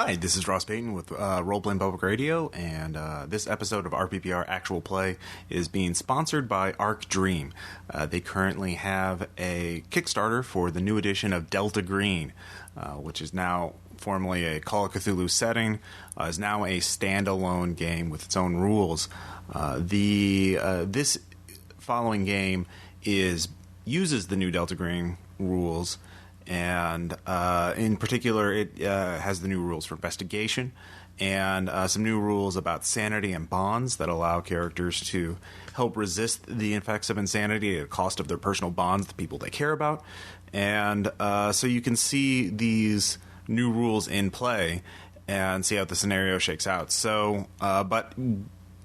Hi, this is Ross Payton with Roleplaying Public Radio, and this episode of RPPR Actual Play is being sponsored by Arc Dream. They currently have a Kickstarter for the new edition of Delta Green, which is now formerly a Call of Cthulhu setting, is now a standalone game with its own rules. This following game uses the new Delta Green rules. And in particular, it has the new rules for investigation and some new rules about sanity and bonds that allow characters to help resist the effects of insanity at the cost of their personal bonds, the people they care about. And so you can see these new rules in play and see how the scenario shakes out. So, but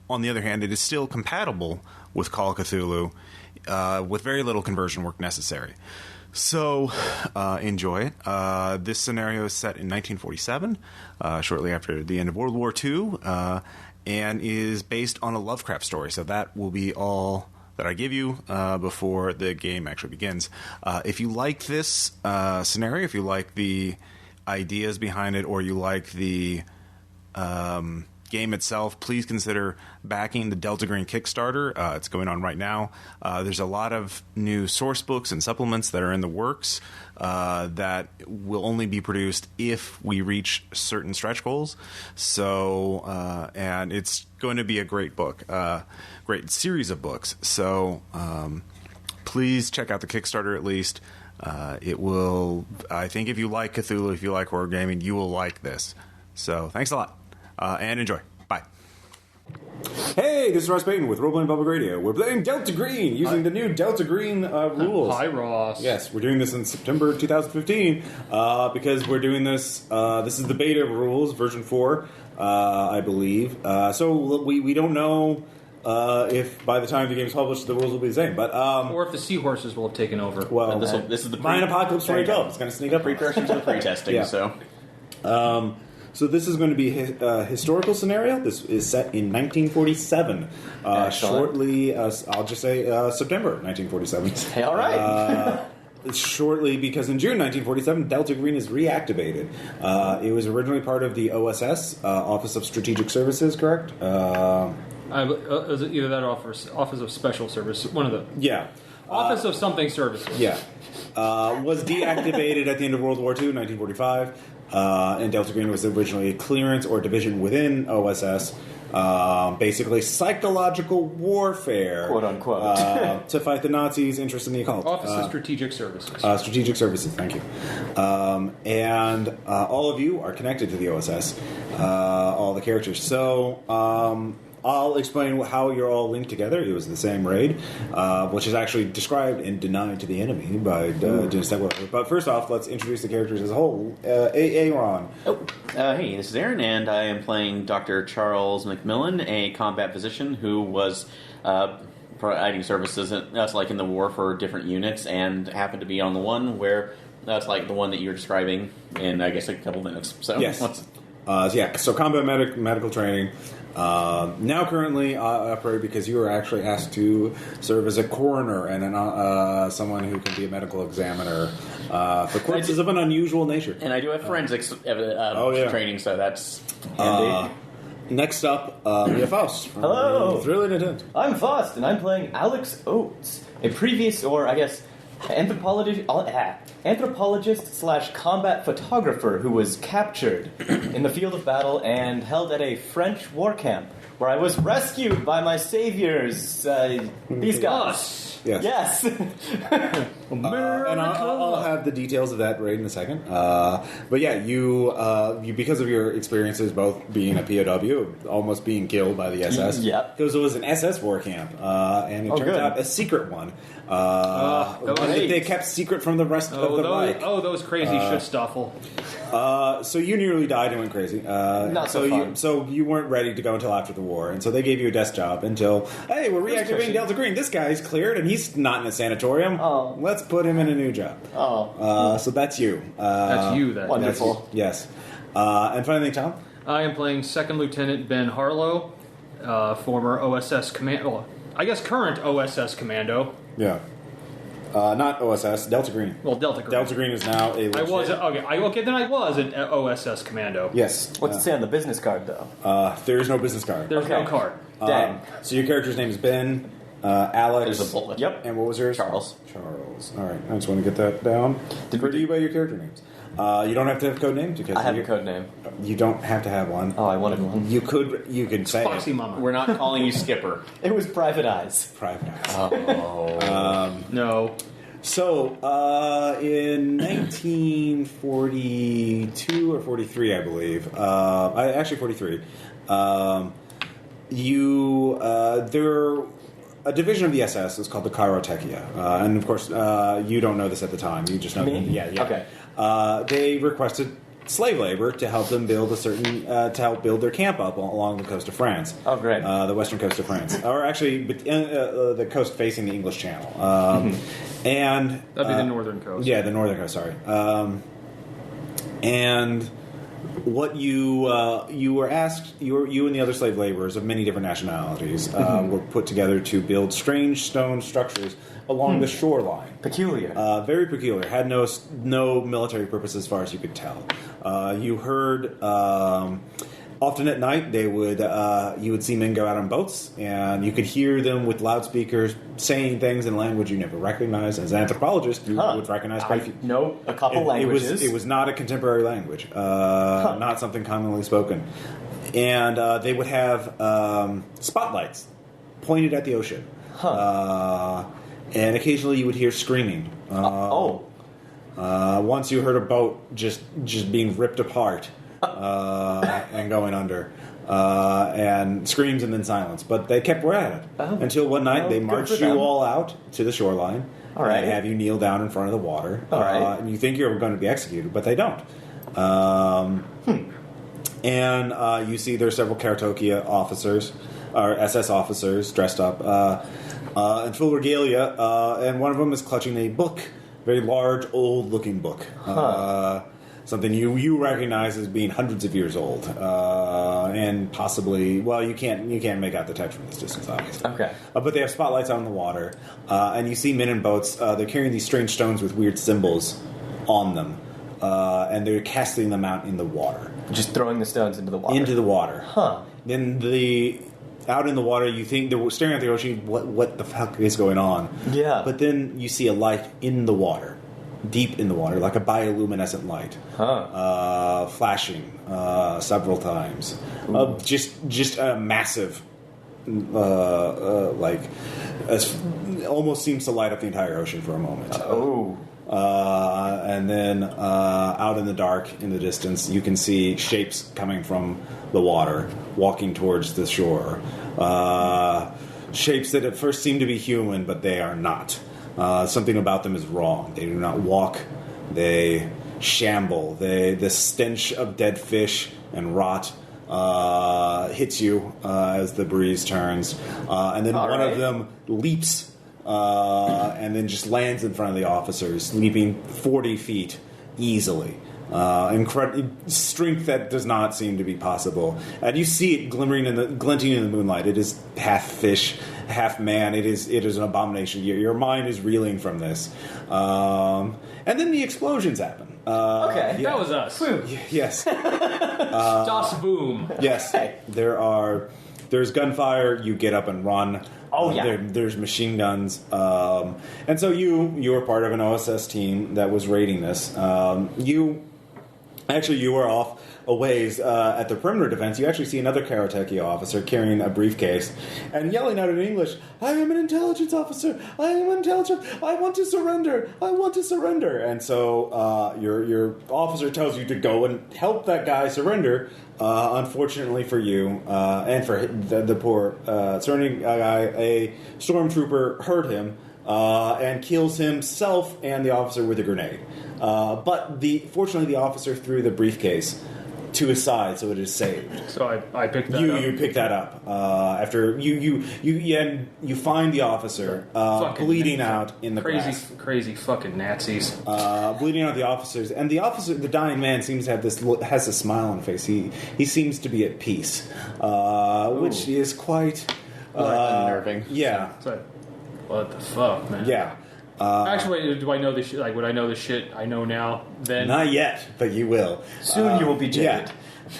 on the other hand, it is still compatible with Call of Cthulhu with very little conversion work necessary. So, enjoy it. This scenario is set in 1947, shortly after the end of World War II, and is based on a Lovecraft story. So that will be all that I give you before the game actually begins. If you like this scenario, if you like the ideas behind it, or you like the game itself, please consider backing the Delta Green Kickstarter. It's going on right now. There's a lot of new source books and supplements that are in the works that will only be produced if we reach certain stretch goals. So, and it's going to be a great book, great series of books. So, please check out the Kickstarter at least. It will, I think if you like Cthulhu, if you like horror gaming, you will like this. So, thanks a lot. And enjoy. Bye. Hey, this is Ross Payton with Roleplaying Public Radio. We're playing Delta Green using the new Delta Green rules. Hi, Ross. Yes, we're doing this in September 2015 because we're doing this. This is the beta rules, version 4, I believe. So we don't know if by the time the game's published, the rules will be the same. But or if the seahorses will have taken over. Well, this is the Mayan Apocalypse 2012. It's going to sneak up precursor to the pre-testing. Yeah. So this is going to be a historical scenario. This is set in 1947. Shortly, I'll just say September 1947. Hey, all right. Shortly, because in June 1947, Delta Green is reactivated. It was originally part of the OSS, Office of Strategic Services, correct? Was it either that or Office of Special Service? One of the... Yeah. Office of something services. Yeah. Was deactivated at the end of World War II, 1945. And Delta Green was originally a clearance or division within OSS. Basically psychological warfare, quote unquote, to fight the Nazis' interest in the occult. Office of Strategic Services. Strategic Services, thank you. And all of you are connected to the OSS, all the characters. So I'll explain how you're all linked together. It was the same raid, which is actually described and denied to the enemy by Dennis Tegler. But first off, let's introduce the characters as a whole. Aaron. Hey, this is Aaron, and I am playing Dr. Charles McMillan, a combat physician who was providing services that's like in the war for different units, and happened to be on the one where that's like the one that you're describing in, I guess, a couple minutes. So yes. So combat medical training. Now currently operated because you were actually asked to serve as a coroner and someone who can be a medical examiner for corpses of an unusual nature. And I do have forensics training, so that's handy. Next up, we have Faust. Hello. Thrilling Intent. I'm Faust, and I'm playing Alex Oates, a previous, or I guess, anthropologist/combat photographer who was captured in the field of battle and held at a French war camp, where I was rescued by my saviors, these guys. Yes. And I'll have the details of that raid in a second. But yeah, you because of your experiences both being a POW, almost being killed by the SS, because it was an SS war camp, and it turns out a secret one. They kept secret from the rest of the Reich. Those crazy shitstoffel. So you nearly died and went crazy. Not so fun. So you weren't ready to go until after the war, and so they gave you a desk job until, hey, we're reactivating Delta Green. This guy's cleared, and he's not in a sanatorium. Oh. Let's put him in a new job. Oh. So that's you. That's you. Wonderful. Yes. And finally, Tom? I am playing Second Lieutenant Ben Harlow, former OSS commando. I guess current OSS commando. Yeah. Not OSS. Delta Green. Well, Delta Green. Delta Green is now a. Legit... I was okay. Then I was an OSS commando. Yes. What's it say on the business card, though? There is no business card. There's no card. Dang. So your character's name is Ben. Alex. There's a bullet. Yep. And what was yours? Charles. All right. I just want to get that down. Where do you by your character names? You don't have to have code names because I have a code name. You don't have to have one. Oh, I wanted one. You could say Foxy it. Mama. We're not calling you Skipper. It was Private Eyes. Private. No. So, in 1942 or 43, I believe, actually 43, a division of the SS was called the Kairotechia, and of course, you don't know this at the time. You just know. Me? Yeah. Okay. They requested slave labor to help them build to help build their camp up along the coast of France. Oh, great. The western coast of France, or actually, the coast facing the English Channel, and That'd be the northern coast. Yeah, the northern coast. Sorry, and what you were asked, you and the other slave laborers of many different nationalities were put together to build strange stone structures along the shoreline. Peculiar. Very peculiar. Had no military purpose as far as you could tell. You heard often at night you would see men go out on boats, and you could hear them with loudspeakers saying things in language you never recognized. As an anthropologist, you would recognize quite a few. know a couple languages. It was not a contemporary language, not something commonly spoken. And they would have spotlights pointed at the ocean. And occasionally you would hear screaming. Once you heard a boat just being ripped apart and going under. And screams and then silence. But they kept right at it. Until one night they marched you all out to the shoreline. All right. And have you kneel down in front of the water. All right. And you think you're going to be executed, but they don't. And you see there's several Kairotechia officers, or SS officers, dressed up in full regalia, and one of them is clutching a book, very large, old-looking book. Something you recognize as being hundreds of years old, and possibly, well, you can't make out the text from this distance, obviously. Okay. But they have spotlights out on the water, and you see men in boats. They're carrying these strange stones with weird symbols on them, and they're casting them out in the water. Just throwing the stones into the water. Into the water. Then out in the water, you think they're staring at the ocean. What the fuck is going on? Yeah. But then you see a light in the water, deep in the water, like a bioluminescent light, flashing several times. Just a massive, almost seems to light up the entire ocean for a moment. And then out in the dark, in the distance, you can see shapes coming from the water, walking towards the shore. Shapes that at first seem to be human, but they are not. Something about them is wrong. They do not walk. They shamble. The stench of dead fish and rot hits you as the breeze turns. And then one of them leaps and then just lands in front of the officers, leaping 40 feet easily. Strength that does not seem to be possible. And you see it glinting in the moonlight. It is half fish, half man. It is an abomination. Your mind is reeling from this. And then the explosions happen. Okay. That was us. Yes. Das Boom. Yes. There's gunfire. You get up and run. There's machine guns. And so you were part of an OSS team that was raiding this. You were off a ways at the perimeter defense. You actually see another Kairotechia officer carrying a briefcase and yelling out in English, "I am an intelligence officer. I am intelligent. I want to surrender. I want to surrender." And so your officer tells you to go and help that guy surrender. Unfortunately for you and for the poor surrendering guy, a stormtrooper heard him and kills himself and the officer with a grenade. But fortunately, the officer threw the briefcase to his side, so it is saved. So I picked that up. You picked that up after you find the officer bleeding out in the grass. Crazy fucking Nazis. Bleeding out the officers, and the dying man seems to have has a smile on his face. He seems to be at peace, which is quite unnerving. Yeah. So, what the fuck, man? Yeah. Actually, wait, do I know this shit? Like, would I know the shit I know now? Then Not yet, but you will. Soon you will be jaded.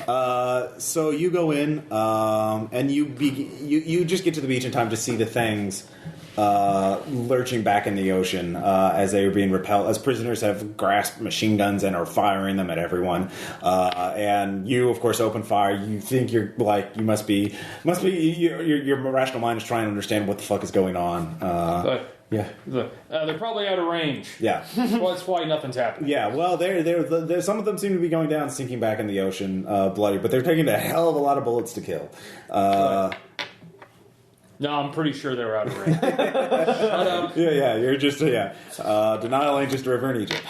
Yeah. So you go in, and you just get to the beach in time to see the things lurching back in the ocean as they were being repelled, as prisoners have grasped machine guns and are firing them at everyone. And you, of course, open fire. You think your rational mind is trying to understand what the fuck is going on. Yeah. They're probably out of range. Yeah. Well, that's why nothing's happening. Yeah, well, they're some of them seem to be going down, sinking back in the ocean, bloody, but they're taking a hell of a lot of bullets to kill. No, I'm pretty sure they're out of range. Shut up. You're just, denial ain't just a river in Egypt.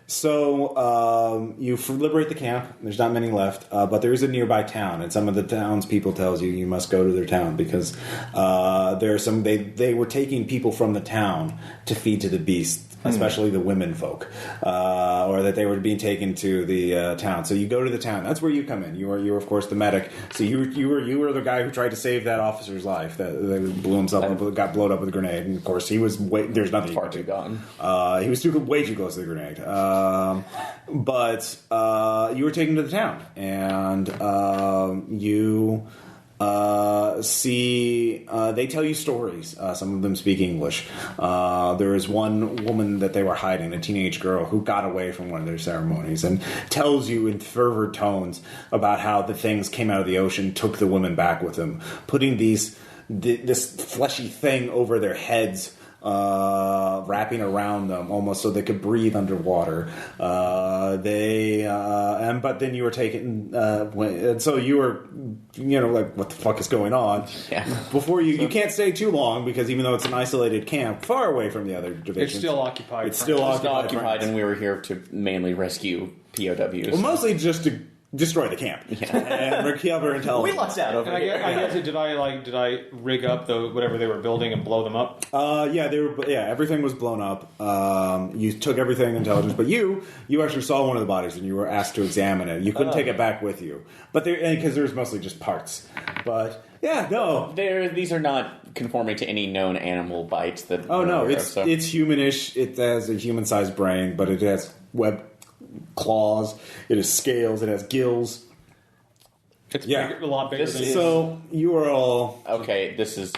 So you liberate the camp. There's not many left, but there is a nearby town, and some of the townspeople tells you must go to their town because there are some. They were taking people from the town to feed to the beasts, especially the women folk, or that they were being taken to the town. So you go to the town. That's where you come in. You were of course the medic. So you were the guy who tried to save that officer's life that blew himself up, got blown up with a grenade. And of course he was there's nothing Far too gone. He was way too close to the grenade. But you were taken to the town, and you see they tell you stories. Some of them speak English. There is one woman that they were hiding, a teenage girl who got away from one of their ceremonies, and tells you in fervent tones about how the things came out of the ocean, took the women back with them, putting this fleshy thing over their heads, wrapping around them almost so they could breathe underwater. But then you were taken, and so you were, like, what the fuck is going on? Yeah. Before you can't stay too long because even though it's an isolated camp, far away from the other divisions, It's still occupied. It's still occupied, and we were here to mainly rescue POWs. Well, mostly just to destroy the camp and recover intelligence. We lucked out over And here. I guess did I rig up whatever they were building and blow them up? Everything was blown up. You took everything intelligence, but you actually saw one of the bodies and you were asked to examine it. You couldn't take it back with you, but because there was mostly just parts. But these are not conforming to any known animal bites that. It's humanish. It has a human-sized brain, but it has web claws, it has scales, it has gills. It's a lot bigger than So you are all okay. This is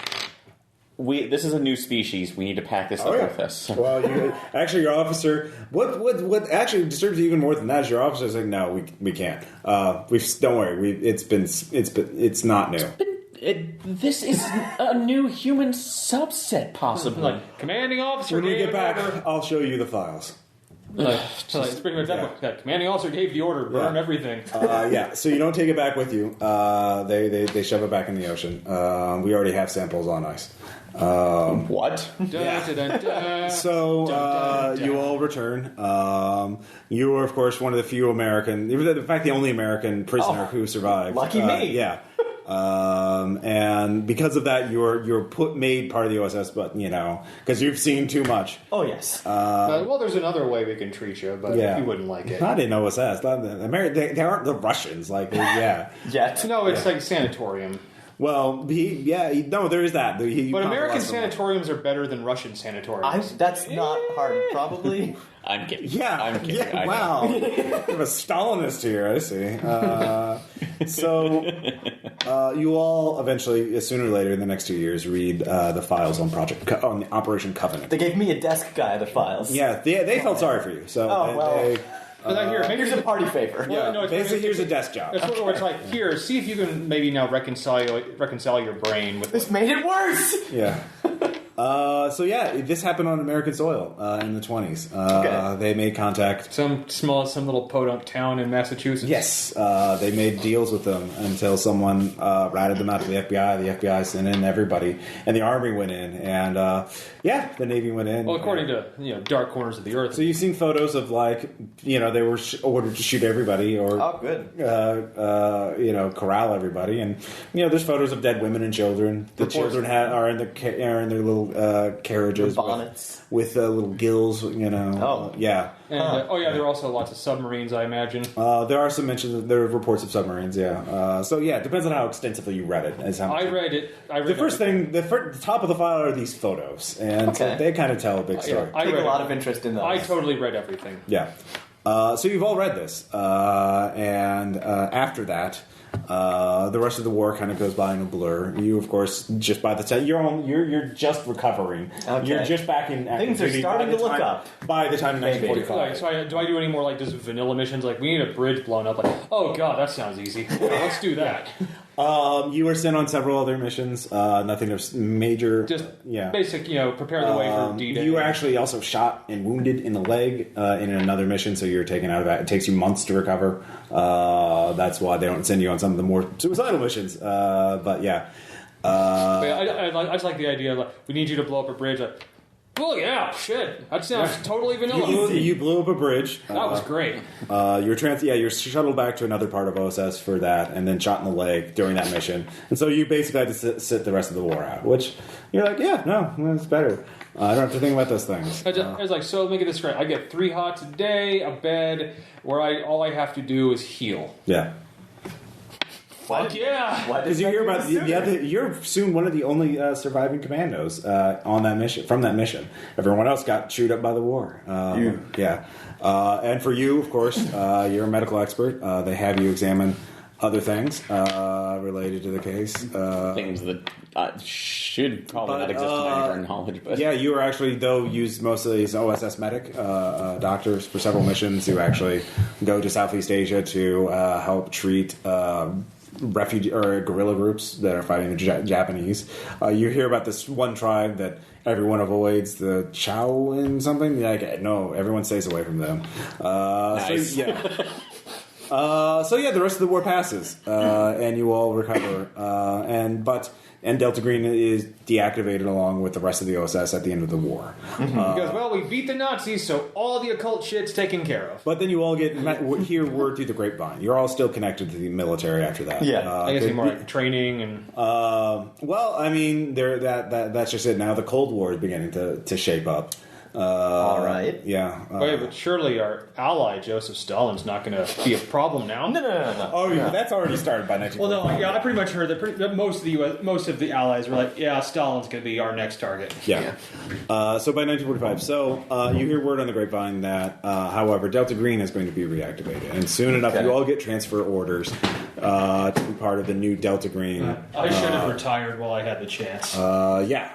a new species. We need to pack this up with us. Well, actually, your officer. What actually disturbs you even more than that is your officer saying, "No, we can't. Don't worry. It's not new." This is a new human subset, possibly. Like, commanding officer. When we get back, order. I'll show you the files. It's pretty much that. Commanding officer gave the order. Burn everything. So you don't take it back with you. They shove it back in the ocean. We already have samples on ice. What? So you all return. You were, of course, one of the few American, in fact, the only American prisoner who survived. Lucky me. Yeah. And because of that, you're made part of the OSS, but because you've seen too much. Oh yes. Well, there's another way we can treat you, but you wouldn't like it. Not in OSS. Not in they aren't the Russians. Yet. No, it's like sanatorium. Well, there is that. But American sanatoriums are better than Russian sanatoriums. That's not hard, probably. I'm kidding. Yeah, I'm kidding. Yeah, wow. You have a Stalinist here, I see. So you all eventually, sooner or later in the next 2 years, read the files on on Operation Covenant. They gave me a desk guy the files. Yeah, they felt sorry for you. So here's a party favor. Basically, here's a desk job. That's what it's like. Here, see if you can maybe now reconcile your brain with this. Made it worse. Yeah. This happened on American soil in the 1920s. They made contact. Some little podunk town in Massachusetts. Yes, they made deals with them until someone ratted them out to the FBI. The FBI sent in everybody, and the Army went in, and the Navy went in. Well, according to dark corners of the earth. So you've seen photos of they were ordered to shoot everybody or corral everybody, and there's photos of dead women and children. The children are in their little little carriages bonnets with little gills. Oh. Yeah. And, there are also lots of submarines, I imagine. There are some mentions. There are reports of submarines. Yeah. So yeah, it depends on how extensively you read it. I read it. The first thing, the top of the file are these photos, and so they kind of tell a big story. I take a lot of interest in those. I totally read everything. Yeah. So you've all read this, and after that, the rest of the war kind of goes by in a blur. You, of course, just by the time you're just recovering. Okay. You're just back in. Things are starting to look up by the time of 1945. So do I do any more like just vanilla missions? Like we need a bridge blown up. Like, oh god, that sounds easy. Yeah, let's do that. You were sent on several other missions. Nothing of major. Just basic, prepare the way for D-Day. You were actually also shot and wounded in the leg in another mission, so you're taken out of that. It takes you months to recover. That's why they don't send you on some of the more suicidal missions. But yeah. I just like the idea. Like, we need you to blow up a bridge. Like, well, yeah, shit. That sounds totally vanilla. You blew up a bridge. That was great. You're shuttled back to another part of OSS for that, and then shot in the leg during that mission. And so you basically had to sit the rest of the war out, which you're like, it's better. I don't have to think about those things. I was like, so let me get this straight. I get 3 hots a day, a bed, where all I have to do is heal. Yeah. Fuck yeah! Because you hear about you're soon one of the only surviving commandos on that mission. From that mission, everyone else got chewed up by the war. Yeah, and for you, of course, you're a medical expert. They have you examine other things related to the case. Things that should probably not exist in my current knowledge. But yeah, you were actually used mostly as OSS medic doctors for several missions who actually go to Southeast Asia to help treat. Refugee or guerrilla groups that are fighting the Japanese. You hear about this one tribe that everyone avoids, the Chow and something. No, everyone stays away from them. Nice. So the rest of the war passes, and you all recover. And Delta Green is deactivated along with the rest of the OSS at the end of the war. Because, we beat the Nazis, so all the occult shit's taken care of. But then you all hear word through the grapevine. You're all still connected to the military after that. Yeah, I guess more like training and... that's just it. Now the Cold War is beginning to shape up. All right. Yeah. But surely our ally, Joseph Stalin's not going to be a problem now. No. Oh, yeah, that's already started by 1945. Well, no, I pretty much heard that most of the allies were like, Stalin's going to be our next target. Yeah. So by 1945, you hear word on the grapevine that, however, Delta Green is going to be reactivated, and soon enough, you all get transfer orders to be part of the new Delta Green. I should have retired while I had the chance. Yeah.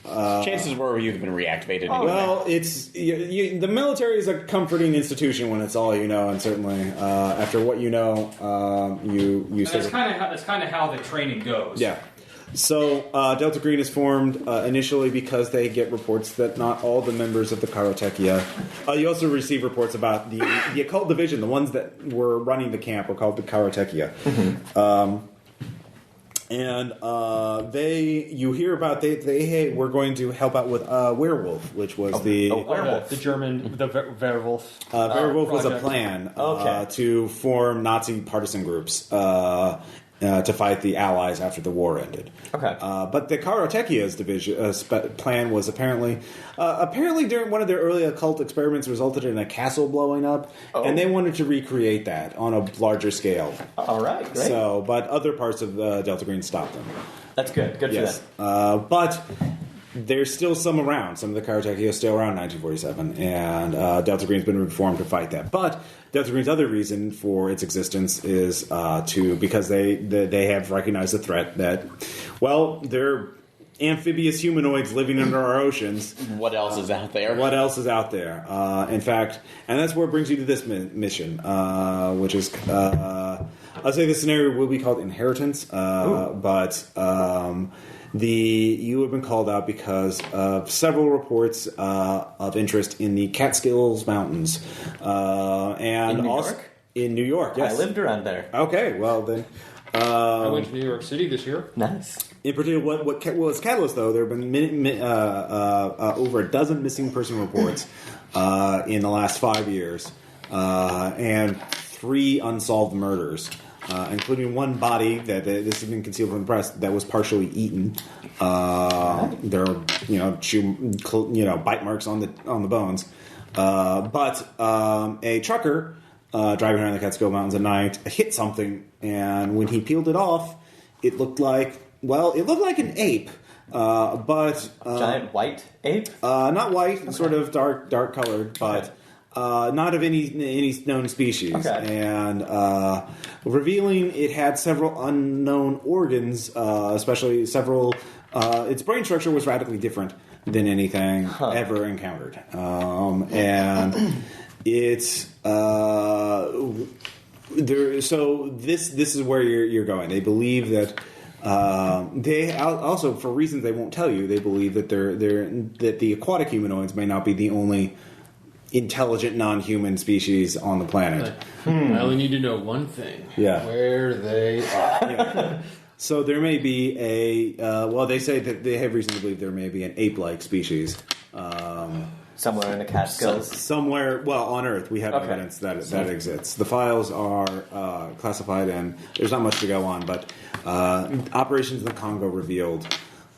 Chances were you've been reactivated. Well, it's the military is a comforting institution when it's all you know, and certainly after what you know, you. That's kind of how the training goes. Yeah. So Delta Green is formed initially because they get reports that not all the members of the Karotekia. You also receive reports about the occult division. The ones that were running the camp were called the Karotekia. And you hear about they were going to help out with Werewolf, which was the German Werewolf. Werewolf was a plan to form Nazi partisan groups to fight the Allies after the war ended. Okay, but the Karotekia's plan was apparently during one of their early occult experiments resulted in a castle blowing up, and they wanted to recreate that on a larger scale. All right, great. So, but other parts of Delta Green stopped them. That's good. Good for them. But there's still some around. Some of the Karotekia are still around 1947, and Delta Green's been reformed to fight that. But Delta Green's other reason for its existence is because they have recognized the threat that, they're amphibious humanoids living under our oceans. What else is out there? What else is out there? In fact, and that's where it brings you to this mission, which is, I'll say this scenario will be called Inheritance, but you have been called out because of several reports of interest in the Catskills Mountains, and in New also York? In New York. Yes, I lived around there. Okay, well then. I went to New York City this year. Nice. In particular, what was catalyst though? There have been over a dozen missing person reports in the last 5 years, and 3 unsolved murders. including one body that this has been concealed from the press that was partially eaten. There are bite marks on the bones. But a trucker driving around the Catskills Mountains at night hit something, and when he peeled it off, it looked like an ape. But giant white ape? Not white, sort of dark colored, but not of any known species. Okay. And revealing it had several unknown organs, especially several. Its brain structure was radically different than anything ever encountered, and it's there. So this is where you're going. They believe that. They also, for reasons they won't tell you, they believe that that the aquatic humanoids may not be the only intelligent non-human species on the planet. I only need to know one thing. Yeah. Where they are. Yeah. So there may be they say that they have reason to believe there may be an ape-like species. Somewhere in the Catskills. Somewhere, on Earth, we have evidence that exists. The files are classified, and there's not much to go on, but operations in the Congo revealed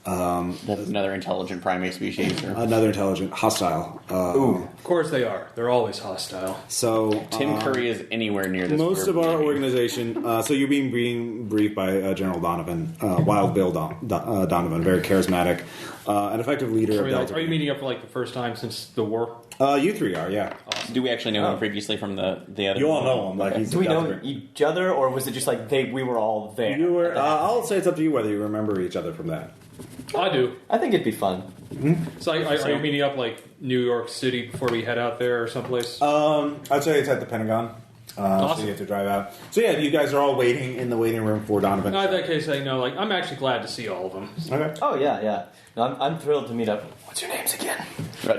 That's another intelligent primate species. another intelligent, hostile. Of course they are. They're always hostile. So Tim Curry is anywhere near this. most of our organization. So you're being briefed by General Donovan, Wild Bill Donovan, very charismatic, an effective leader of Delta. Are you meeting up for the first time since the war? You three are, yeah. Do we actually know him previously from the other? You all know him. He's Do we know each other, or was it just we were all there? You were. I'll say it's up to you whether you remember each other from that. I do. I think it'd be fun. So are you meeting up New York City before we head out there or someplace? I'd say it's at the Pentagon. Awesome. So you have to drive out. So yeah, you guys are all waiting in the waiting room for Donovan. In that case, I'm actually glad to see all of them. Okay. Oh yeah. No, I'm thrilled to meet up. What's your names again?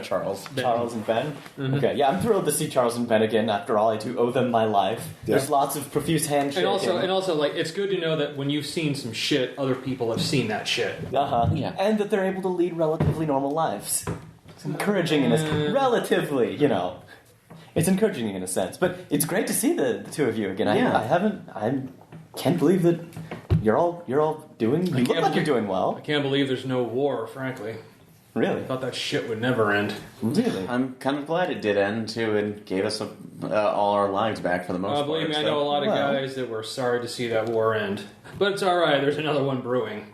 Charles. Ben. Charles and Ben. Okay, yeah, I'm thrilled to see Charles and Ben again. After all, I do owe them my life. Yeah. There's lots of profuse handshaking. And also, it's good to know that when you've seen some shit, other people have seen that shit. Yeah. And that they're able to lead relatively normal lives. It's encouraging in a relatively, it's encouraging in a sense. But it's great to see the two of you again. I can't believe that you're all doing. You look like you're doing well. I can't believe there's no war, frankly. Really? I thought that shit would never end. Really? I'm kind of glad it did end too, and gave us all our lives back for the most part. Believe me, I know a lot of guys that were sorry to see that war end, but it's all right. There's another one brewing.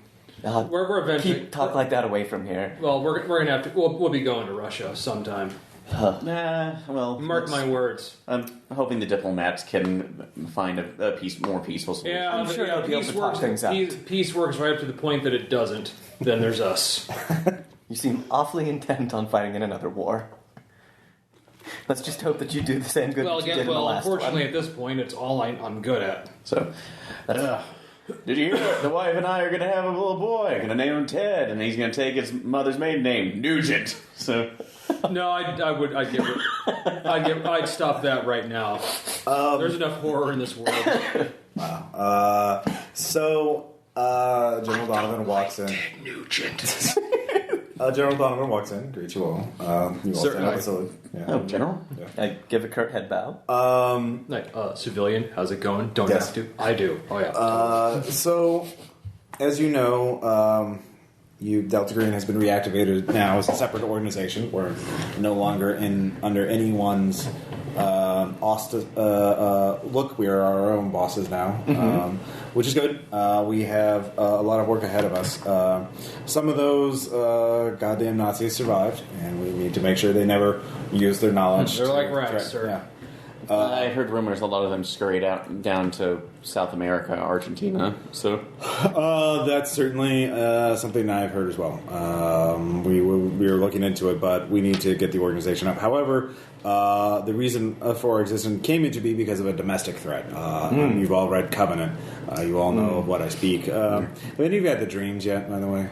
We're eventually Talk like that away from here. Well, we're gonna have to. We'll be going to Russia sometime. Mark my words. I'm hoping the diplomats can find a more peaceful solution. Yeah, I'm sure they'll be able to talk things out. Peace works right up to the point that it doesn't. Then there's us. You seem awfully intent on fighting in another war. Let's just hope that you do the same good that you did in the last unfortunately, one. at this point, it's all I'm good at. So, did you hear? The wife and I are going to have a little boy. Going to name him Ted, and he's going to take his mother's maiden name, Nugent. So, no, I'd stop that right now. There's enough horror in this world. Wow. General Donovan walks in. Nugent. General Donovan walks in. Greet you all. You all stand up and salute. Yeah. oh, General. Yeah. I give a curt head bow. Civilian, how's it going? Don't Yes. have to. I do. Oh yeah. So, as you know, Delta Green has been reactivated now as a separate organization. We're no longer under anyone's look. We are our own bosses now, which is good. We have a lot of work ahead of us. Some of those goddamn Nazis survived, and we need to make sure they never use their knowledge. They're like rats, sir. Yeah. I heard rumors a lot of them scurried down to South America, Argentina. So that's certainly something I've heard as well. We were looking into it, but we need to get the organization up. However, the reason for our existence came into be because of a domestic threat. You've all read Covenant. You all know of what I speak. Have any of you had the dreams yet, by the way?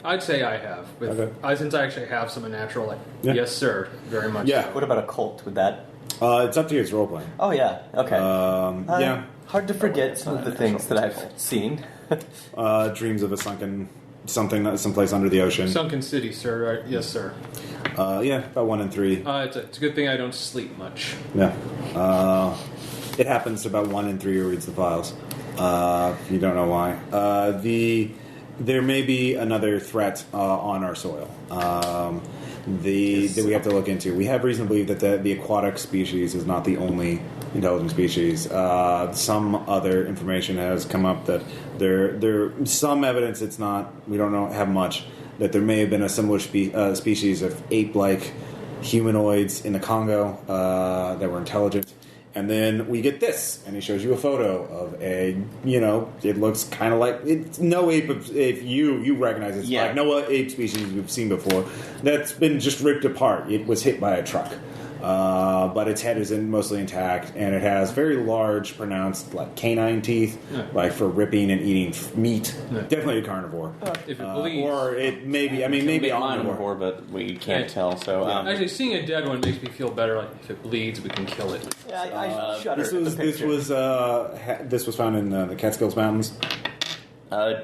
I'd say I have. Okay. Since I actually have some natural, Yeah. yes, sir, very much. Yeah. So. What about a cult? Would that... It's up to you. It's role playing. Oh, yeah. Okay. Yeah. Hard to forget some of the things that I've seen. Dreams of a someplace under the ocean. Sunken City, sir. Right? Yes, sir. Yeah, about 1 in 3. It's a good thing I don't sleep much. Yeah. It happens to about 1 in 3 who reads the files. You don't know why. There may be another threat on our soil that we have to look into. We have reason to believe that the aquatic species is not the only intelligent species. Some other information has come up that there some evidence it's not. We don't have much. That there may have been a similar species of ape-like humanoids in the Congo that were intelligent. And then we get this, and he shows you a photo of it looks kind of like, it's no ape, if you recognize it, it's like no ape species we've seen before. That's been just ripped apart. It was hit by a truck. But its head is mostly intact, and it has very large, pronounced canine teeth, for ripping and eating meat. Definitely a carnivore. If it bleeds, or it may be. Maybe omnivore, but we can't tell. So actually, seeing a dead one makes me feel better. Like if it bleeds, we can kill it. Yeah, I shudder. This was found in the Catskills Mountains.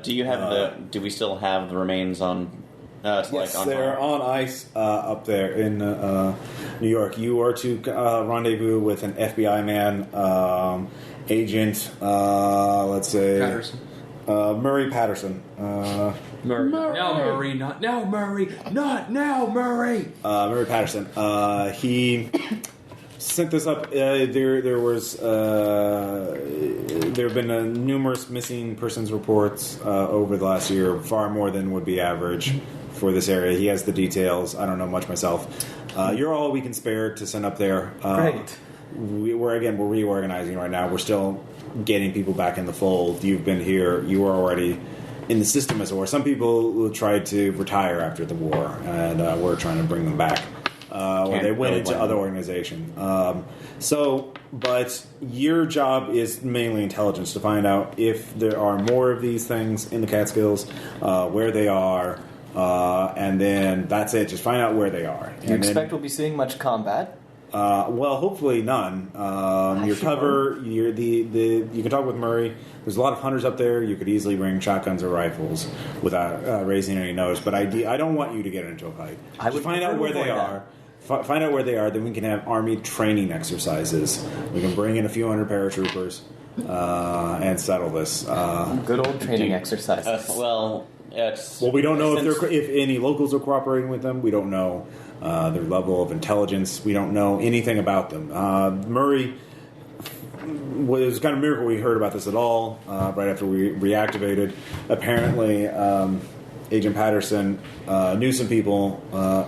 Do we still have the remains on? Yes, they're on ice up there in New York. You are to rendezvous with an FBI man, agent, let's say... Patterson. Murray Patterson. Murray. Now Murray, not now Murray, not now Murray. Murray Patterson. He sent this up. There have been numerous missing persons reports over the last year, far more than would be average for this area. He has the details. I don't know much myself. You're all we can spare to send up there. Great. We're reorganizing right now. We're still getting people back in the fold. You've been here. You are already in the system as a war. Some people tried to retire after the war, and we're trying to bring them back. Or they went into other organizations. But your job is mainly intelligence, to find out if there are more of these things in the Catskills, where they are, and then that's it. Just find out where they are. Do you expect we'll be seeing much combat? Well, hopefully none. You can talk with Murray. There's a lot of hunters up there. You could easily bring shotguns or rifles without raising any noise. But I don't want you to get into a fight. Just find out where they are. Find out where they are. Then we can have army training exercises. We can bring in a few hundred paratroopers and settle this. Good old training exercises. Well, we don't know if any locals are cooperating with them. We don't know their level of intelligence. We don't know anything about them. Murray was kind of a miracle we heard about this at all right after we reactivated. Apparently, Agent Patterson knew some people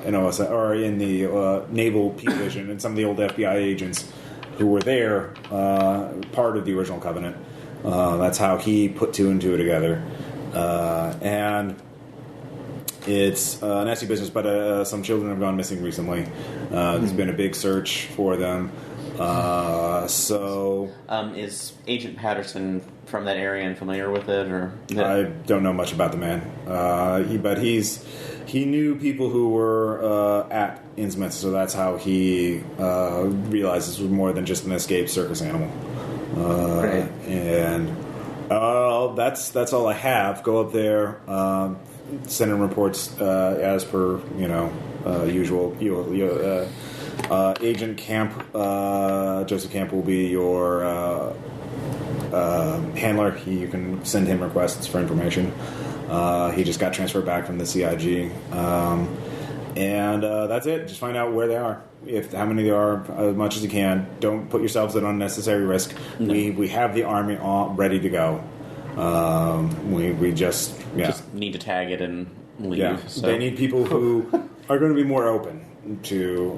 in OSS, or in the Naval P Division, and some of the old FBI agents who were there, part of the original Covenant. That's how he put two and two together. And it's a nasty business, but some children have gone missing recently. There's been a big search for them. Is Agent Patterson from that area and familiar with it, or I don't know much about the man. He knew people who were at Innsmouth, so that's how he realized this was more than just an escaped circus animal. Right. And that's all I have. Go up there, send in reports as per usual. Agent Camp, Joseph Camp will be your handler. You can send him requests for information. He just got transferred back from the CIG. And that's it. Just find out where they are. How many there are, as much as you can. Don't put yourselves at unnecessary risk. No. We have the army all ready to go. We just need to tag it and leave. Yeah. So. They need people who are going to be more open to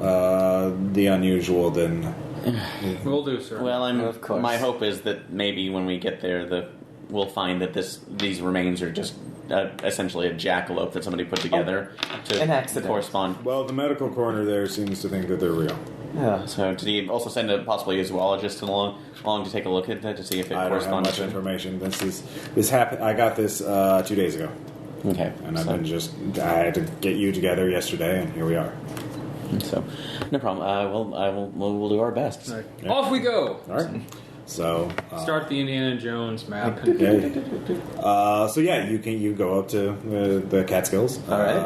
the unusual than... Will do, sir. Well, of course. My hope is that maybe when we get there, we'll find that these remains are just essentially a jackalope that somebody put together to correspond. Well, the medical coroner there seems to think that they're real. Yeah. So did he also send possibly a zoologist along to take a look at that to see if it corresponds? I don't have much information. This happened. I got this 2 days ago. Okay. And I had to get you together yesterday, and here we are. So, no problem. We'll do our best. Right. Yeah. Off we go. All right. So Start the Indiana Jones map. So yeah, you go up to the Catskills. All right.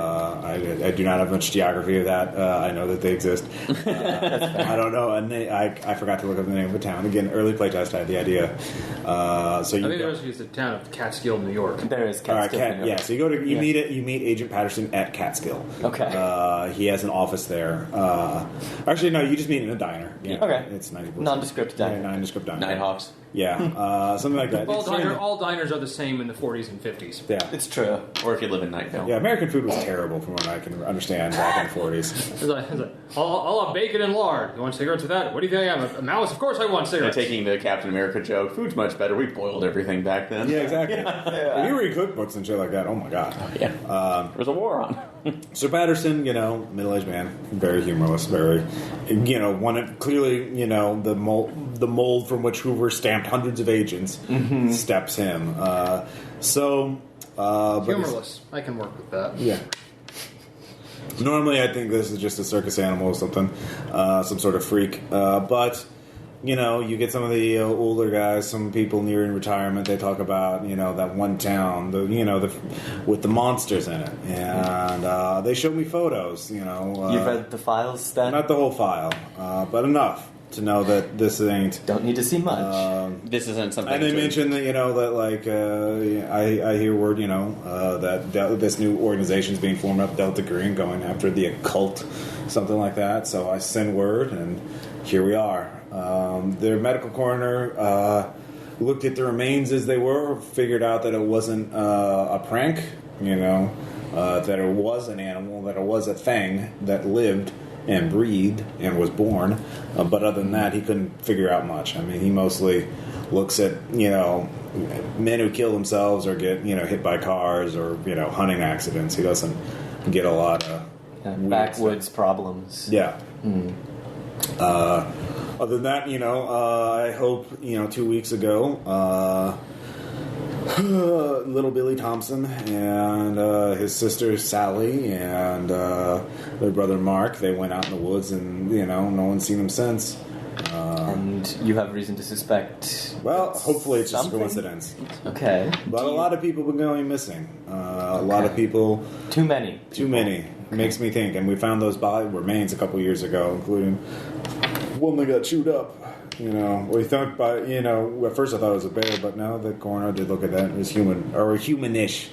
I do not have much geography of that. I know that they exist. I don't know, and I forgot to look up the name of the town again. Early playtest, I had the idea. So you I think there's the town of Catskill, New York. There is all right, Catskill. yeah. So you meet Agent Patterson at Catskill. Okay. He has an office there. Actually, no, you just meet in a diner. Yeah. Okay. It's 90%. Nondescript diner. Yeah, nondescript diner. Nighthawks. Yeah, something like that. All diners are the same in the 40s and 50s. Yeah. It's true. Or if you live in Nightville. Yeah, American food was terrible from what I can understand back in the 40s. It's like, I'll have bacon and lard. You want cigarettes with that? What do you think I am, a mouse? Of course I want They're cigarettes. taking the Captain America joke. Food's much better. We boiled everything back then. Yeah, exactly. If you read cookbooks and shit like that, oh my god. Yeah. There was a war on. So Patterson, middle-aged man, very humorless, very, clearly, the mold from which Hoover stamped hundreds of agents steps him. Humorless. I can work with that. Yeah. Normally, I think this is just a circus animal or something, some sort of freak. But you get some of the older guys, some people nearing retirement. They talk about that one town, with the monsters in it, and they show me photos. You've read the files, then? Not the whole file, but enough to know that this ain't. Don't need to see much. This isn't something. And they mentioned that I hear word that this new organization is being formed up, Delta Green, going after the occult, something like that. So I send word, and here we are. Their medical coroner looked at the remains as they were, figured out that it wasn't a prank, that it was an animal, that it was a thing that lived and breathed and was born. But other than that, he couldn't figure out much. I mean, he mostly looks at, men who kill themselves or get, hit by cars or, hunting accidents. He doesn't get a lot of backwoods problems. Yeah. Other than that, I hope, 2 weeks ago, little Billy Thompson and his sister Sally and their brother Mark, they went out in the woods and, no one's seen them since. And you have reason to suspect... Well, hopefully it's just a something? coincidence. Okay. But a lot of people have been going missing. A lot of people... Too many. Too many. Makes me think. And we found those body remains a couple years ago, including one that got chewed up. We thought at first I thought it was a bear, but now the coroner did look at that. It was human, or humanish.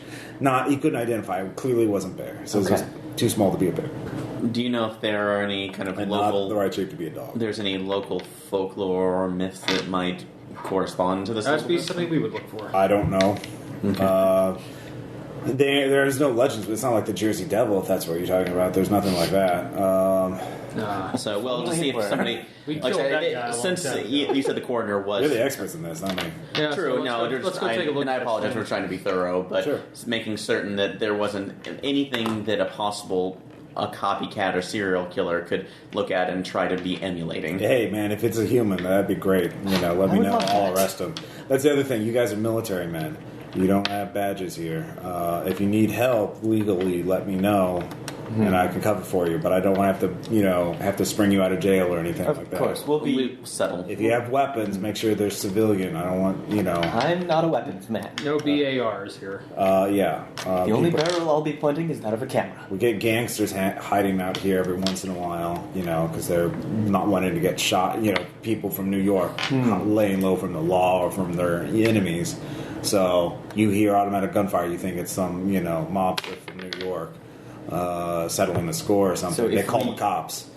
He couldn't identify. It clearly wasn't bear. So it was just too small to be a bear. Do you know if there are any kind of And local... not the right shape to be a dog. There's any local folklore or myths that might correspond to this? That would be something we would look for. I don't know. Okay. There's no legends, but it's not like the Jersey Devil, if that's what you're talking about. There's nothing like that. So, to see if somebody... We killed that guy since you said the coroner was... You're the experts in this, not me. Yeah, True. let's go take a look. And I apologize. We're trying to be thorough, but Sure. making certain that there wasn't anything that a copycat or serial killer could look at and try to be emulating. Hey, man, if it's a human, that'd be great. Let me know. I'll arrest him. That's the other thing. You guys are military men. You don't have badges here. If you need help legally, let me know. And I can cover for you, but I don't want to have to spring you out of jail or anything like that. Of course, We settle. If you have weapons, make sure they're civilian. I don't want, I'm not a weapons man. No BARs here. Yeah. The only barrel I'll be pointing is that of a camera. We get gangsters hiding out here every once in a while, because they're not wanting to get shot. People from New York laying low from the law or from their enemies. So you hear automatic gunfire, you think it's some, mobster from New York. Settling the score or something. So they call the cops.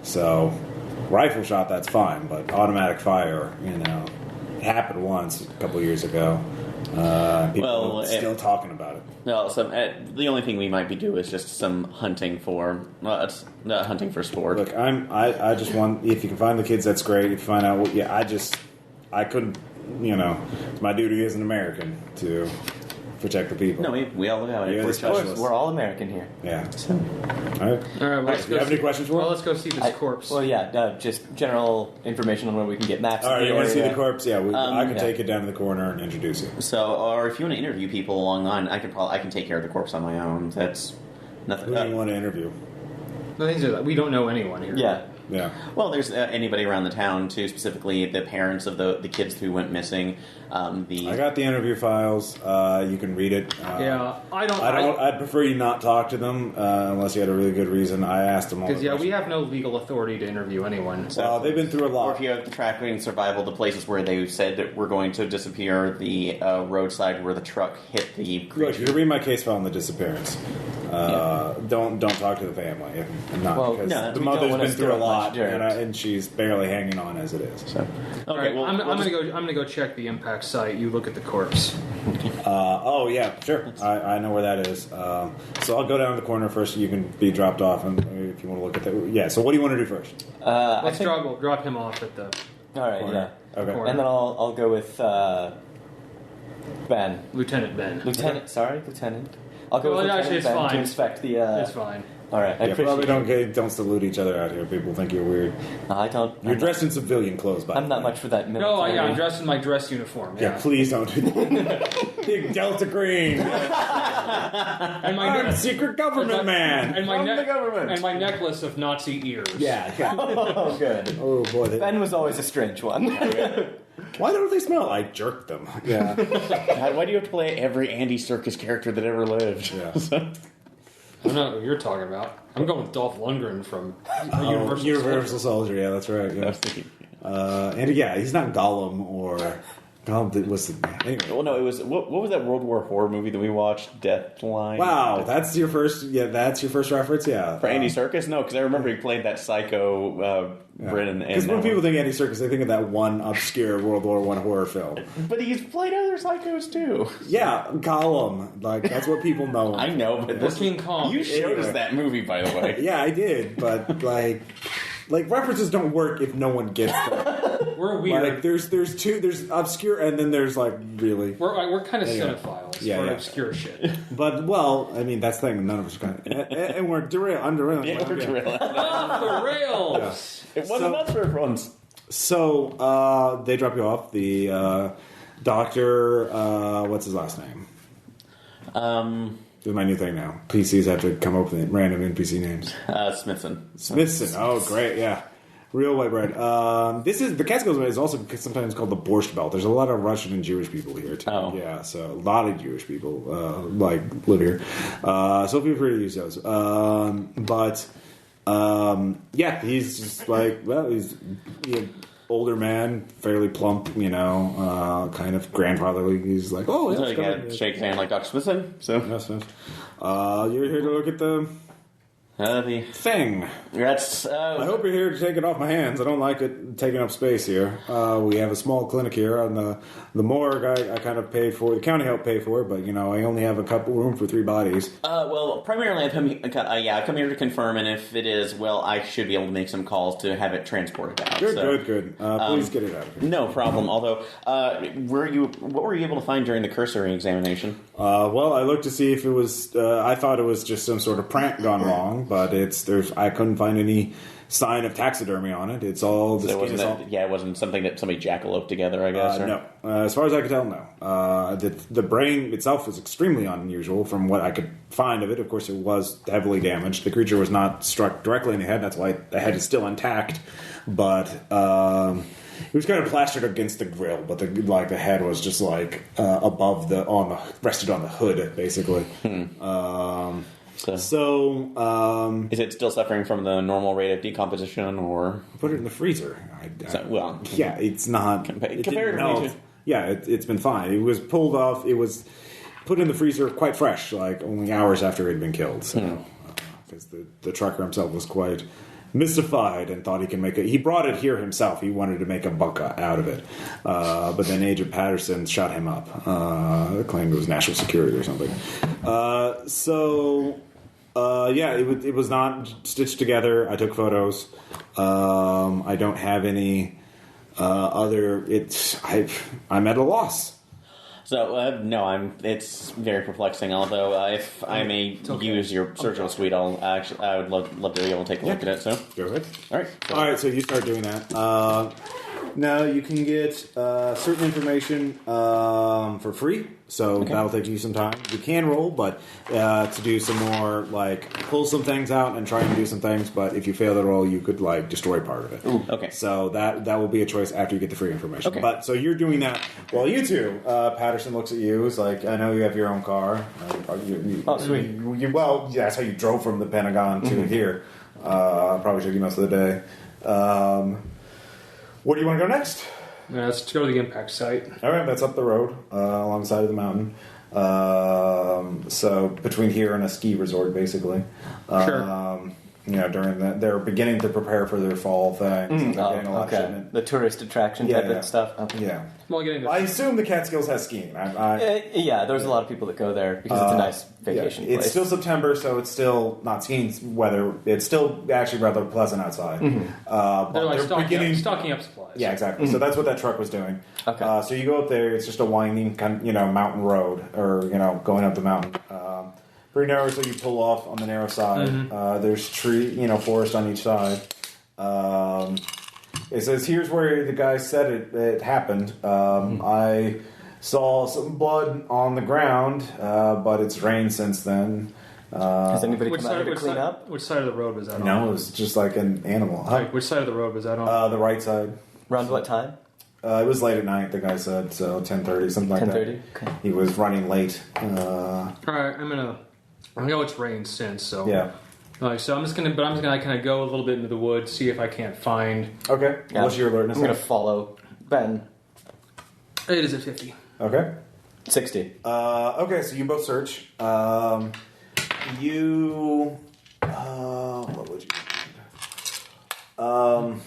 So rifle shot, that's fine, but automatic fire, it happened once a couple years ago. People are still talking about it. No, the only thing we might be doing is just some hunting for hunting for sport. Look, I just want, if you can find the kids, that's great. If you find out, I couldn't, it's my duty as an American to protect the people. No, we all look at it. You're the Of specialist. course, we're all American here. Yeah. So. All right. All right, well, let's Do go you have any questions for Well, him? let's go see this corpse. Well, yeah, just general information on where we can get maps. All right, you want to see the area. corpse? Yeah, I can yeah. take it down to the corner and introduce you. So, or if you want to interview people along the line, I can take care of the corpse on my own. That's nothing. Who do you want to interview? The things are that we don't know anyone here. Yeah. Yeah. Well, there's anybody around the town too, specifically the parents of the kids who went missing. I got the interview files. You can read it. I'd prefer you not talk to them unless you had a really good reason. I asked them all. Because we have no legal authority to interview anyone. So they've been through a lot. Or if you have the tracking survival, the places where they said that we're going to disappear, the roadside where the truck hit the creature. Look, you can read my case file on the disappearance. Don't talk to the family. Because the mother's been through a lot, and she's barely hanging on as it is. So, okay, right, I'm gonna go check the impact site. You look at the corpse. Oh yeah, sure. I know where that is. So I'll go down to the corner first. You can be dropped off, and if you want to look at that. Yeah. So what do you want to do first? Let's drop him off at the. All right. corner. Yeah. Okay. And then I'll go with Ben. Lieutenant Ben. Lieutenant. I'll go with actually, Lieutenant it's Ben fine. to inspect the. It's fine. All right. I appreciate probably it. don't salute each other out here. People think you're weird. I don't. You're dressed in civilian clothes, by the way. I'm not much for that. No, Military. I'm dressed in my dress uniform. Yeah, please don't do that. Big Delta Green. And I'm a secret government man. And my the government. And my necklace of Nazi ears. Yeah. Oh, good. Oh boy. Ben was always a strange one. Why don't they smell? I jerked them. Yeah. God, why do you have to play every Andy Serkis character that ever lived? Yeah. I don't know what you're talking about. I'm going with Dolph Lundgren from Universal Soldier. Yeah, that's right. Yeah. I was thinking. And yeah, he's not Gollum or Gollum. Was anyway? Well, no, it was what was that World War horror movie that we watched? Deathline. Wow, that's your first. Yeah, that's your first reference. Yeah, For Andy Serkis? No, because I remember he played that psycho Britain. Because when people think Andy Serkis, they think of that one obscure World War I horror film. But he's played other psychos too. Yeah, Gollum. Like that's what people know. I know, but Or King Kong. You showed us that movie, by the way. Yeah, I did, but like references don't work if no one gets them. We're weird. Like there's obscure, and then there's like really. We're kind of cinephiles for obscure shit. But well, I mean that's the thing. None of us kind of, and we're derailing. Yeah, we're derailing. Off the rails. It wasn't us for once. So they drop you off. The doctor, what's his last name? This is my new thing now. PCs have to come up with random NPC names. Smithson. Smithson. Oh, great. Yeah. Real white bread. This is the Catskills is also sometimes called the Borscht Belt. There's a lot of Russian and Jewish people here too. Oh. Yeah, so a lot of Jewish people live here. So feel free to use those. Yeah, he's just he's older man, fairly plump, kind of grandfatherly. He's like, oh, So you gotta shake his hand like Dr. Smithson. So Yes. You're here to look at the thing. That's. I hope you're here to take it off my hands. I don't like it taking up space here. We have a small clinic here on the morgue. I kind of paid for. The county helped pay for it, but I only have a couple room for 3 bodies. Well, primarily I come here to confirm, and if it is, I should be able to make some calls to have it transported out. Good. Please get it out of here. No problem. Although, what were you able to find during the cursory examination? Well, I looked to see if it was. I thought it was just some sort of prank gone wrong, but I couldn't find any sign of taxidermy on it. It's all the skin is all. It wasn't something that somebody jackaloped together, I guess. No, as far as I could tell, no. The brain itself was extremely unusual from what I could find of it. Of course, it was heavily damaged. The creature was not struck directly in the head. That's why the head is still intact, but. It was kind of plastered against the grill, but the head was just above rested on the hood, basically. So, is it still suffering from the normal rate of decomposition, or put it in the freezer? Yeah, it's not comparatively. Yeah, it's been fine. It was pulled off. It was put in the freezer quite fresh, only hours after it had been killed. So, because the trucker himself was quite mystified and thought he can make it. He brought it here himself. He wanted to make a buck out of it, but then Agent Patterson shot him up. Claimed it was national security or something. It was not stitched together. I took photos. I don't have any other. I'm at a loss. So no, it's very perplexing. Although if I may use your surgical suite, I would love to be able to take a look at it. So go ahead. All right. So you start doing that. No, you can get certain information for free, so that'll take you some time. You can roll, but to do some more, like, pull some things out and try and do some things, but if you fail the roll, you could, like, destroy part of it. Ooh, okay. So that will be a choice after you get the free information. Okay. But, so you're doing that while you two, Patterson looks at you, is like, I know you have your own car. Sweet. Well, yeah, that's how you drove from the Pentagon to here. Probably took you most of the day. Where do you want to go next? Yeah, let's go to the impact site. All right, that's up the road, alongside of the mountain. So between here and a ski resort, basically. Sure. During that, they're beginning to prepare for their fall thing. So getting a lot of shipment. The tourist attraction type of stuff. Okay. Yeah. Well, getting to I assume the Catskills has skiing. Yeah, there's a lot of people that go there because it's a nice vacation place. It's still September, so it's still not skiing weather. It's still actually rather pleasant outside. they're like they're stocking up supplies. Yeah, exactly. So that's what that truck was doing. Okay. So you go up there. It's just a winding, mountain road, or going up the mountain. Pretty narrow, so you pull off on the narrow side. There's forest on each side. It says here's where the guy said it happened. I saw some blood on the ground, but it's rained since then. Has anybody come out here to clean up? Which side of the road was that on? No, it was just like an animal. Like, which side of the road was that on? The right side. Around what time? It was late at night, the guy said, so 10:30, something like 10:30? that. Okay. He was running late. All right, I know it's rained since, so Yeah. So I'm just gonna kind of go a little bit into the woods, see if I can't find. Okay. Yeah. What's your alertness? I'm going to follow Ben. It is at 50. Okay. 60. Okay, so you both search. What would you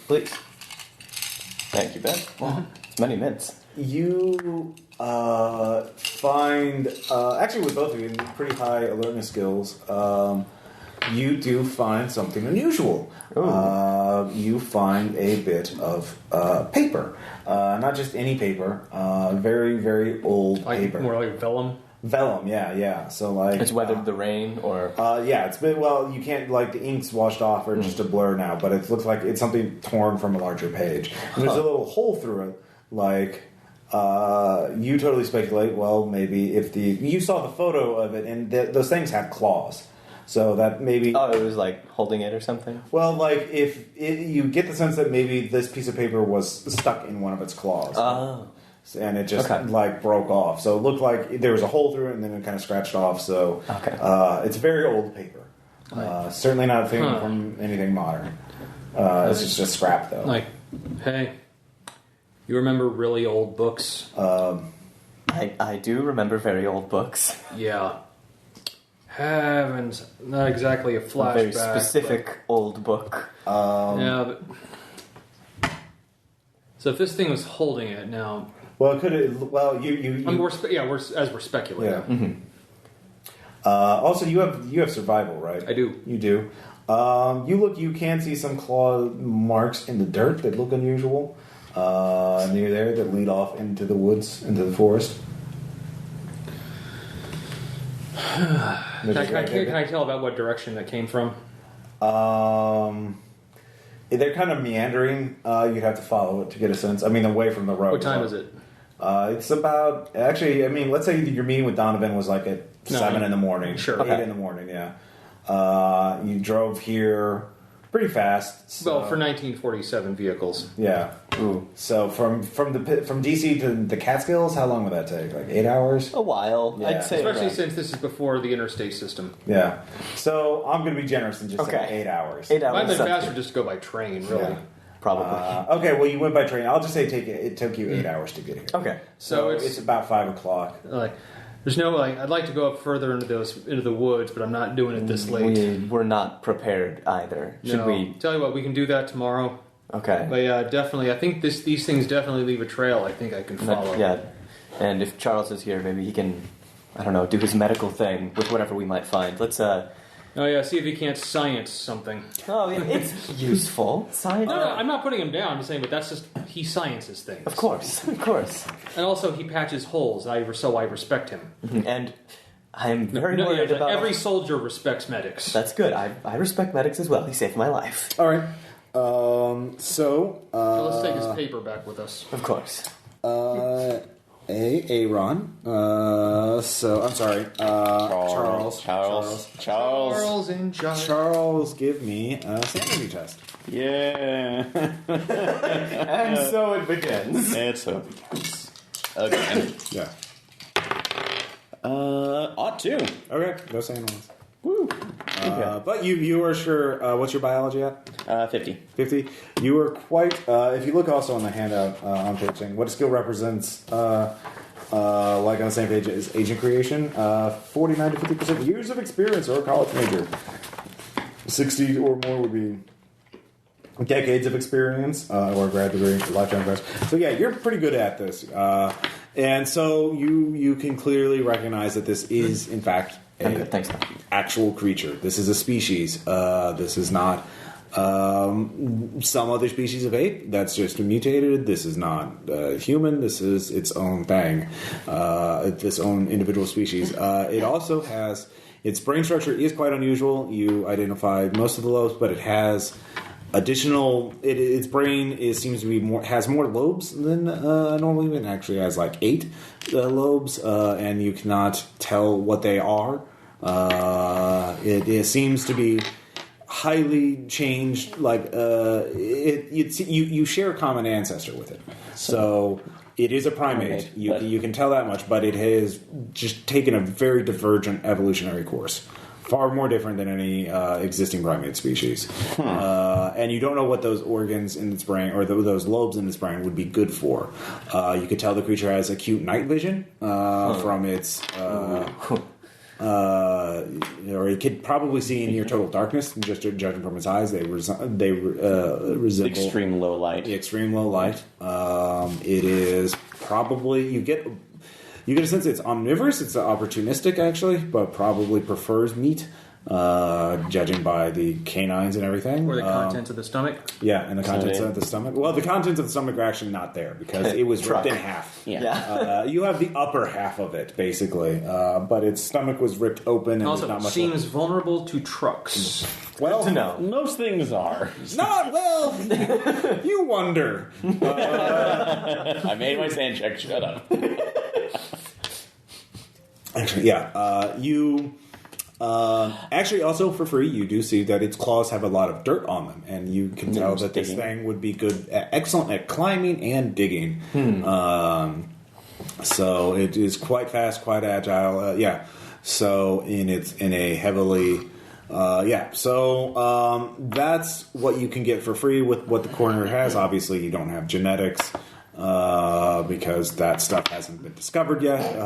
Please. Thank you, Ben. Wow. It's many mints. You find, actually with both of you, pretty high alertness skills, you do find something unusual. You find a bit of paper. Not just any paper, very, very old paper. More like vellum? Vellum, yeah. So like It's weathered the rain, or... it's been, you can't, the ink's washed off or just a blur now, but it looks like it's something torn from a larger page. And there's a little hole through it, you totally speculate, well, maybe if you saw the photo of it, and those things have claws. So that maybe... Oh, it was like holding it or something? Well, you get the sense that maybe this piece of paper was stuck in one of its claws. Oh. And it just, broke off. So it looked like there was a hole through it, and then it kind of scratched off. So it's very old paper. Certainly not a thing from anything modern. It's just scrap, though. Hey, you remember really old books? I do remember very old books. Yeah. Heavens, not exactly a flashback. A very specific old book. Yeah, but... So if this thing was holding it now... Well, it could. Well, you. we're speculating. Yeah. Mm-hmm. Also, you have survival, right? I do. You do. You can see some claw marks in the dirt that look unusual near there that lead off into the woods, into the forest. Can I tell about what direction that came from? They're kind of meandering. You'd have to follow it to get a sense. Away from the road. What time is it? It's about... Actually, let's say your meeting with Donovan was at 7 in the morning. Sure. 8 in the morning, yeah. You drove here pretty fast. So, Well, for 1947 vehicles. Yeah. Ooh. So from DC to the Catskills, how long would that take? 8 hours? A while, Yeah. I'd say. Especially since this is before the interstate system. Yeah. So I'm going to be generous and just say 8 hours. 8 hours. Might have been sounds faster good. just to go by train, really. Yeah. Probably. Okay, well, you went by train. I'll just say it took you 8 hours to get here. Okay. So it's about 5 o'clock. There's no I'd like to go up further into the woods, but I'm not doing it this late. We're not prepared either. Should we? Tell you what, we can do that tomorrow. Okay. But yeah, definitely. I think these things definitely leave a trail. I think I can follow. Yeah. And if Charles is here, maybe he can, do his medical thing with whatever we might find. Let's see if he can't science something. Oh, it's useful. Science. No, I'm not putting him down. I'm just saying, but that's just he sciences things. Of course. And also, he patches holes. So I respect him. Mm-hmm. And I'm very worried about... Every soldier respects medics. That's good. I respect medics as well. He saved my life. All right. So let's take his paper back with us. Of course. Aaron. So I'm sorry. Charles in charge. Charles, give me a sanity test. Yeah. And so it begins. It's so again. Yeah. Ought to. Okay. Go say once. Woo. But you are sure. What's your biology at? 50. 50. You are quite. If you look also on the handout on page thing, what a skill represents. Like on the same page as agent creation, 49 to 50% years of experience or a college major. 60 or more would be decades of experience or a grad degree, lifetime class. So yeah, you're pretty good at this, and so you can clearly recognize that this is in fact Thanks. actual creature. This is a species. This is not some other species of ape that's just mutated. This is not human. This is its own thing. Its own individual species. It also has its brain structure is quite unusual. You identified most of the lobes, but it has additional. Its brain seems to be has more lobes than a normal human. It actually has like 8 lobes, and you cannot tell what they are. It seems to be highly changed. Like you share a common ancestor with it, so it is a primate. You can tell that much, but it has just taken a very divergent evolutionary course. Far more different than any existing primate species. And you don't know what those organs in its brain, or those lobes in its brain, would be good for. You could tell the creature has acute night vision from its... or you could probably see in near total darkness, just judging from its eyes. They resemble... Extreme low light. Extreme low light. It is probably... You get a sense it's omnivorous. It's opportunistic, actually, but probably prefers meat, judging by the canines and everything. Or the contents of the stomach. Yeah, and the contents of the stomach. Well, the contents of the stomach are actually not there because it was ripped in half. Yeah. You have the upper half of it, basically, but its stomach was ripped open and Also, there's not much seems left. vulnerable to trucks. Well, to know. Most things are. not well. You wonder. I made my sand check. Shut up. Actually, yeah. You actually also for free, you do see that its claws have a lot of dirt on them, and you can tell that this thing would be excellent at climbing and digging. So it is quite fast, quite agile. Yeah. So in a heavily. So that's what you can get for free with what the coroner has. Obviously, you don't have genetics. Because that stuff hasn't been discovered yet.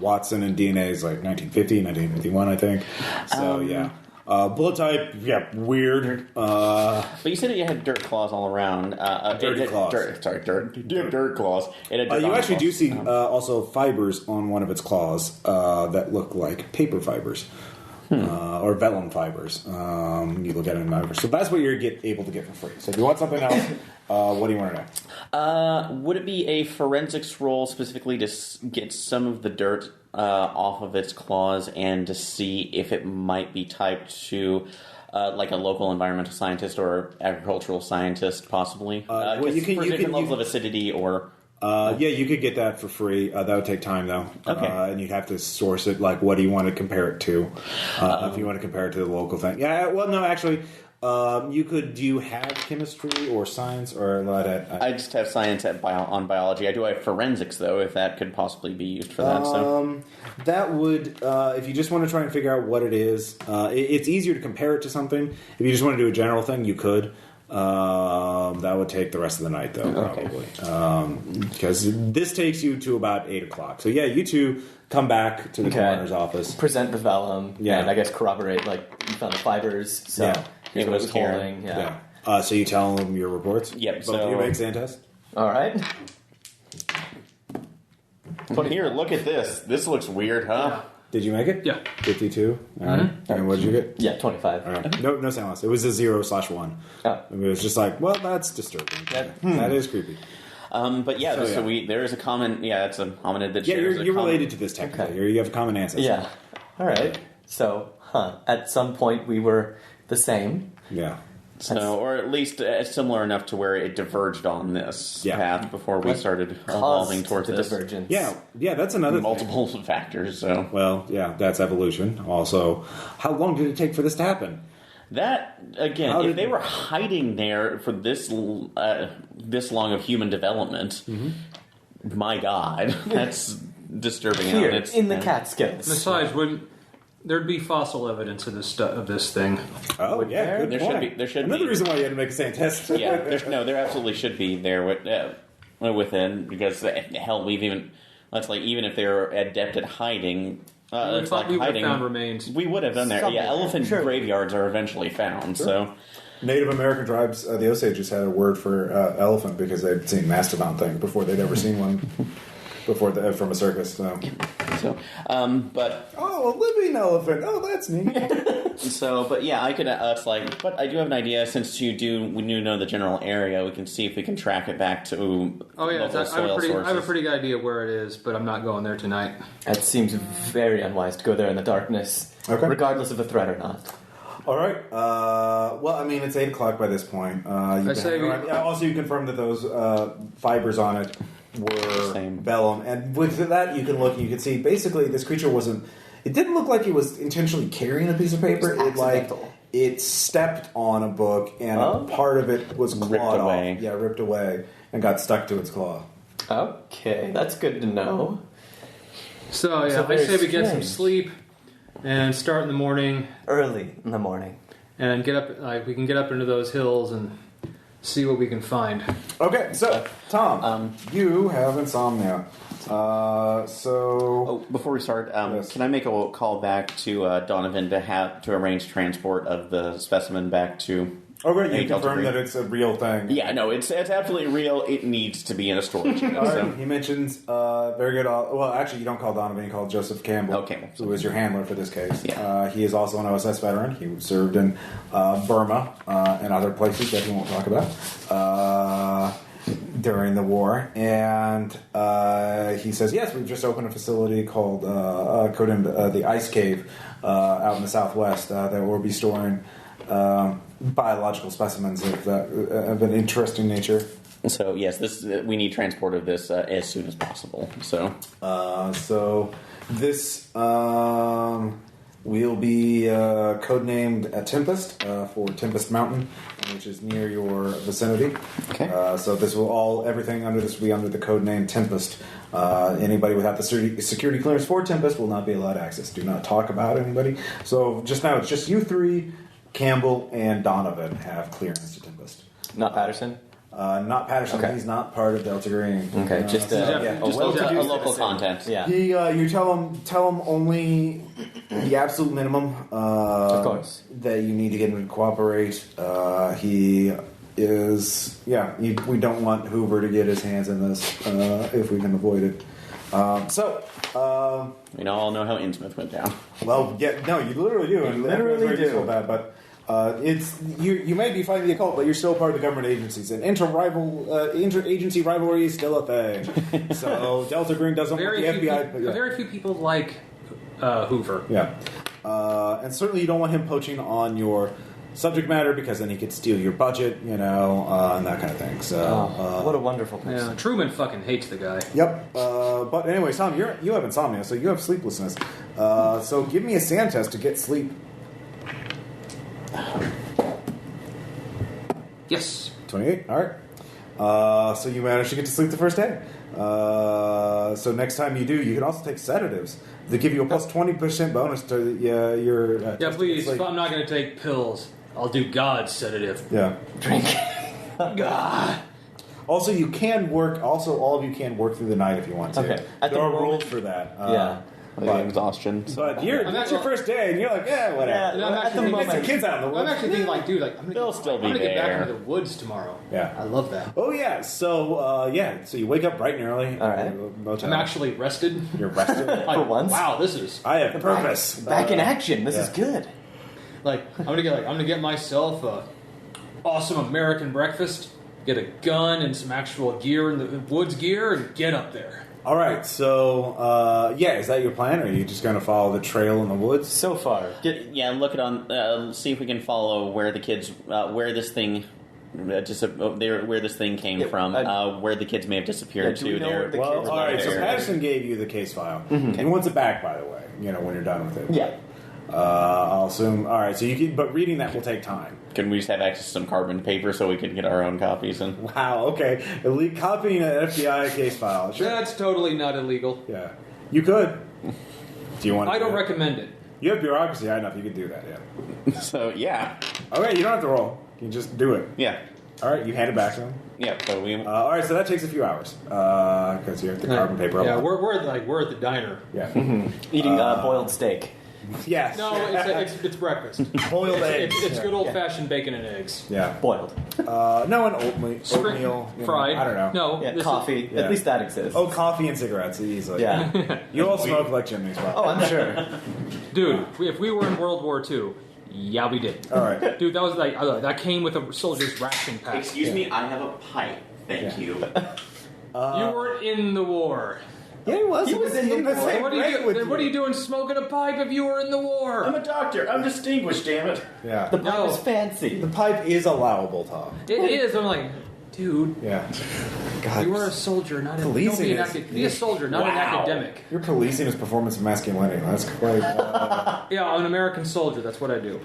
Watson and DNA is like 1950, 1951, I think. So, yeah. Blood type, yeah, weird. But you said that you had dirt claws all around. Dirty claws. Dirt claws. You actually do see also fibers on one of its claws that look like paper fibers. Or vellum fibers. You look at it in the So that's what you're able to get for free. So if you want something else, what do you want to know? Would it be a forensics roll specifically to get some of the dirt off of its claws and to see if it might be typed to like a local environmental scientist or agricultural scientist, possibly? You can different levels of acidity or... yeah, you could get that for free. That would take time, though. Okay. And you'd have to source it. Like, what do you want to compare it to? If you want to compare it to the local thing. Yeah, well, no, actually, you could... Do you have chemistry or science or... I just have science on biology. I do have forensics, though, if that could possibly be used for that. So. That would... if you just want to try and figure out what it is, it's easier to compare it to something. If you just want to do a general thing, you could... that would take the rest of the night, though, probably. Because this takes you to about 8 o'clock. So, yeah, you two come back to the coroner's office. Present the vellum, and I guess corroborate, like, you found the fibers, so here's what it was holding. Yeah. So you tell them your reports? Yep. Both of you make sand tests? All right. Here, look at this. This looks weird, huh? Yeah. Did you make it? Yeah. 52? All right. And what did you get? Yeah, 25. All right. No sound loss. It was a 0/1. Oh. It was just like, well, that's disturbing. That is creepy. But yeah, so there is a common... Yeah, it's a hominid that shares you're related to this technically. Okay. You have a common ancestor. Yeah. All right. So, at some point we were the same. Yeah. So, or at least similar enough to where it diverged on this path before we started evolving towards the this. divergence. Yeah, that's another Multiple factors. So, well, yeah, that's evolution. Also, how long did it take for this to happen? that again, if they were hiding there for this long of human development, my God, that's disturbing. Here in the Catskills. Besides, there'd be fossil evidence of this thing. Oh, yeah, good point. There should another be. reason why you had to make a scientist. Yeah, there absolutely should be there within, because hell, even if they're adept at hiding. We would have found remains. We would have done that. Yeah, elephant graveyards are eventually found. So, Native American tribes, the Osages had a word for elephant because they'd seen mastodon thing before they'd ever seen one from a circus. So, but a living elephant. Oh, that's neat. but yeah, I could. But I do have an idea. Since we do know the general area, we can see if we can track it back to local soil sources. I have a pretty good idea where it is, but I'm not going there tonight. It seems very unwise to go there in the darkness, regardless of the threat or not. All right. Well, I mean, it's 8 o'clock by this point. Also, you confirmed that those fibers on it were vellum, and with that, you can see basically this creature wasn't. It didn't look like it was intentionally carrying a piece of paper. It stepped on a book, and a part of it was clawed off. Yeah, ripped away, and got stuck to its claw. Okay, that's good to know. So I say we get some sleep and start in the morning. Early in the morning. And get up. We can get up into those hills and see what we can find. Okay, so Tom, you have insomnia. Before we start, can I make a call back to Donovan to arrange transport of the specimen back to? Oh, great! You confirm that it's a real thing. Yeah, no, it's absolutely real. It needs to be in a storage unit. All right. He mentions very good. Well, actually, you don't call Donovan; you call Joseph Campbell. Okay, who is your handler for this case. Yeah. He is also an OSS veteran. He served in Burma and other places that he won't talk about during the war. And he says, "Yes, we've just opened a facility called codenamed the Ice Cave out in the southwest that will be storing." Biological specimens of an interesting nature. So yes, we need transport of this as soon as possible. So this will be codenamed Tempest for Tempest Mountain, which is near your vicinity. Okay. So everything under this will be under the code name Tempest. Anybody without the security clearance for Tempest will not be allowed access. Do not talk about anybody. So just now, it's just you three. Campbell and Donovan have clearance to Tempest. Not Patterson? Not Patterson. Okay. He's not part of Delta Green. Okay, just a local content. Yeah. You tell him only the absolute minimum. Of course. That you need to get him to cooperate. He is. Yeah. We don't want Hoover to get his hands in this if we can avoid it. We all know how Innsmouth went down. Well, yeah, no, you literally do. And literally do. Bad, but it's you may be fighting the occult, but you're still part of the government agencies, and interagency rivalry is still a thing. So Delta Green doesn't want the FBI. Very few people like Hoover. Yeah, and certainly you don't want him poaching on your subject matter because then he could steal your budget, and that kind of thing. So, what a wonderful person. Yeah, Truman fucking hates the guy. Yep. But anyway, Tom, you have insomnia, so you have sleeplessness. So give me a SAM test to get sleep. Yes. 28. All right. So you managed to get to sleep the first day. So next time you do, you can also take sedatives. They give you a plus 20% bonus to your. Yeah, please. I'm not going to take pills. I'll do God's sedative. Yeah. Drink. God. Also, you can work. Also, all of you can work through the night if you want to. Okay. There are rules for that. Yeah. Exhaustion. But it's your first day, and you're like, whatever. Yeah, at the moment. Get some kids out in the woods. I'm actually thinking, like, dude, I'm They'll still be gonna get there. back into the woods tomorrow. Yeah. I love that. Oh, yeah. So, so you wake up bright and early. All right. I'm actually rested. You're rested. Like, For once. Wow, this is. I have purpose. Back in action. This is good. I'm gonna get myself a awesome American breakfast. Get a gun and some actual gear in the woods gear, and get up there. All right, so is that your plan, or are you just going to follow the trail in the woods? So far. Look it on. See if we can follow where the kids, where this thing, where this thing came from, where the kids may have disappeared do we know where the kids all right. So there. Patterson gave you the case file. He wants it back, by the way. When you're done with it. Yeah. I'll assume. All right, so you can, but reading that will take time. Can we just have access to some carbon paper so we can get our own copies? And Wow. Okay. Copying an FBI case file. Sure. That's totally not illegal. Yeah. You could. Do you want? I don't recommend it. You have bureaucracy high enough. You could do that. Yeah. so yeah, Okay. You don't have to roll. You can just do it. yeah, All right. You hand it back to him. yeah. So we. All right. So that takes a few hours because you have the carbon paper. Yeah, up. we're at the diner. Yeah. Eating boiled steak. Yes. No, it's breakfast. Boiled eggs. It's good old fashioned bacon and eggs. Yeah. Boiled. No, an oatmeal. Fried. I don't know. No, Yeah, this coffee. Yeah. At least that exists. Oh, coffee and cigarettes easily. Yeah. You all smoke like chimneys. Well. Oh, I'm sure. Dude, if we were in World War II, yeah, we did. All right. Dude, that was like that came with a soldier's ration pack. Excuse me, I have a pipe. Thank you. You weren't in the war. Yeah, he was. He was in the war. same What are you doing smoking a pipe if you were in the war? I'm a doctor. I'm distinguished. Damn it. Yeah. The pipe No. is fancy. The pipe is allowable, Tom. It is. I'm like, dude, Yeah. God. you are a soldier, not don't Policing be an is- be a soldier, not an academic. You're policing his performance of masculinity. That's quite. Yeah, I'm an American soldier. That's what I do.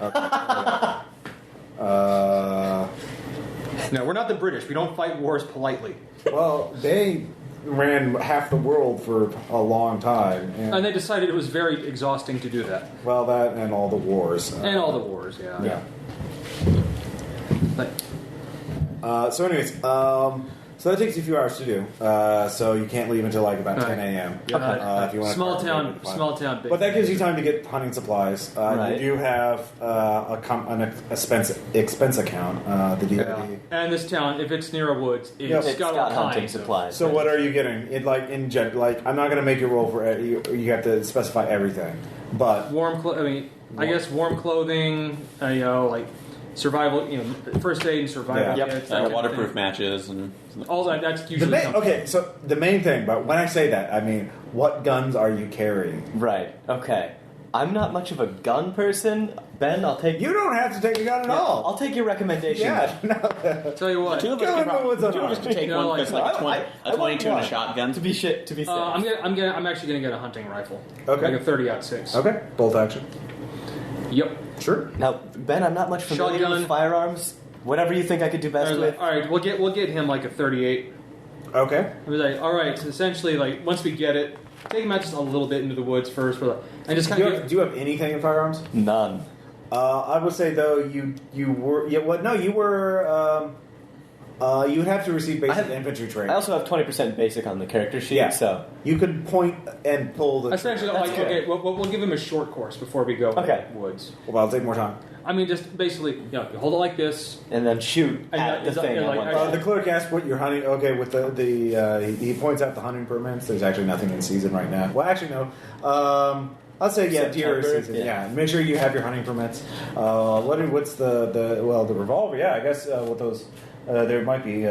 No, we're not the British. We don't fight wars politely. Well, they ran half the world for a long time. And they decided it was very exhausting to do that. Well, that and all the wars. And all the wars, yeah. Yeah. Like, So, anyways, so that takes you a few hours to do. So you can't leave until like about 10 a.m. If you want small town. Big But that gives you time to get hunting supplies. Right. You do have an expense account. The DoD. yeah. And this town, if it's near a woods, Yep. it's got got all hunting kinds of supplies. So what are you getting? I'm not going to make you roll for it. You have to specify everything. But I guess warm clothing, like survival, first aid and survival Yeah. kits, that kind of Waterproof thing. matches and All that, that's usually something. okay. So the main thing, but when I say that, I mean what guns are you carrying? Right. Okay. I'm not much of a gun person. Ben, I'll take You don't have to take a gun at all. I'll take your recommendation. Yeah. No. Tell you what, two of Go us in the woods can unarmed. take No, one like- that's like a 22 and a one. shotgun. To be safe. I'm actually gonna get a hunting rifle, Okay. like a 30-06. Okay. Bolt action. Yep. Sure. Now, Ben, I'm not much familiar Shotgun. with firearms. Whatever you think I could do best with. All right, we'll get him like a 38. Okay. I was like, all right. So essentially, like once we get it, take him out just a little bit into the woods first, and just Do kind you, of. do you have anything in firearms? None. I would say though you were you were you would have to receive basic infantry training. I also have 20% basic on the character sheet, Yeah. so... You could point and pull the. Essentially, That's like, good. okay, we'll give him a short course before we go Okay. woods. Well, that'll take more time. I mean, just basically, you hold it like this. And then shoot And at the is that- thing. yeah, at like, one actually- time. The clerk asked what you're hunting. Okay, with he points out the hunting permits. There's actually nothing in season right now. Well, actually no. I'll say deer is September, season. yeah. Yeah, make sure you have your hunting permits. What's the revolver? Yeah, I guess with those. There might be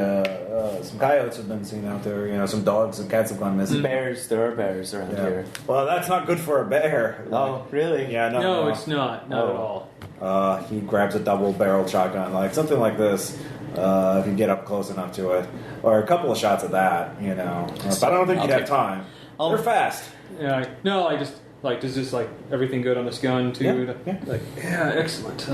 some coyotes have been seen out there. Some dogs and cats have gone missing. Bears. There are bears around Yeah. here. Well, that's not good for a bear. Oh, really? Yeah, No, it's not. Not at Oh. all. He grabs a double-barreled shotgun, like something like this. If you get up close enough to it, or a couple of shots of that, But I don't think I'll you'd have take- time. They're fast. Yeah. No, I just does this everything good on this gun too? Yeah. Excellent.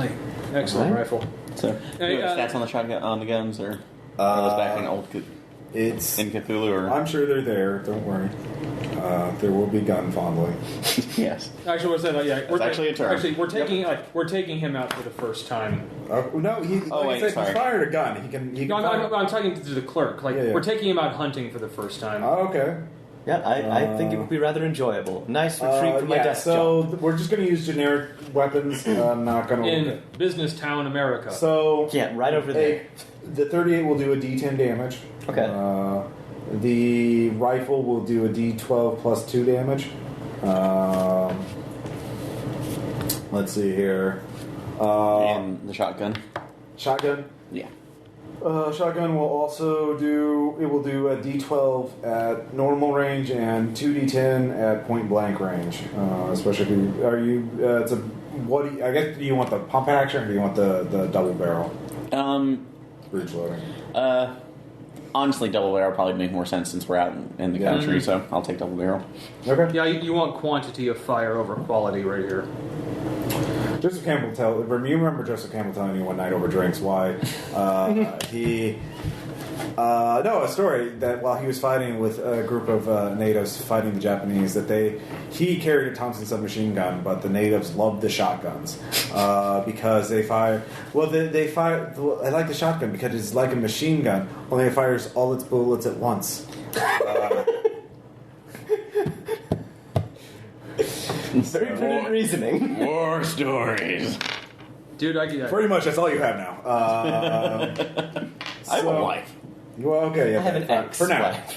Excellent Alright. rifle. So, Hey, do you have stats on the shotgun on the guns, or are those back in It's. in Cthulhu? Or I'm sure they're there. Don't worry. There will be gun fondling. yes, Actually, what's that? We're actually a term. Actually, we're taking him out for the first time. No, he. Oh, wait, I said, sorry. he fired a gun. He can. No, I'm talking to the clerk. Yeah. We're taking him out hunting for the first time. Oh, okay. Yeah, I think it would be rather enjoyable. Nice retreat from my desk job. we're just going to use generic weapons. I'm not going to. In business town America. So Yeah, right over there. The 38 will do a D10 damage. Okay. The rifle will do a D12 plus 2 damage. Let's see here. and the shotgun. Shotgun. Yeah, Shotgun will also do a D12 at normal range and 2D10 at point blank range. Especially if it's a what? I guess do you want the pump action or do you want the double barrel? Breech loading. Honestly, double barrel probably make more sense since we're out in the country. So I'll take double barrel. Okay. Yeah, you want quantity of fire over quality right here. Joseph Campbell you remember Joseph Campbell telling you one night over drinks why a story that while he was fighting with a group of natives fighting the Japanese, that he carried a Thompson submachine gun, but the natives loved the shotguns because they fire. Well, they fire. I like the shotgun because it's like a machine gun, only it fires all its bullets at once. Very prudent reasoning. War stories. Dude, I get Pretty much, that's all you have now. I have a wife. Well, okay, yeah. I have an ex for now. wife.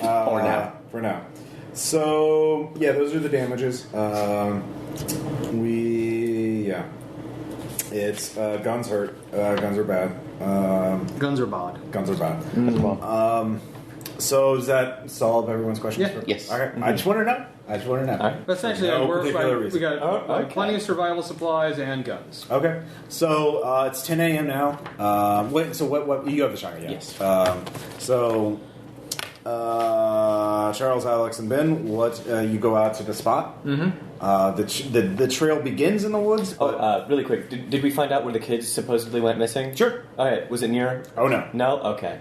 For now. So yeah, those are the damages. It's guns hurt. Guns are bad. guns are bad. Guns are bad. So does that solve everyone's questions? Yeah. Yes. Okay. I just want to know. Right. But essentially, No we particular got okay. plenty of survival supplies and guns. Okay. So it's 10 a.m. now. Wait. So what? You have the shotgun? Yeah. Yes. Charles, Alex, and Ben, you go out to the spot. Mm-hmm. The trail begins in the woods. But Really quick, did we find out where the kids supposedly went missing? Sure. Okay, was it near? Oh no. No? Okay.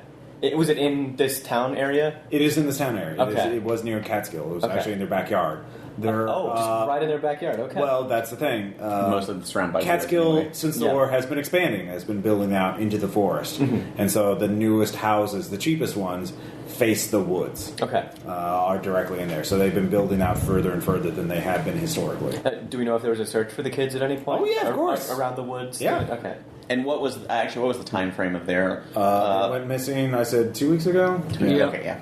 Was it in this town area? It is in this town area. Okay. It was near Catskill. It was Okay. actually in their backyard. Just right in their backyard, okay. Well, that's the thing. Most of it's surrounded by Catskill, woods anyway. since the Yeah. war, has been expanding, has been building out into the forest. Mm-hmm. And so the newest houses, the cheapest ones, face the woods. Okay. Are directly in there. So they've been building out further and further than they had been historically. Do we know if there was a search for the kids at any point? Oh, yeah, of course. Around the woods? Yeah. Okay. And what was the time frame of their? They went missing, I said, 2 weeks ago? Yeah. Okay, yeah.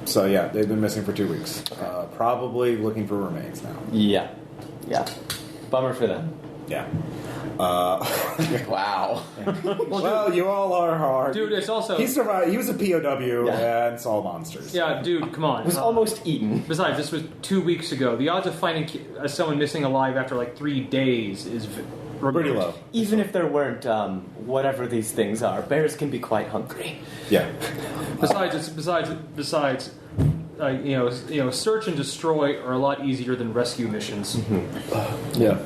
So yeah, they've been missing for 2 weeks. Probably looking for remains now. Yeah. Yeah. Bummer for them. Yeah. Wow. Well, you all are hard. Dude, it's also... He survived. He was a POW Yeah. and saw monsters. Yeah, dude, come on. Was almost eaten. Besides, this was 2 weeks ago. The odds of finding someone missing alive after like 3 days is Pretty low. Even if there weren't whatever these things are, bears can be quite hungry. Yeah. Besides, search and destroy are a lot easier than rescue missions. Yeah.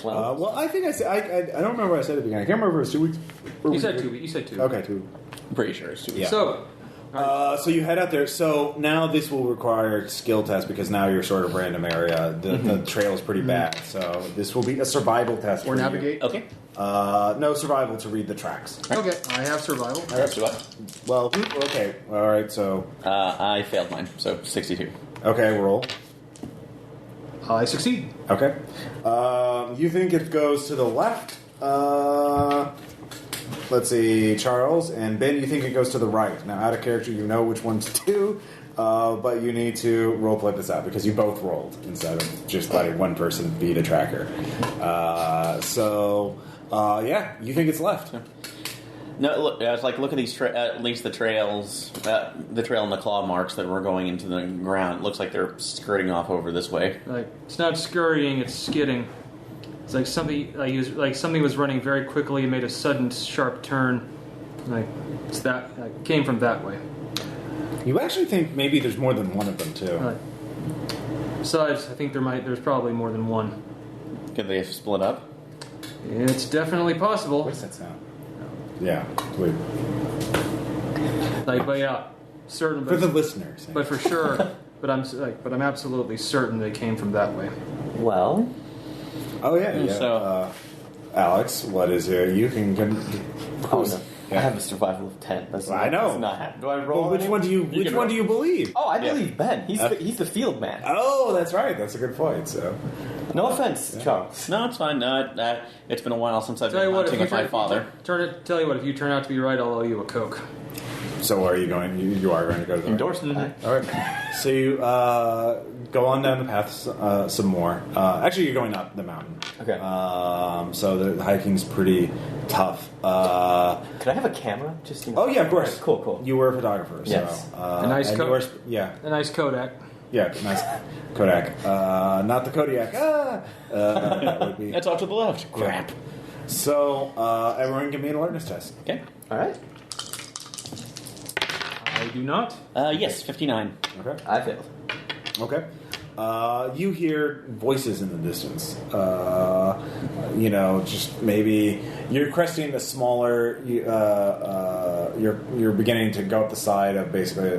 Well, I think I said I don't remember what I said at the beginning. I can't remember if it was 2 weeks. You said 2 weeks. You said 2. Okay, 2. I'm pretty sure it's 2 weeks. Yeah. So, So you head out there. So now this will require a skill test because now you're sort of random area. The trail is pretty bad. So this will be a survival test. or for you. navigate. Okay. No survival to read the tracks. Okay, I have survival. Well, okay. All right. So I failed mine, so 62. okay, roll. I succeed. Okay. You think it goes to the left? Let's see, Charles and Ben. You think it goes to the right? Now, out of character, you know which one to do, but you need to roleplay this out because you both rolled instead of just letting one person be the tracker. Yeah, you think it's left. No, look. I was like, look at these. At least the trails, the trail and the claw marks that were going into the ground. It looks like they're skirting off over this way. Like it's not scurrying; it's skidding. It's like something was running very quickly and made a sudden sharp turn. Came from that way. You actually think maybe there's more than one of them too. Besides, I think there's probably more than one. Could they have split up? It's definitely possible. What's that sound? Yeah, wait. But yeah, certain. For the listeners. But for sure. but I'm absolutely certain they came from that way. well, Oh yeah. So- Alex, what is it? You can. oh no. Yeah. I have a survival of 10. That's I know. That's not happening. Do I roll? Well, which any? one do you believe? Oh, I believe Ben. He's the field man. Oh, that's right. That's a good point. So, No offense, Charles. No, it's fine. It's been a while since I've Tell been you what, hunting with my father. Tell you what, if you turn out to be right, I'll owe you a Coke. So are you going? You are going to go to the Endorsed. All right. So you go on down the path some more. Actually, you're going up the mountain. Okay. So the hiking's pretty tough. Could I have a camera? Just Oh yeah, of course. Right, cool. You were a photographer. Yes. So, A nice and coat. you were, yeah. A nice Kodak. Yeah, nice Kodak. Not the Kodiak. That would be. That's off to the left. Crap. So everyone give me an alertness test. Okay. All right. I do not. Yes, 59. Okay. I failed. Okay. You hear voices in the distance. Just maybe you're cresting a smaller. You're beginning to go up the side of basically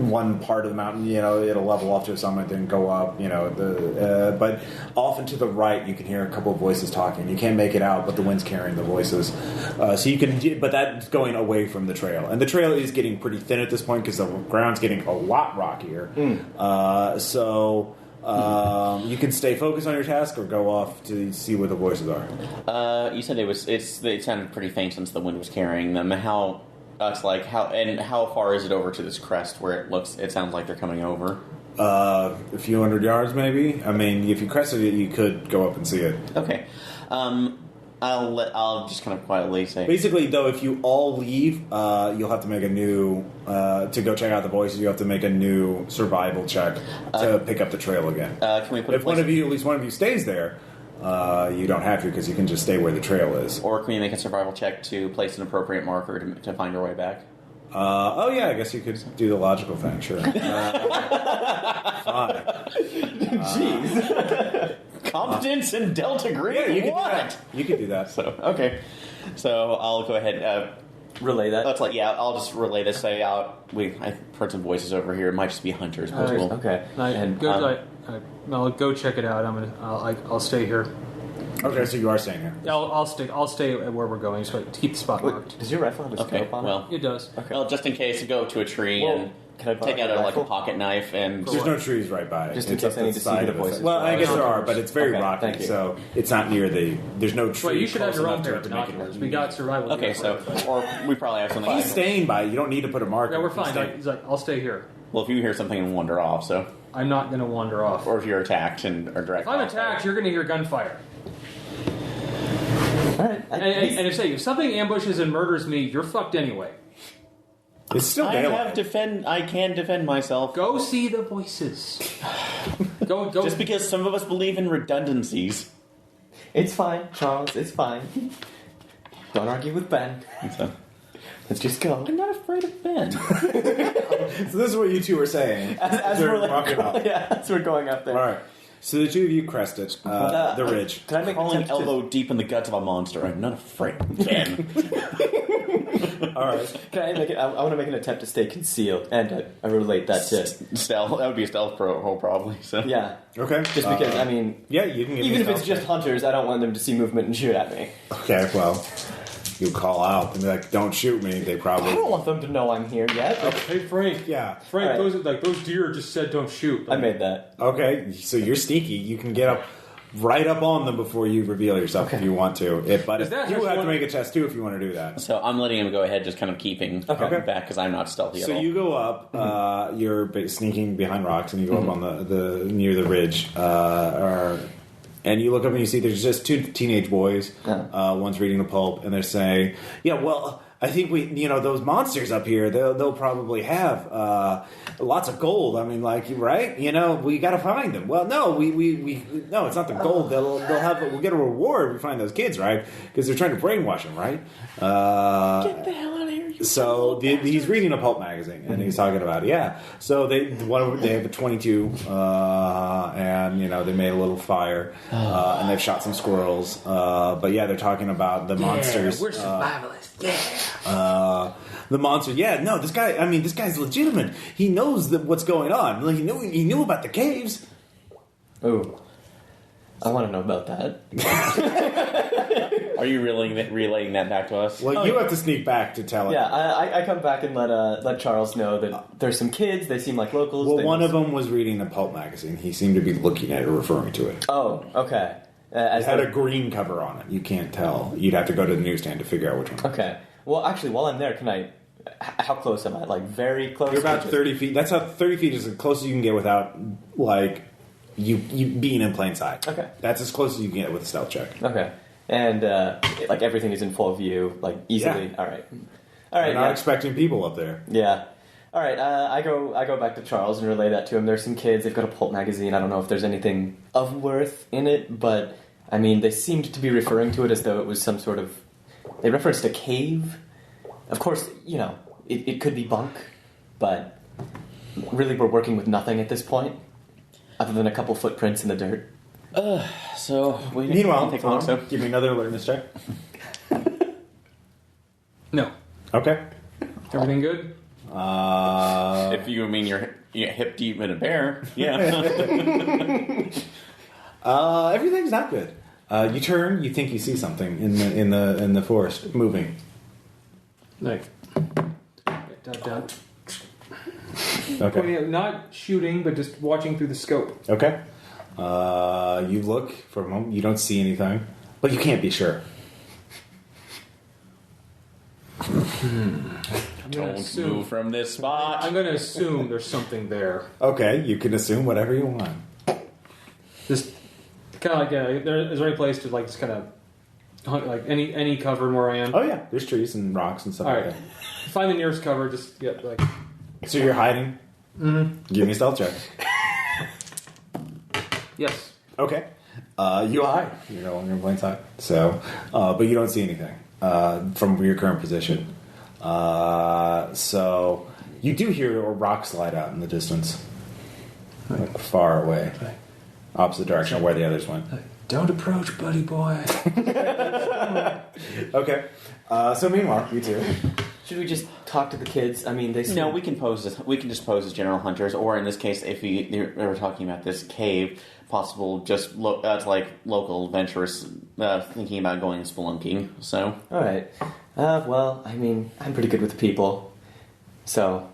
one part of the mountain. It'll level off to a summit, then go up. But off and to the right, you can hear a couple of voices talking. You can't make it out, but the wind's carrying the voices. So you can, but that's going away from the trail, and the trail is getting pretty thin at this point because the ground's getting a lot rockier. You can stay focused on your task or go off to see where the voices are. You said it sounded pretty faint since the wind was carrying them. How far is it over to this crest where it sounds like they're coming over? A few hundred yards, maybe. I mean, if you crested it, you could go up and see it. Okay. I'll just kind of quietly say. Basically, though, if you all leave, you'll have to make a new to go check out the voices. You have to make a new survival check to pick up the trail again. Can we put? If at least one of you stays there, you don't have to because you can just stay where the trail is. Or can we make a survival check to place an appropriate marker to find your way back? I guess you could do the logical thing. Sure. Fine. Jeez. Competence in Delta Green? Yeah, you can what? do that. You can do that. Okay. So I'll go ahead. Relay that. I'll just relay this. I heard some voices over here. It might just be hunters. But we'll- Okay. I'll go check it out. I'll stay here. Okay, so you are staying here. I'll stay where we're going, so I keep the spot marked. Does your rifle have a scope on it? well, It does. well, just in case, go to a tree Well, and can I borrow take out your a rifle? pocket knife and. There's no trees right by it. Just in It's case up I need the to see side the of it. voices. Well, I guess there are, Okay. but it's very Okay, rocky, thank you. so it's not near the. There's no tree. Well, you should have close your own enough to pair it of to make it binoculars. work. We got survival. Okay, gear for it. or we probably have something. He's staying by. You don't need to put a marker. Yeah, we're He's fine. staying. He's like, I'll stay here. Well, if you hear something and wander off, so. I'm not going to wander off. Or if you're attacked and are direct. If I'm attacked, you're going to hear gunfire. All right. And if something ambushes and murders me, you're fucked anyway. It's still daylight. I can defend myself. Go see the voices. Go. Just because some of us believe in redundancies. It's fine, Charles. It's fine. Don't argue with Ben. So. Let's just go. I'm not afraid of Ben. So this is what you two are saying. As They're we're walking up. yeah, as we're going up there. All right. So the two of you crest it, the ridge. Can I make Crawling an attempt elbow deep in the guts of a monster. I'm not afraid of Ben. All right. Can I make it? I want to make an attempt to stay concealed, and I relate that to Stealth. That would be a stealth roll, probably. So. yeah. Okay. Just because I mean, Yeah, you can. Give even me if it's stealth just check. hunters, I don't want them to see movement and shoot at me. Okay. Well, you call out and be like, "Don't shoot me." They probably. I don't want them to know I'm here yet. Hey, Frank. Yeah. Frank, All right. those deer just said don't shoot. I made that. Okay. So you're sneaky. You can get up. Right up on them before you reveal yourself if you want to. But Is that you just have to one- make a test too if you want to do that. So I'm letting him go ahead, just kind of keeping Okay. back because I'm not stealthy So at all. you go up. You're sneaking behind rocks, and you go up on the near the ridge, and you look up and you see there's just two teenage boys. One's reading a pulp, and they're saying, "Yeah, well, I think those monsters up here, they'll probably have lots of gold. I mean, like, right? We got to find them. Well, no, we no, it's not the gold. We'll get a reward if we find those kids, right? Because they're trying to brainwash them, right? Get the hell out of here! So he's reading a pulp magazine, and he's talking about So they have a 22, and they made a little fire, and they've shot some squirrels. But they're talking about the monsters. We're survivalists. The monster. Yeah, no, this guy's legitimate. He knows what's going on. Like, he knew about the caves. Ooh, I want to know about that. Are you relaying that back to us? Well, you have to sneak back to tell it. Yeah, I come back and let Charles know that there's some kids. They seem like locals. Well, one of them was reading a pulp magazine. He seemed to be looking at it or referring to it. Oh, okay. It had a green cover on it. You can't tell. You'd have to go to the newsstand to figure out which one. Okay. Well, actually, while I'm there, can I How close am I? Like, very close? You're about 30 feet. That's how 30 feet is as close as you can get without, like, you being in plain sight. Okay. That's as close as you can get with a stealth check. Okay. And, like, everything is in full view, like, easily? Yeah. All right. All right, You're not expecting people up there. Yeah. All right, I go back to Charles and relay that to him. There's some kids. They've got a pulp magazine. I don't know if there's anything of worth in it, but, I mean, they seemed to be referring to it as though it was some sort of... They referenced a cave. Of course, you know, it could be bunk, but really we're working with nothing at this point, other than a couple footprints in the dirt. So we Meanwhile, take a look. So give me another alertness check. No. Okay. Everything good? if you mean you're hip deep in a bear, yeah. Everything's not good. You turn. You think you see something in the forest moving. Like, dun. Okay. Not shooting, but just watching through the scope. Okay. You look for a moment. You don't see anything, but you can't be sure. Don't move from this spot. I'm going to assume there's something there. Okay, you can assume whatever you want. Just kind of like, is there any place to like just kind of hunt, like any cover where I am? Oh yeah, there's trees and rocks and stuff All like right. that. Find the nearest cover. Just get like. So you're hiding? Mm-hmm. Give me a stealth check. Yes. Okay. You hide. You're no longer in plain sight. So, but you don't see anything from your current position. So you do hear a rock slide out in the distance, like far away, opposite direction of where the others went. Don't approach, buddy boy. Okay. So meanwhile, you two. Should we just talk to the kids? I mean, they seem... No, we can just pose as general hunters, or in this case, if they were talking about this cave, possible just like local adventurers thinking about going spelunking. So, All right. Well, I mean, I'm pretty good with people, so...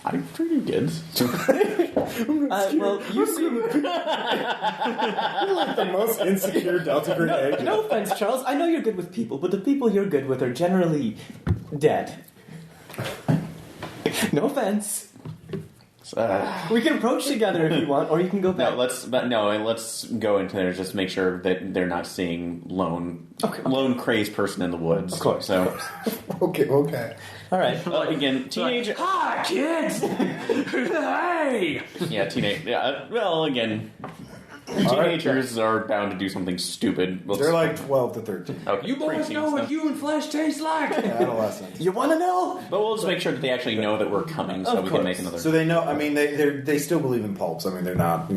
I'm pretty good. Well, you seem... You're like the most insecure Delta Green agent. No offense, Charles. I know you're good with people, but the people you're good with are generally dead. No offense. We can approach together if you want, or you can go back. let's go into there. Just make sure that they're not seeing lone crazed person in the woods. Of course. So, Okay. All right. again, teenager. Hi, kids. Hey. Yeah, teenage. Yeah, well, again, teenagers are bound to do something stupid. They're like 12 to 13. Okay, You boys know what human flesh tastes like. Adolescents. You want to know? But we'll just make sure that they actually know that we're coming, so Of we can course. make another. So they know. I mean, they still believe in pulps. I mean, they're not.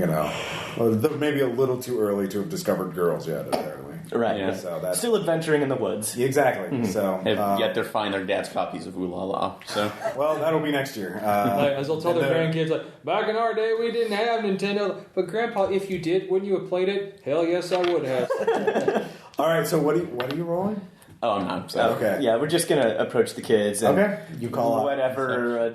Well, they're maybe a little too early to have discovered girls yet. Apparently. Right. Yeah. So that's Still adventuring in the woods. exactly. So Yet they're finding their dad's copies of Ooh La La. So well, that'll be next year. Like, as they'll tell their and grandkids, like, back in our day, we didn't have Nintendo. But Grandpa, if you did, wouldn't you have played it? Hell yes, I would have. All right. So what are you rolling? I'm not. So. Okay. Yeah, we're just gonna approach the kids. And Okay. You call out. whatever.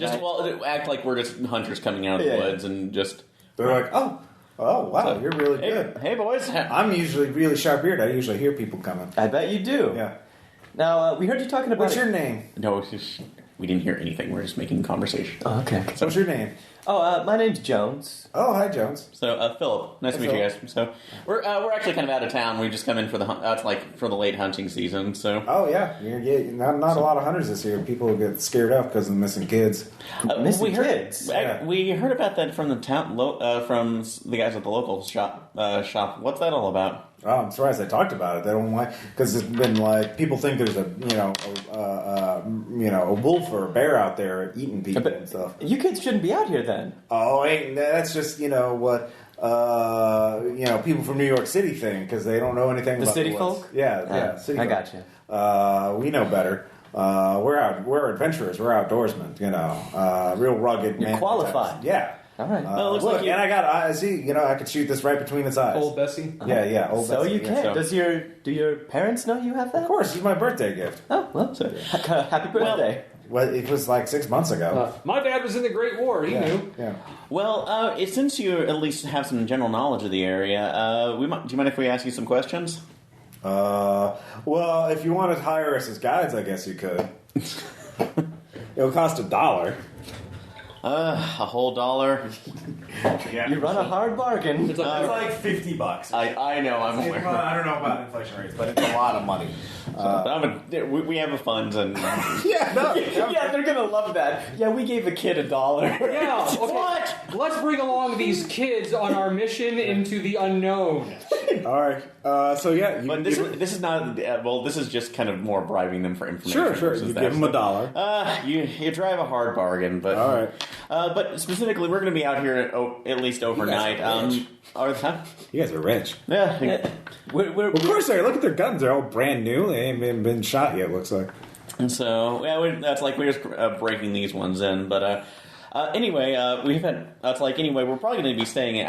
Act like we're just hunters coming out of the woods and just. They're like, oh wow, you're really good. Hey boys. I'm usually really sharp-eared. I usually hear people coming. I bet you do. Yeah. Now we heard you talking about. What's your name? No, it's just, we didn't hear anything. We're just making conversation. Oh, okay. What's your name? Oh, my name's Jones. Oh, hi, Jones. So, Philip, nice to meet you guys. So, we're actually kind of out of town. We've just come in for the for the late hunting season. So, Oh yeah, not a lot of hunters this year. People get scared up because of the missing kids. Missing we heard kids. Yeah. we heard about that from the town from the guys at the local shop. What's that all about? Oh, I'm surprised they talked about it. They don't like because it's been like people think there's a wolf or a bear out there eating people and stuff. You kids shouldn't be out here then. Oh, that's just what people from New York City think because they don't know anything The about city the woods. folk? Yeah, city I folk. gotcha. We know better. We're adventurers. We're outdoorsmen. Real rugged. You're man qualified. types. Yeah. All right. Well, it looks Look, like you- and I see. I could shoot this right between its eyes. Old Bessie. Yeah. Old So Bessie, you yeah. can. So- Do your parents know you have that? Of course, it's my birthday gift. Oh well. So- Happy birthday. Well, it was like 6 months ago. My dad was in the Great War. He knew. Yeah. Well, since you at least have some general knowledge of the area, do you mind if we ask you some questions? Well, if you want to hire us as guides, I guess you could. It'll cost $1. A whole $1. Yeah. You run a hard bargain. It's like, It's like $50. I know, I'm Well, aware. I don't know about inflation rates, but it's a lot of money. We have a fund, and Yeah, no. Yeah, they're gonna love that. Yeah, we gave a kid $1. yeah, okay. What? Let's bring along these kids on our mission into the unknown. All right. So yeah, But this is not. Well, this is just kind of more bribing them for information. sure. versus You that. give them $1. You drive a hard bargain, but All right. But specifically, we're going to be out here at least overnight. rich. You guys are rich. Yeah. We're, Of course they are. Look at their guns. They're all brand new. They ain't been shot yet, looks like. And so that's like we're just breaking these ones in, but. Anyway, we're probably going to be staying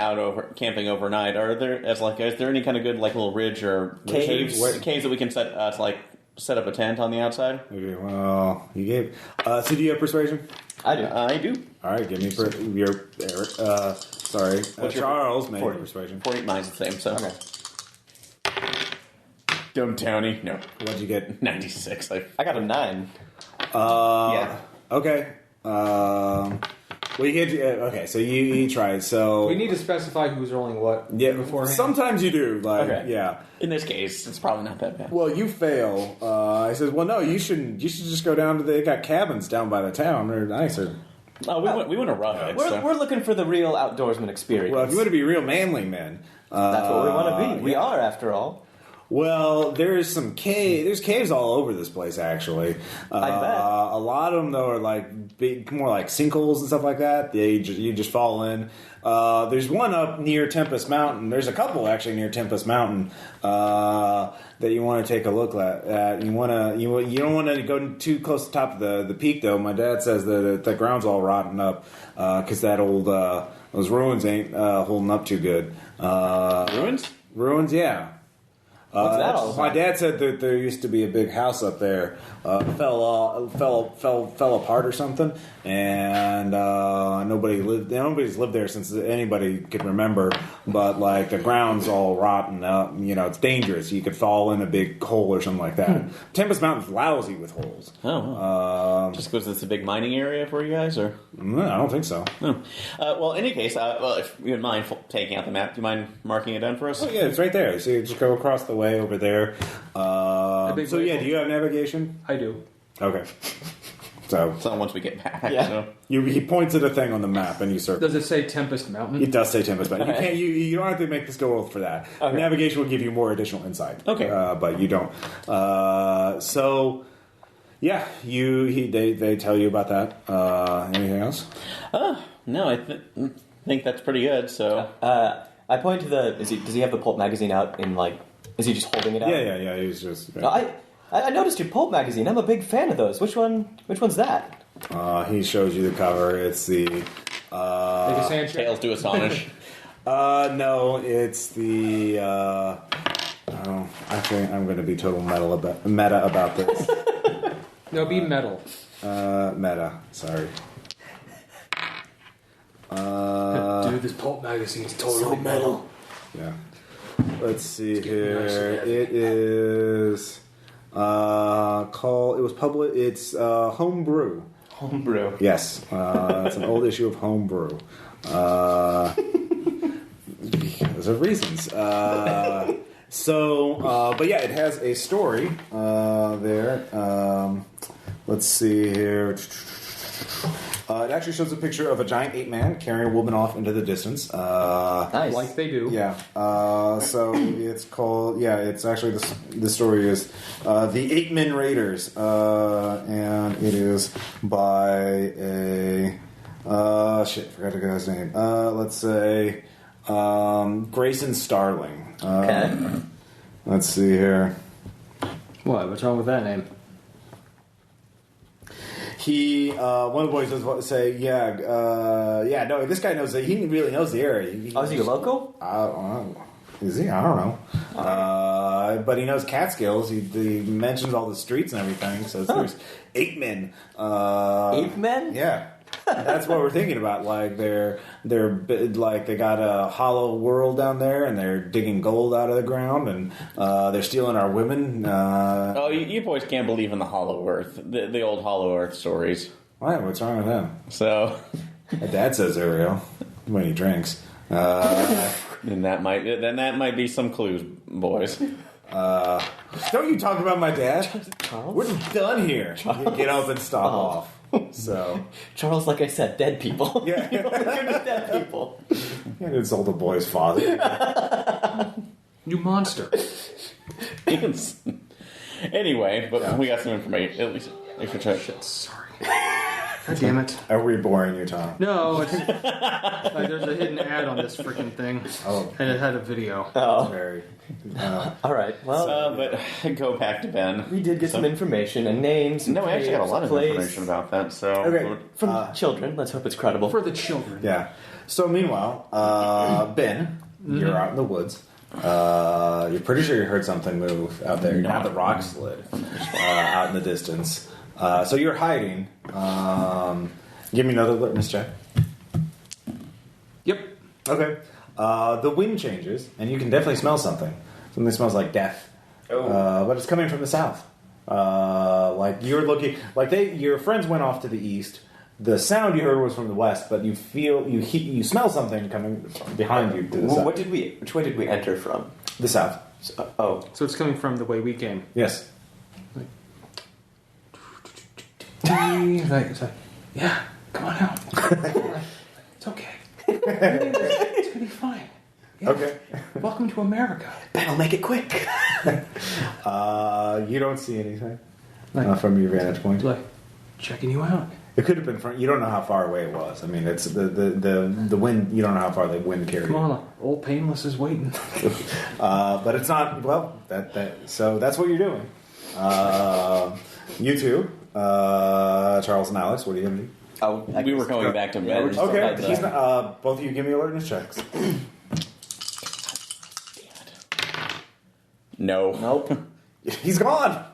camping overnight. Is there any kind of good like little ridge or caves that we can set up a tent on the outside? Okay, well, you gave. So do you have persuasion? I do. I do. All right, give me your. Sorry, Charles made 40. persuasion. 40. Mine's the same. So. Okay. Dumb Townie. No. What'd you get? 96. I got a 9. Yeah. Okay. Well, you get. Okay, so you tried. So We need to specify who's rolling what beforehand. sometimes you do. Like, Okay. yeah. In this case, it's probably not that bad. Well, you fail. He says, "Well, no, you shouldn't. You should just go down to. They got cabins down by the town. They're nicer. We want to rough it. We're looking for the real outdoorsman experience. Well, if you want to be real manly men, That's what we want to be. We yeah. are, after all. Well, there's some there's caves all over this place, actually. I bet. A lot of them, though, are like big, more like sinkholes and stuff like that. You just fall in. There's one up near Tempest Mountain. There's a couple actually near Tempest Mountain that you want to take a look at. You don't want to go too close to the top of the peak, though. My dad says that the ground's all rotten up because that old those ruins ain't holding up too good. Ruins? Ruins, yeah. What's that all about? My dad said that there used to be a big house up there, fell apart or something, and nobody's lived there since anybody could remember. But like the ground's all rotten up, it's dangerous. You could fall in a big hole or something like that. Tempest Mountain's lousy with holes. Just because it's a big mining area for you guys, or? No, I don't think so. Well, in any case, if you wouldn't mind taking out the map, do you mind marking it down for us? Oh yeah, it's right there. So you just go across the way over there. big So way yeah, for- do you have navigation? I do. Okay. So So once we get back. Yeah. So. he points at a thing on the map and you circle. Does it say Tempest Mountain? It does say Tempest Mountain. You can't. You don't have to make this go roll for that. Okay. Navigation will give you more additional insight. Okay. But you don't. So yeah, they tell you about that. Anything else? No, I think that's pretty good. So I point to the. Does he have the pulp magazine out in like? Is he just holding it out? Yeah. He's just. No, I noticed your pulp magazine. I'm a big fan of those. Which one's that? He shows you the cover. It's the. Make a sand check. Tales do astonish. No, it's the. Actually, I'm going to be total meta about this. No, be metal. Meta. Sorry. Dude, this pulp magazine is totally metal. Yeah. Let's see here. It is it was public. It's Homebrew. Homebrew. Yes, it's an old issue of Homebrew. Because of reasons. But yeah, it has a story there. Let's see here. It actually shows a picture of a giant ape man carrying a woman off into the distance. Nice. Like they do. Yeah. So it's called. Yeah. It's actually the story is the Ape Men Raiders, and it is by a forgot the guy's name. Let's say Grayson Starling. Okay. Let's see here. What? What's wrong with that name? He, one of the boys does say, no, this guy knows that he really knows the area. Is he a local? Is he? I don't know. But he knows Catskills. He mentions all the streets and everything. So there's Ape Men. Ape Men? Yeah. That's what we're thinking about. Like they're like they got a hollow world down there, and they're digging gold out of the ground, and they're stealing our women. Oh, you boys can't believe in the Hollow Earth, the old Hollow Earth stories. Why? What's wrong with them? So, My dad says they're real when he drinks. then that might be some clues, boys. Don't you talk about my dad? We're done here. Get up and stop off. So Charles, like I said, dead people. Yeah. You don't look at dead people. can't insult a boy's father. You monster. Anyway, but we got some information. At least, Shit, sorry. God damn it. Are we boring you, Tom? No, it's, like, there's a hidden ad on this freaking thing. Oh. And it had a video. Oh. Very. All right. Well, but go back to Ben. we did get some information and names. No, we actually got a lot of place information about that. So Okay. from children. Let's hope it's credible. For the children. Yeah. So meanwhile, Ben, you're out in the woods. You're pretty sure you heard something move out there. Now the rock slid out in the distance. So you're hiding. Give me another alertness check. Yep. Okay. The wind changes, and you can definitely smell something. Something that smells like death. But it's coming from the south. Like you're looking, like your friends went off to the east. The sound you heard was from the west, but you smell something coming behind you to the south. Which way did we enter from? The south. So it's coming from the way we came. Yes. It's like, yeah, come on out. It's okay. It's gonna be fine. Yeah. Okay. Welcome to America. Ben, I'll make it quick. You don't see anything from your vantage point. Like, checking you out. It could have been from. You don't know how far away it was. I mean, it's the wind. You don't know how far the wind carried. Come on, old Painless is waiting. But it's not. Well, so that's what you're doing. You two, Charles and Alex. What are you gonna do? we were going back to Ben. Okay, he's not, both of you give me alertness checks. No. Nope. He's gone.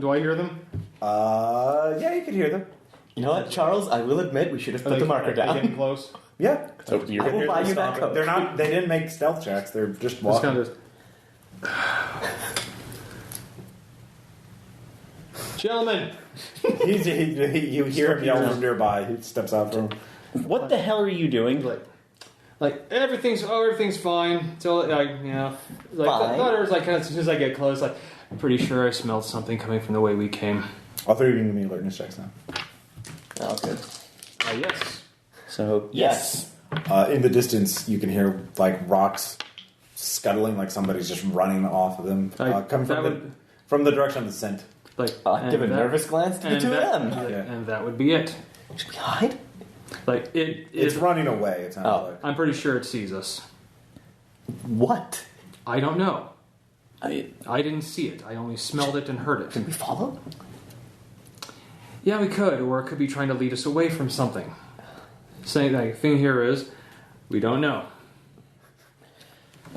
Do I hear them? Yeah, you can hear them. You know what, Charles? I will admit we should have put the marker Are they getting down. close? Yeah. So you're I will buy you that coat. They're not. They didn't make stealth checks. They're just Just walking. kind of. Gentlemen, You hear him yell from nearby. He steps out from. What the hell are you doing? like everything's fine. So like Fine. thought it was like kind of as soon as I get close, like I'm pretty sure I smelled something coming from the way we came. All three of you give me alertness checks now. Oh, good. Yes. So, yes. In the distance, you can hear like rocks scuttling, like somebody's just running off of them, coming from the direction of the scent. Like Give a nervous glance to the two of them. And that would be it. Should we hide? Like It's running away. It sounds like. I'm pretty sure it sees us. What? I don't know. I I didn't see it. I only smelled it and heard it. Can we follow? Yeah, we could, or it could be trying to lead us away from something. The thing here is, we don't know.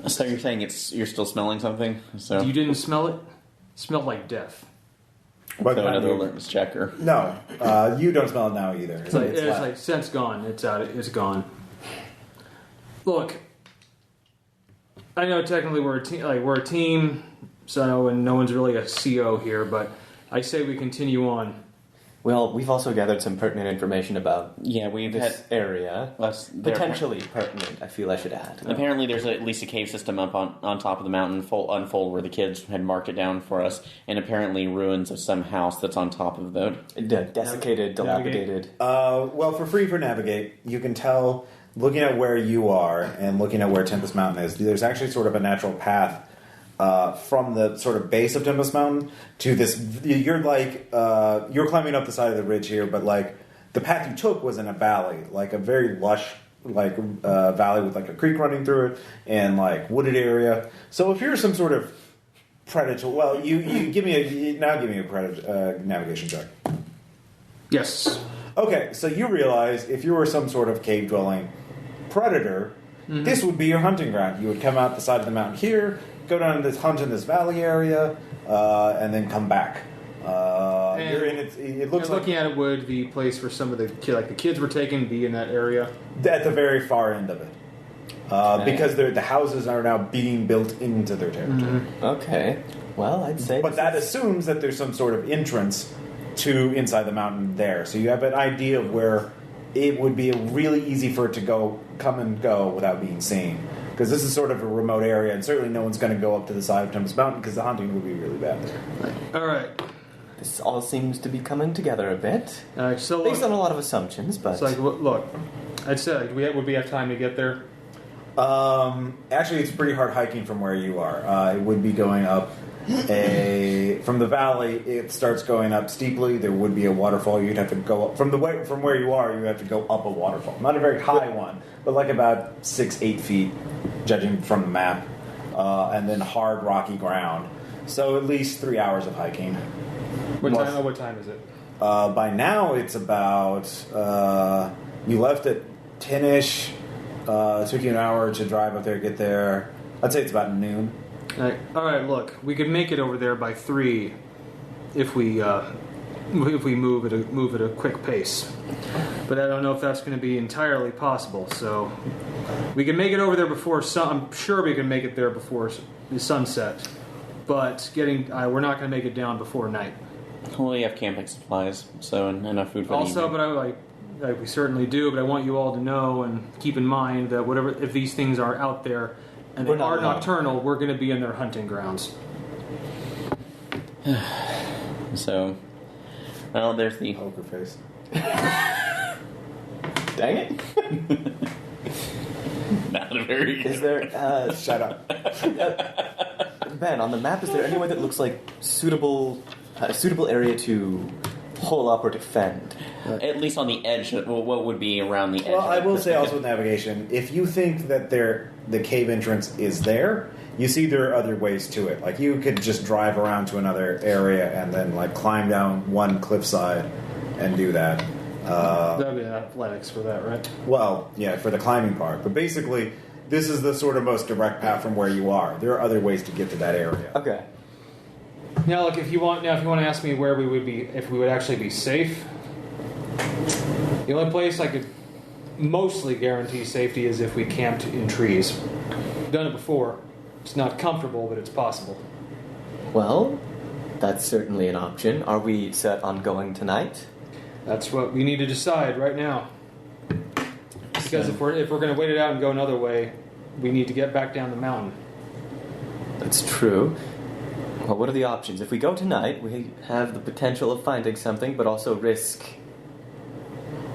So you're saying you're still smelling something? So You didn't smell it? It smelled like death. But so another alertness checker. No, you don't smell it now either. It's like scent's gone. It's out. It's gone. Look, I know technically we're a team, so and no one's really a CO here, but I say we continue on. Well, we've also gathered some pertinent information about we've this area. Potentially pertinent, I feel I should add. Apparently there's at least a cave system up on top of the mountain, unfold, where the kids had marked it down for us, and apparently ruins of some house that's on top of the... Desiccated, dilapidated. Well, for navigate, you can tell, looking at where you are and looking at where Tempest Mountain is, there's actually sort of a natural path from the sort of base of Tempest Mountain to this. You're climbing up the side of the ridge here, but like the path you took was in a valley, like a very lush valley with like a creek running through it and like wooded area. So if you're some sort of predator, well, you give me a predator navigation check. Yes. Okay, so you realize if you were some sort of cave dwelling predator, this would be your hunting ground. You would come out the side of the mountain here, go down to hunt in this valley area, and then come back. And- you're in it. It looks like looking at it would the place where some of the kids were taken be in that area. at the very far end of it, because the houses are now being built into their territory. Okay. Well, I'd say. But that assumes that there's some sort of entrance to inside the mountain there, so you have an idea of where it would be really easy for it to come and go without being seen. Because this is sort of a remote area, and certainly no one's going to go up to the side of Tempest Mountain because the hunting would be really bad there. All right. This all seems to be coming together a bit. All right. So Based on look, a lot of assumptions, but. it's like look. I'd say would we have time to get there? Actually, it's pretty hard hiking from where you are. It would be going up from the valley. It starts going up steeply. There would be a waterfall. You'd have to go up from where you are. You have to go up a waterfall, not a very high one, but like about 6-8 feet, judging from the map, and then hard rocky ground. So at least 3 hours of hiking. What time is it? By now, it's about. You left at 10ish. It took you an hour to drive up there, get there. I'd say it's about noon. All right. Look, we could make it over there by 3 if we move at a quick pace. But I don't know if that's going to be entirely possible. So we can make it over there before I'm sure we can make it there before the sunset. But we're not going to make it down before night. Well, you have camping supplies, so enough food for the Also, evening. but we certainly do. But I want you all to know and keep in mind that if these things are out there and they are nocturnal, we're going to be in their hunting grounds. So, well, there's the Poker face. Dang it. not a very Is there. Shut up. Ben, on the map, is there any way that looks like a suitable area to hole up or defend? at least on the edge. What would be around the edge? Well, I will say also with navigation, if you think that the cave entrance is there, you see there are other ways to it. Like you could just drive around to another area and then like climb down one cliffside and do that. That'd be athletics for that, right? Well, yeah, for the climbing part. But basically, this is the sort of most direct path from where you are. There are other ways to get to that area. Okay. Now, look, if you want to ask me where we would be, if we would actually be safe, the only place I could mostly guarantee safety is if we camped in trees. I've done it before. It's not comfortable, but it's possible. Well, that's certainly an option. Are we set on going tonight? That's what we need to decide right now. Because if we're going to wait it out and go another way, we need to get back down the mountain. That's true. Well, what are the options? If we go tonight, we have the potential of finding something, but also risk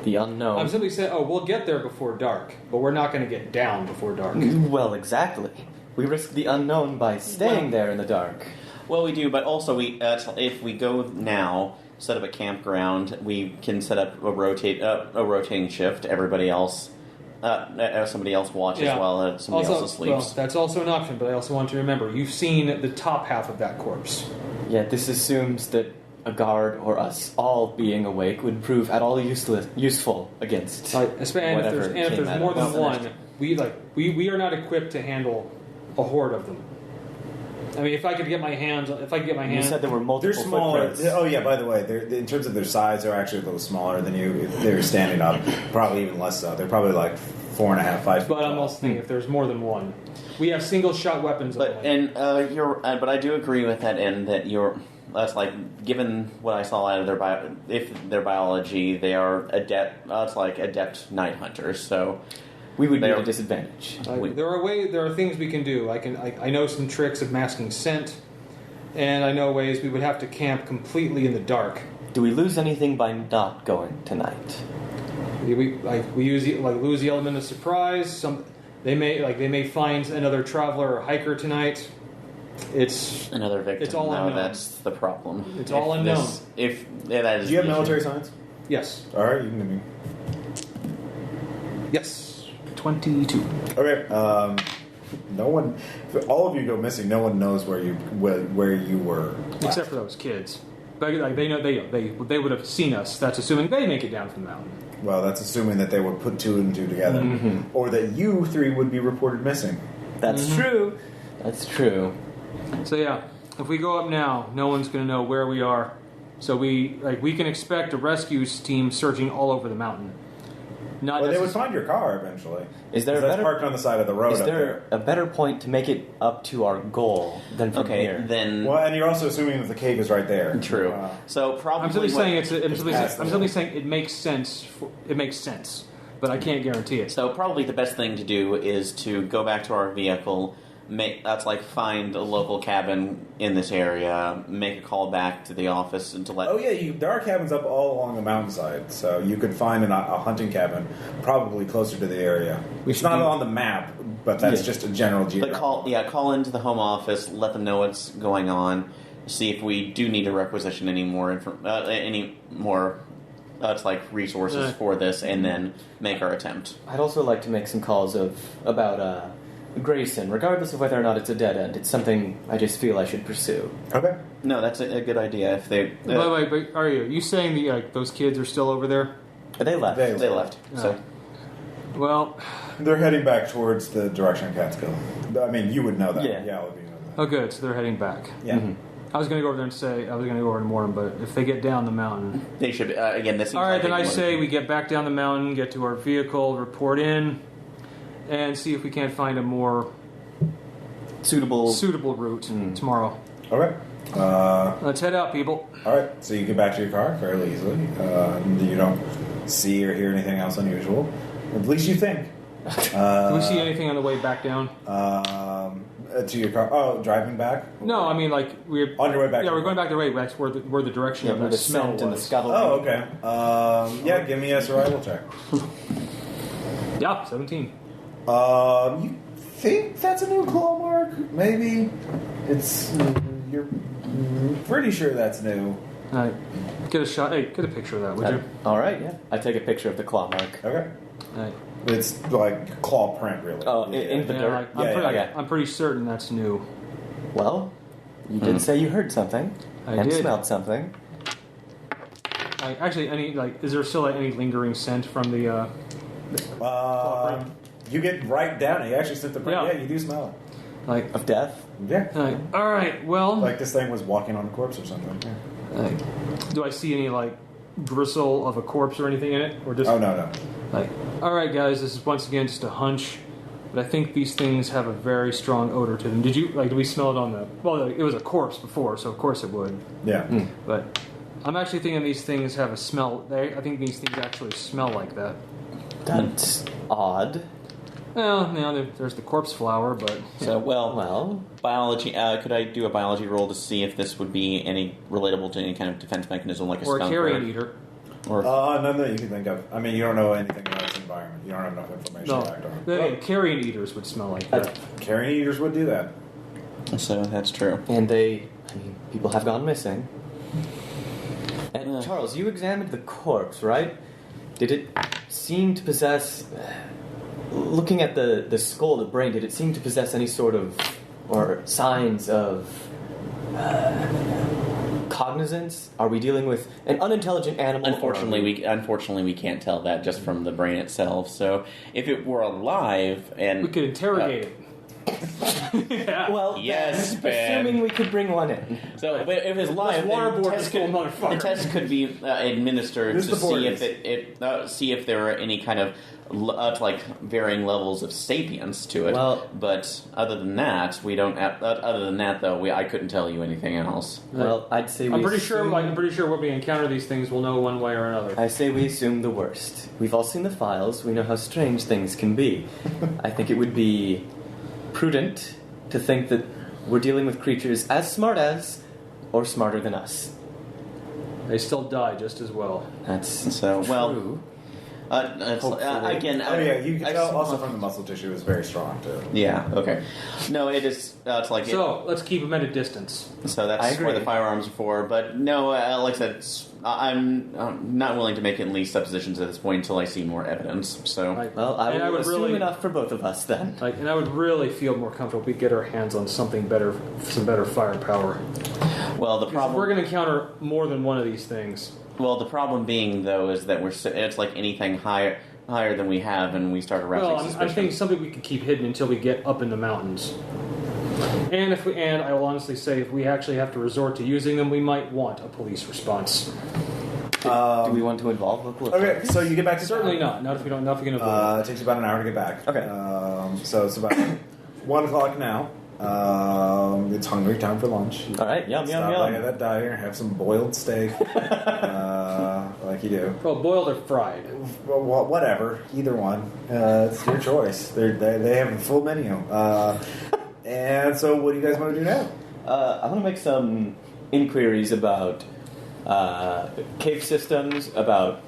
the unknown. I'm simply saying, we'll get there before dark, but we're not going to get down before dark. Well, exactly. We risk the unknown by staying there in the dark. Well, we do, but also if we go now, set up a campground, we can set up a rotating shift. Everybody else, somebody else watches while somebody else sleeps. Well, that's also an option, but I also want you to remember, you've seen the top half of that corpse. Yet this assumes that a guard or us all being awake would prove at all useful against If there's more than one, we are not equipped to handle a horde of them. I mean, if I could get my hands, You said there were multiple They're smaller. footprints. Oh yeah, by the way, in terms of their size, they're actually a little smaller than you. If they're standing up, probably even less so. They're probably like 4.5, 5 feet. But I'm also thinking if there's more than one, we have single shot weapons. But I do agree with that, and that that's like, given what I saw out of their biology, they are adept night hunters. So we would be at a disadvantage. There are things we can do. I know some tricks of masking scent, and I know ways we would have to camp completely in the dark. Do we lose anything by not going tonight? We lose the element of surprise. They may find another traveler or hiker tonight. It's another victim. It's all unknown. That's the problem. It's all unknown. Do you have military science? Yes. All right, you can give me. Yes. 22. Okay. No one. If all of you go missing, no one knows where you were. Except for those kids. But they know they would have seen us. That's assuming they make it down from the mountain. Well, that's assuming that they would put 2 and 2 together, or that you 3 would be reported missing. That's true. That's true. So yeah, if we go up now, no one's going to know where we are. So we can expect a rescue team searching all over the mountain. Well, they would find your car eventually. Is there a That's better parked on the side of the road? Is up there a better point to make it up to our goal than from here? Then Well, and you're also assuming that the cave is right there. true. So probably I'm simply saying I'm simply the saying it makes sense. It makes sense, but I can't guarantee it. So probably the best thing to do is to go back to our vehicle. Find a local cabin in this area. Make a call back to the office and to let. Oh yeah, there are cabins up all along the mountainside, so you could find a hunting cabin probably closer to the area. It's not on the map, but that's just a general But geographic. call into the home office. Let them know what's going on. See if we do need to requisition any more resources for this, and then make our attempt. I'd also like to make some calls about Grayson, regardless of whether or not it's a dead end. It's something I just feel I should pursue. Okay. No, that's a good idea. If they By the way, but are you saying those kids are still over there? They left. they left. So Well, They're heading back towards the direction of Catskill. I mean, you would know that. Yeah. Olivia knows that. oh good. So they're heading back. Yeah. I was going to go over there and warn them, but if they get down the mountain, they should again. This seems all right. like Then they I want- say we get back down the mountain, get to our vehicle, report in, and see if we can't find a more suitable route tomorrow. Okay. Let's head out, people. All right. So you get back to your car fairly easily. You don't see or hear anything else unusual. At least you think. Do we see anything on the way back down? To your car. Oh, driving back? No, I mean we're On your way back. Yeah, we're going back the way. That's where the direction of Where the the smell scent and the was. scuttling. Oh, okay. Yeah, give me a survival check. Yeah, 17. You think that's a new claw mark? Maybe. You're pretty sure that's new. Get a shot. Hey, get a picture of that, would you? All right, yeah. I take a picture of the claw mark. Okay. Hey. It's like claw print, really. Oh, in the Yeah, dirt. I'm pretty certain that's new. Well, you did say you heard something I and did. smelled something. Actually, is there still any lingering scent from the claw print? You get right down it. You actually sniff the print. Yeah. Yeah, you do smell Of death? it. Yeah. All right. Well, Like this thing was walking on a corpse or something. Yeah. do I see any gristle of a corpse or anything in it, or just? Oh, no. All right, guys. This is once again just a hunch, but I think these things have a very strong odor to them. Did we smell it on the? Well, it was a corpse before, so of course it would. Yeah. But I'm actually thinking these things have a smell. I think these things actually smell like that. That's odd. Well, there's the corpse flower, but So Well, biology. Could I do a biology roll to see if this would be any relatable to any kind of defense mechanism, like a or a skunk carrion eater. or None that you can think of. I mean, you don't know anything about this environment. You don't have enough information to act on. Carrion eaters would smell like that. Carrion eaters would do that. So that's true. and people have gone missing. And Charles, you examined the corpse, right? Did it seem to possess, looking at the skull, the brain, did it seem to possess any sort of, or signs of cognizance? Are we dealing with an unintelligent animal? Unfortunately, we can't tell that just from the brain itself. So if it were alive and We could interrogate it. Yeah. Well, Yes, then, Ben. assuming we could bring one in. So if it's live, waterboard then this little motherfucker. the test could be administered This to is the see board. see if there are any kind of varying levels of sapience to it. Well- but other than that, we don't. Other than that, though, I couldn't tell you anything else. Well, I'd say I'm pretty sure when we encounter these things, we'll know one way or another. I say we assume the worst. We've all seen the files. We know how strange things can be. I think it would be prudent to think that we're dealing with creatures as smart as, or smarter than us. They still die just as well. That's So well. true. Hopefully. Again, Oh, yeah, you can tell also from the muscle tissue is very strong, too. Yeah. Okay. No, it is. It's like So let's keep them at a distance. So I that's agree. what the firearms are for. But no, like I said, I'm not willing to make at least suppositions at this point until I see more evidence. So Well, I And I will would assume really- enough for both of us then. And I would really feel more comfortable if we get our hands on something better, some better firepower. well, the Because problem we're going to encounter more than one of these things. the problem being though is that it's like anything higher than we have, and we start arousing Well, suspicion. I think something we could keep hidden until we get up in the mountains. And I will honestly say, if we actually have to resort to using them, we might want a police response. Do we want to involve local Okay, so you get back to Certainly not. Not if we don't. Not if we can avoid It takes about an hour to get back. Okay. So it's about 1 o'clock now. It's hungry time for lunch. All right, yum, Stop yum, by yum. that diner, have some boiled steak, like you do. it. Well, boiled or fried. Well, whatever, either one. It's your choice. They have a full menu. And so, what do you guys want to do now? I want to make some inquiries about cave systems, about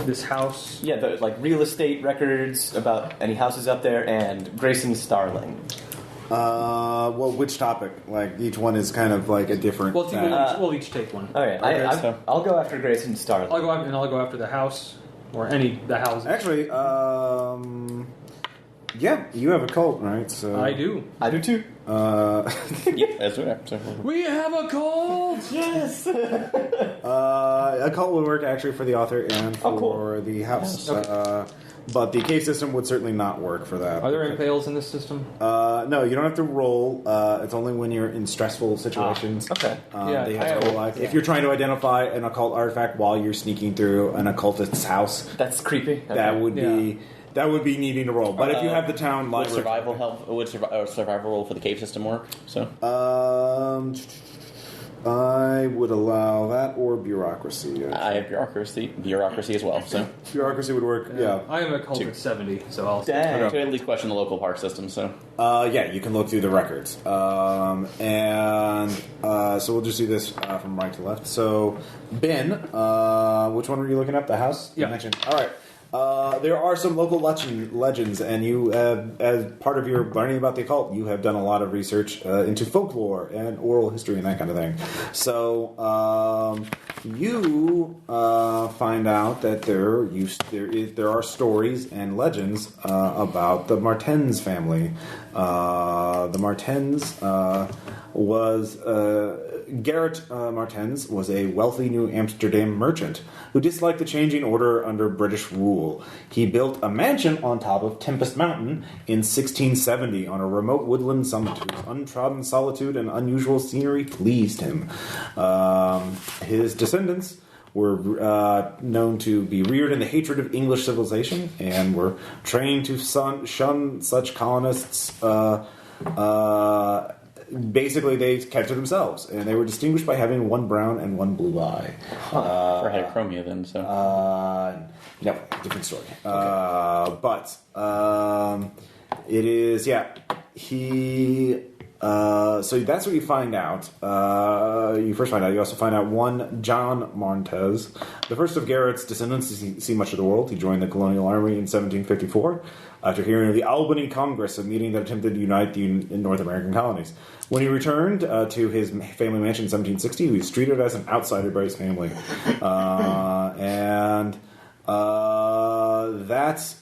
This house. like real estate records, about any houses up there, and Grayson Starling. Well, which topic? Like each one is kind of like a different. We'll each take one. Okay, I'll go after Grayson Starling. I'll go after the house or the houses. Actually, yeah, you have a cult, right? So I do. I do too. Yeah, that's what We have a cult. Yes. A cult would work actually for the author and for cool. the house. Okay. But the cave system would certainly not work for that. Are there impales in this system? No, you don't have to roll. It's only when you're in stressful situations. Okay. Yeah, they I have to have- roll life. If you're trying to identify an occult artifact while you're sneaking through an occultist's house, That's creepy. Okay. that would be needing to roll. But if you have the town Would library, survival help? Would survival roll for the cave system work? So I would allow that or bureaucracy. I have bureaucracy as well. So Bureaucracy would work. Yeah. I am a cult at 70, so I'll. Dang. to at least question the local park system. So Yeah, you can look through the records. So we'll just do this from right to left. So, Ben, which one were you looking up? The house? Yeah. You mentioned. All right. There are some local legends, and you, as part of your learning about the occult, you have done a lot of research into folklore and oral history and that kind of thing. So you find out that there are stories and legends about the Martens family. The Martens was Gerrit Martens was a wealthy New Amsterdam merchant who disliked the changing order under British rule. He built a mansion on top of Tempest Mountain in 1670 on a remote woodland summit whose untrodden solitude and unusual scenery pleased him. His descendants were known to be reared in the hatred of English civilization and were trained to shun such colonists. Basically, they kept to themselves, and they were distinguished by having one brown and one blue eye. for heterochromia, then. So No, different story. But it is, he. So that's what you find out. You first find out. You also find out one John Martens, the first of Gerrit's descendants to see much of the world. He joined the colonial army in 1754 after hearing of the Albany Congress, a meeting that attempted to unite the North American colonies. When he returned to his family mansion in 1760, he was treated as an outsider by his family, and that's.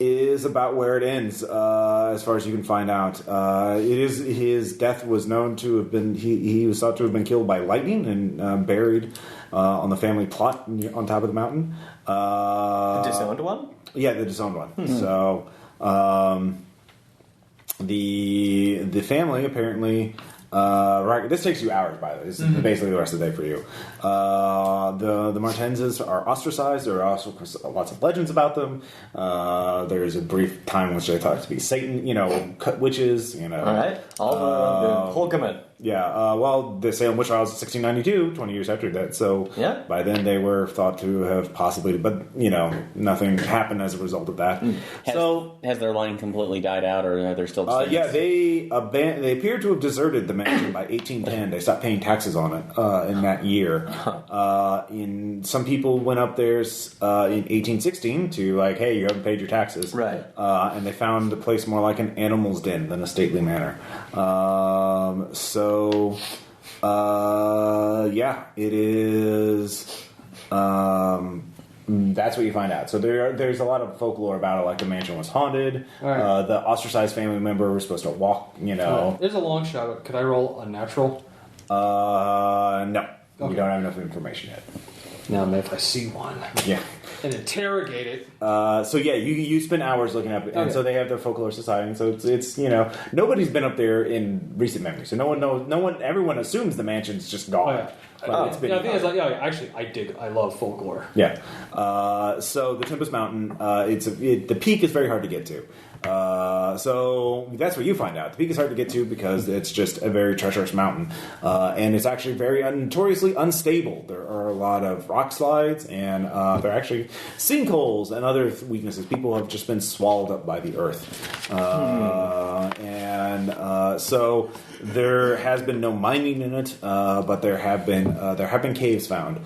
Is about where it ends, as far as you can find out. It is his death was known to have been. He was thought to have been killed by lightning and buried on the family plot on top of the mountain. The disowned one? Yeah, the disowned one. So the family apparently. This takes you hours, by the way. This is basically the rest of the day for you. The Martenses are ostracized. There are also lots of legends about them. There's a brief time in which they thought to be Satan, cut witches, All right. All the whole gamut. Yeah, the Salem witch trials in 1692, 20 years after that. So Yeah. by then they were thought to have possibly, but nothing happened as a result of that. has their line completely died out, or are there still? They appear to have deserted the mansion by 1810. They stopped paying taxes on it in that year. Some people went up there in 1816 to hey, you haven't paid your taxes, Right. And they found the place more like an animal's den than a stately manor. It is. That's what you find out. So there's a lot of folklore about it, like the mansion was haunted. Right. The ostracized family member was supposed to walk. There's a long shot. But could I roll a natural? No, Okay. we don't have enough information yet. Now, if I see one Yeah. and interrogate it. You spend hours looking up, and so they have their folklore society. And so it's nobody's been up there in recent memory, so no one knows. Everyone assumes the mansion's just gone. Oh, yeah. But it's been. I think it's actually, I love folklore. Yeah. So the Tempest Mountain, the peak is very hard to get to. So that's what you find out. The peak is hard to get to because it's just a very treacherous mountain, and it's actually very notoriously unstable. There are a lot of rock slides, and there are actually sinkholes and other weaknesses. People have just been swallowed up by the earth, so there has been no mining in it, but there have been caves found.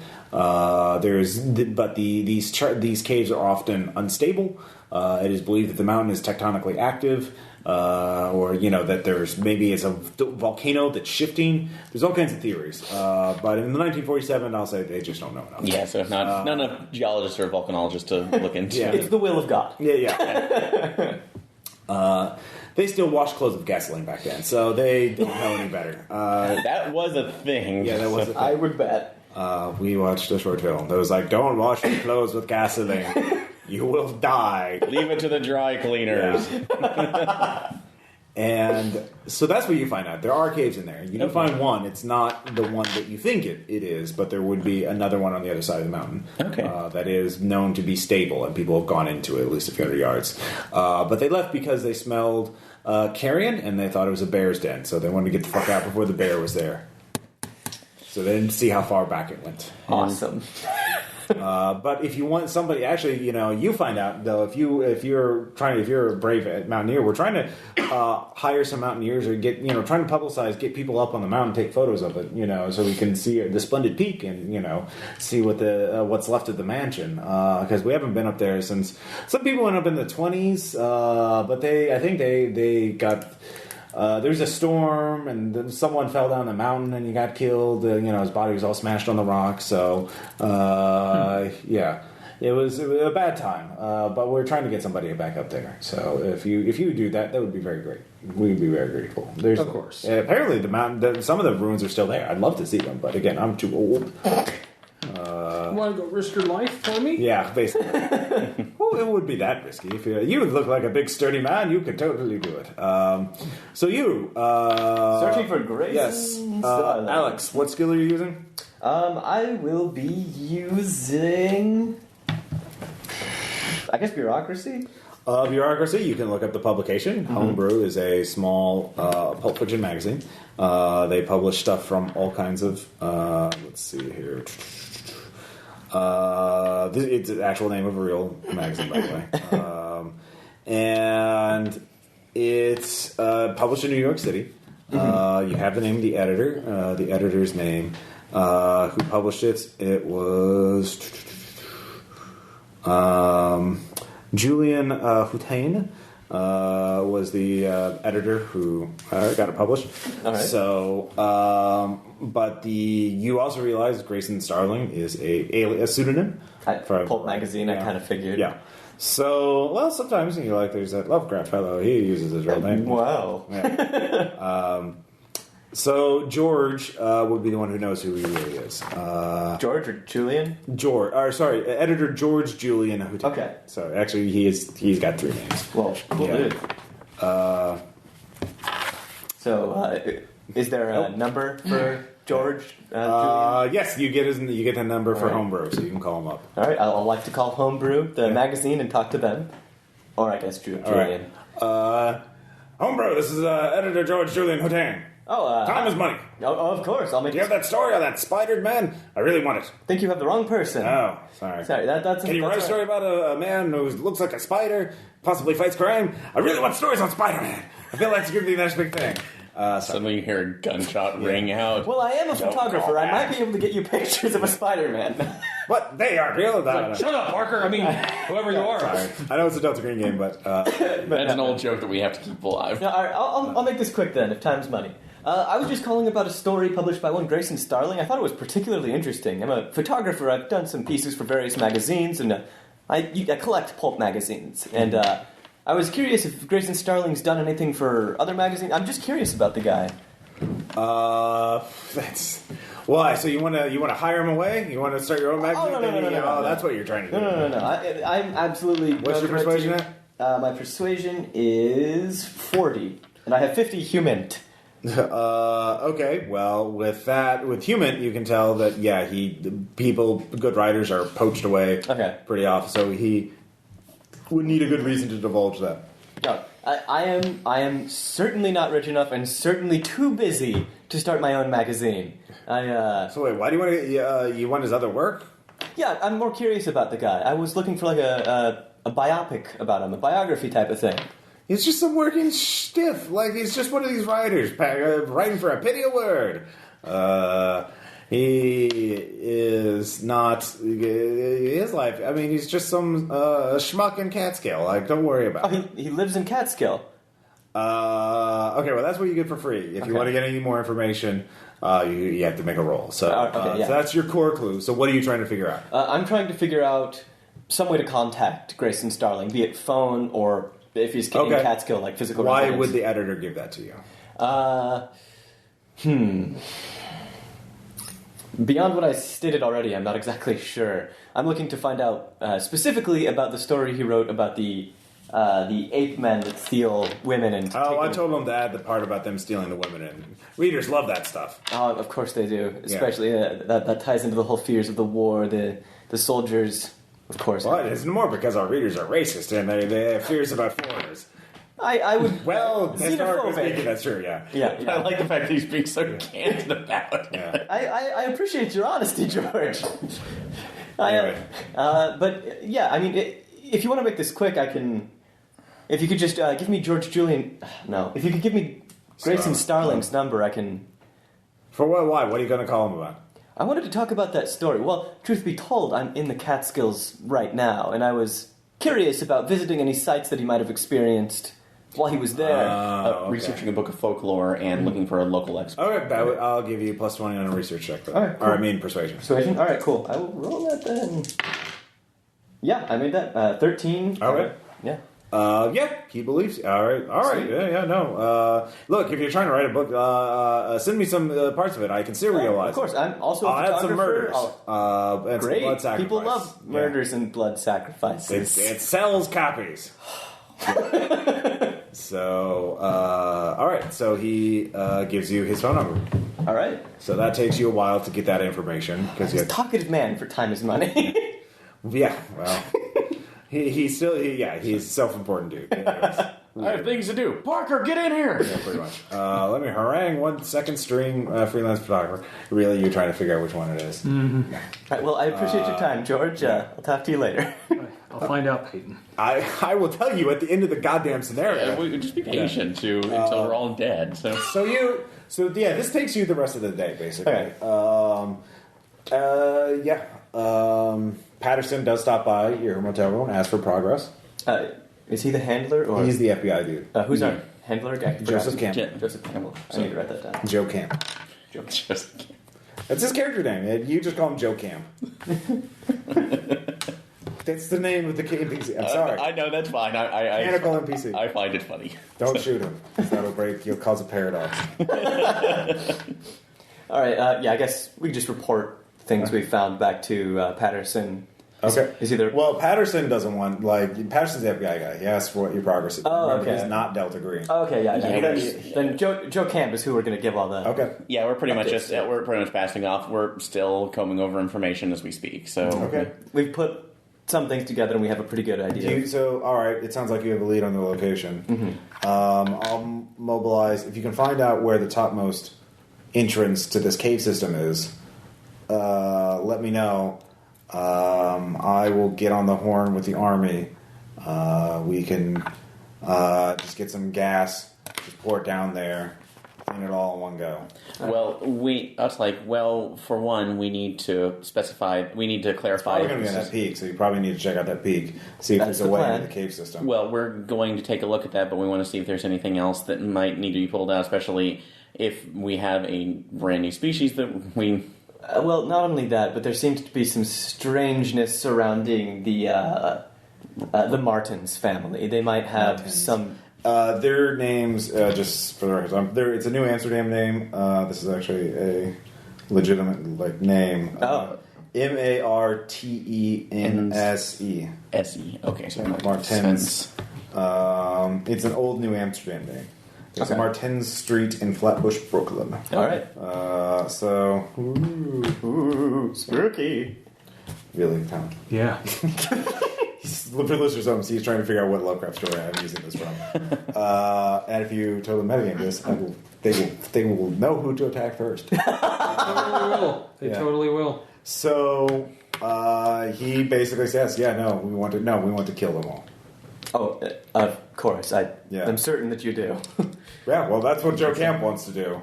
These caves are often unstable. It is believed that the mountain is tectonically active, or that it's a volcano that's shifting. There's all kinds of theories, but in the 1947, I'll say they just don't know enough. Yeah, so not enough geologists or volcanologists to look into. Yeah. It's the will of God. Yeah. They still washed clothes with gasoline back then, so they don't know any better. That was a thing. Yeah, that was a thing. I would bet. We watched a short film that was like, don't wash your clothes with gasoline. You will die. Leave it to the dry cleaners. Yeah. And so that's what you find out. There are caves in there. You do find one. It's not the one that you think it is, but there would be another one on the other side of the mountain. Okay. That is known to be stable, and people have gone into it at least a few hundred yards. But they left because they smelled carrion, and they thought it was a bear's den, so they wanted to get the fuck out before the bear was there. So they didn't see how far back it went. Awesome. But if you want somebody, actually, you find out though if you're a brave mountaineer, we're trying to hire some mountaineers or trying to publicize, get people up on the mountain, take photos of it, so we can see the splendid peak and see what's left of the mansion, because we haven't been up there since. Some people went up in the 1920s, but I think they got. There's a storm, and then someone fell down the mountain, and he got killed. His body was all smashed on the rocks. So, yeah, it was a bad time. But we're trying to get somebody back up there. So, if you do that, that would be very great. We'd be very grateful. Of course. Apparently, the mountain. Some of the ruins are still there. I'd love to see them, but again, I'm too old. You want to go risk your life for me? Yeah, basically. Well, it would be that risky. If you would look like a big sturdy man, you could totally do it. Searching for grace. Yes, Alex, what skill are you using? I will be using, I guess, bureaucracy. Bureaucracy. You can look up the publication. Mm-hmm. Homebrew is a small pulp fiction magazine. They publish stuff from all kinds of. Let's see here. It's the actual name of a real magazine, by the way. And it's published in New York City. Mm-hmm. You have the name of the editor. The editor's name. Who published it? It was Julian Hutain. Was the editor who got it published. All right. So, but you also realize Grayson Starling is a pseudonym for Pulp Magazine. I kind of figured. Yeah. So, sometimes there's that Lovecraft fellow. He uses his real name. Wow. Yeah. So George would be the one who knows who he really is. George or Julian? Editor George Julian Hutain. Okay. So actually, he's got 3 names. Well, yeah. Is there a number for George? Julian? Yes, you get the number for Homebrew, so you can call him up. All right, I'll like to call Homebrew the magazine and talk to them, or I guess Julian. Right. Homebrew, this is editor George Julian Hutain. Time is money. Oh, of course. Do you have that story on that spidered man? I really want it. I think you have the wrong person. Oh, sorry. Can you write a story about a man who looks like a spider, possibly fights crime? I really want stories on Spider-Man. I feel like it's going to be the next big thing. Suddenly you hear a gunshot ring out. Well, I am a photographer. I might be able to get you pictures of a Spider-Man. What? They are real? Shut up, Parker. I mean, whoever you are. Sorry. I know it's a Delta Green game, but that's an old joke that we have to keep alive. No, all right, I'll make this quick then, if time's money. I was just calling about a story published by one Grayson Starling. I thought it was particularly interesting. I'm a photographer. I've done some pieces for various magazines, and I collect pulp magazines. And I was curious if Grayson Starling's done anything for other magazines. I'm just curious about the guy. That's why. So you want to hire him away? You want to start your own magazine? No. That's what you're trying to do. No. I'm absolutely. What's your persuasion at? My persuasion is 40, and I have 50 human. Okay. Well, with human, you can tell that good writers are poached away. Okay. Pretty often, so he would need a good reason to divulge that. No, I am certainly not rich enough, and certainly too busy to start my own magazine. So wait, why do you want to? You want his other work? Yeah, I'm more curious about the guy. I was looking for like a biopic about him, a biography type of thing. He's just some working stiff. Like, he's just one of these writers writing for a pity word. He is not his life. I mean, he's just some schmuck in Catskill. Like, don't worry about it. He lives in Catskill. Okay, well, that's what you get for free. If you want to get any more information, you have to make a roll. So, so that's your core clue. So what are you trying to figure out? I'm trying to figure out some way to contact Grayson Starling, be it phone or if he's in Catskill, like physical Why residence. would the editor give that to you? Beyond what I stated already, I'm not exactly sure. I'm looking to find out specifically about the story he wrote about the ape men that steal women and. I told him to add the part about them stealing the women, and readers love that stuff. Oh, of course they do. Especially that ties into the whole fears of the war. The soldiers, of course. Well, it's more because our readers are racist and they have fears about foreigners. I would. Well, xenophobic. Speaking, that's true. Yeah. I like the fact that he's being so candid about it. Yeah. I appreciate your honesty, George. Anyway. But yeah, I mean, if you want to make this quick, I can. If you could just give me George Julian. No, if you could give me Grayson Starling's number, I can. For what? Why? What are you going to call him about? I wanted to talk about that story. Well, truth be told, I'm in the Catskills right now, and I was curious about visiting any sites that he might have experienced while he was there. Researching a book of folklore and looking for a local expert. Okay, I'll give you +20 on a research check. All right, cool. Or I mean persuasion. Persuasion? All right, cool. I will roll that then. Yeah, I made that. 13. All right. Yeah. He believes. All right. No. Look, if you're trying to write a book, send me some parts of it. I can serialize. Of course, I'm also a I'll add some murders. Great. And some blood sacrifice. People love murders and blood sacrifices. It sells copies. So, all right. So he gives you his phone number. All right. So that takes you a while to get that information because he's a talkative man for time is money. Yeah. Well. He's self-important dude. I have things to do. Parker, get in here! Yeah, pretty much. Let me harangue one second string freelance photographer. Really, you're trying to figure out which one it is. Mm-hmm. Right, well, I appreciate your time, George. I'll talk to you later. I'll find out, Peyton. I will tell you at the end of the goddamn scenario. We just be patient until we're all dead. So this takes you the rest of the day, basically. Okay. Patterson does stop by your motel room and ask for progress. Is he the handler? Or He's the FBI dude. Who's our handler guy? Joseph Camp. Joseph Campbell. I need to write that down. Joe Camp. Joseph Camp. That's his character name. You just call him Joe Camp. That's the name of the NPC. I'm sorry. I know, that's fine. Mechanical NPC. I find it funny. Don't shoot him. That'll break. You'll cause a paradox. All right. I guess we can just report things we found back to Patterson. Okay. Is either Patterson doesn't want Patterson's the FBI guy. He asks for what your progress is. Oh, Remember, okay. He's not Delta Green. Okay, then Joe Camp is who we're going to give all the. Okay. Yeah, we're pretty much passing off. We're still combing over information as we speak. So we've put some things together and we have a pretty good idea. All right. It sounds like you have a lead on the location. Mm-hmm. I'll mobilize if you can find out where the topmost entrance to this cave system is. Let me know. I will get on the horn with the army. We can just get some gas, just pour it down there, clean it all in one go. Well, for one, we need to specify. We need to clarify. We're going to be on that peak, so you probably need to check out that peak, see if there's a way into the cave system. Well, we're going to take a look at that, but we want to see if there's anything else that might need to be pulled out, especially if we have a brand new species that we. Well, not only that, but there seems to be some strangeness surrounding the Martins family. They might have some Their names, just for the record, it's a New Amsterdam name. This is actually a legitimate name. Martense. S-E. Okay, so Martens. It's an old New Amsterdam name. There's Martens Street in Flatbush, Brooklyn. All right. So... Ooh, spooky. Really, Tom? Yeah. For listeners, he's trying to figure out what Lovecraft story I'm using this from. And if you tell them metagame this, they will know who to attack first. They totally will. So he basically says, we want to kill them all. Oh, of course. I'm certain that you do. Yeah, well, that's what Joe Camp wants to do.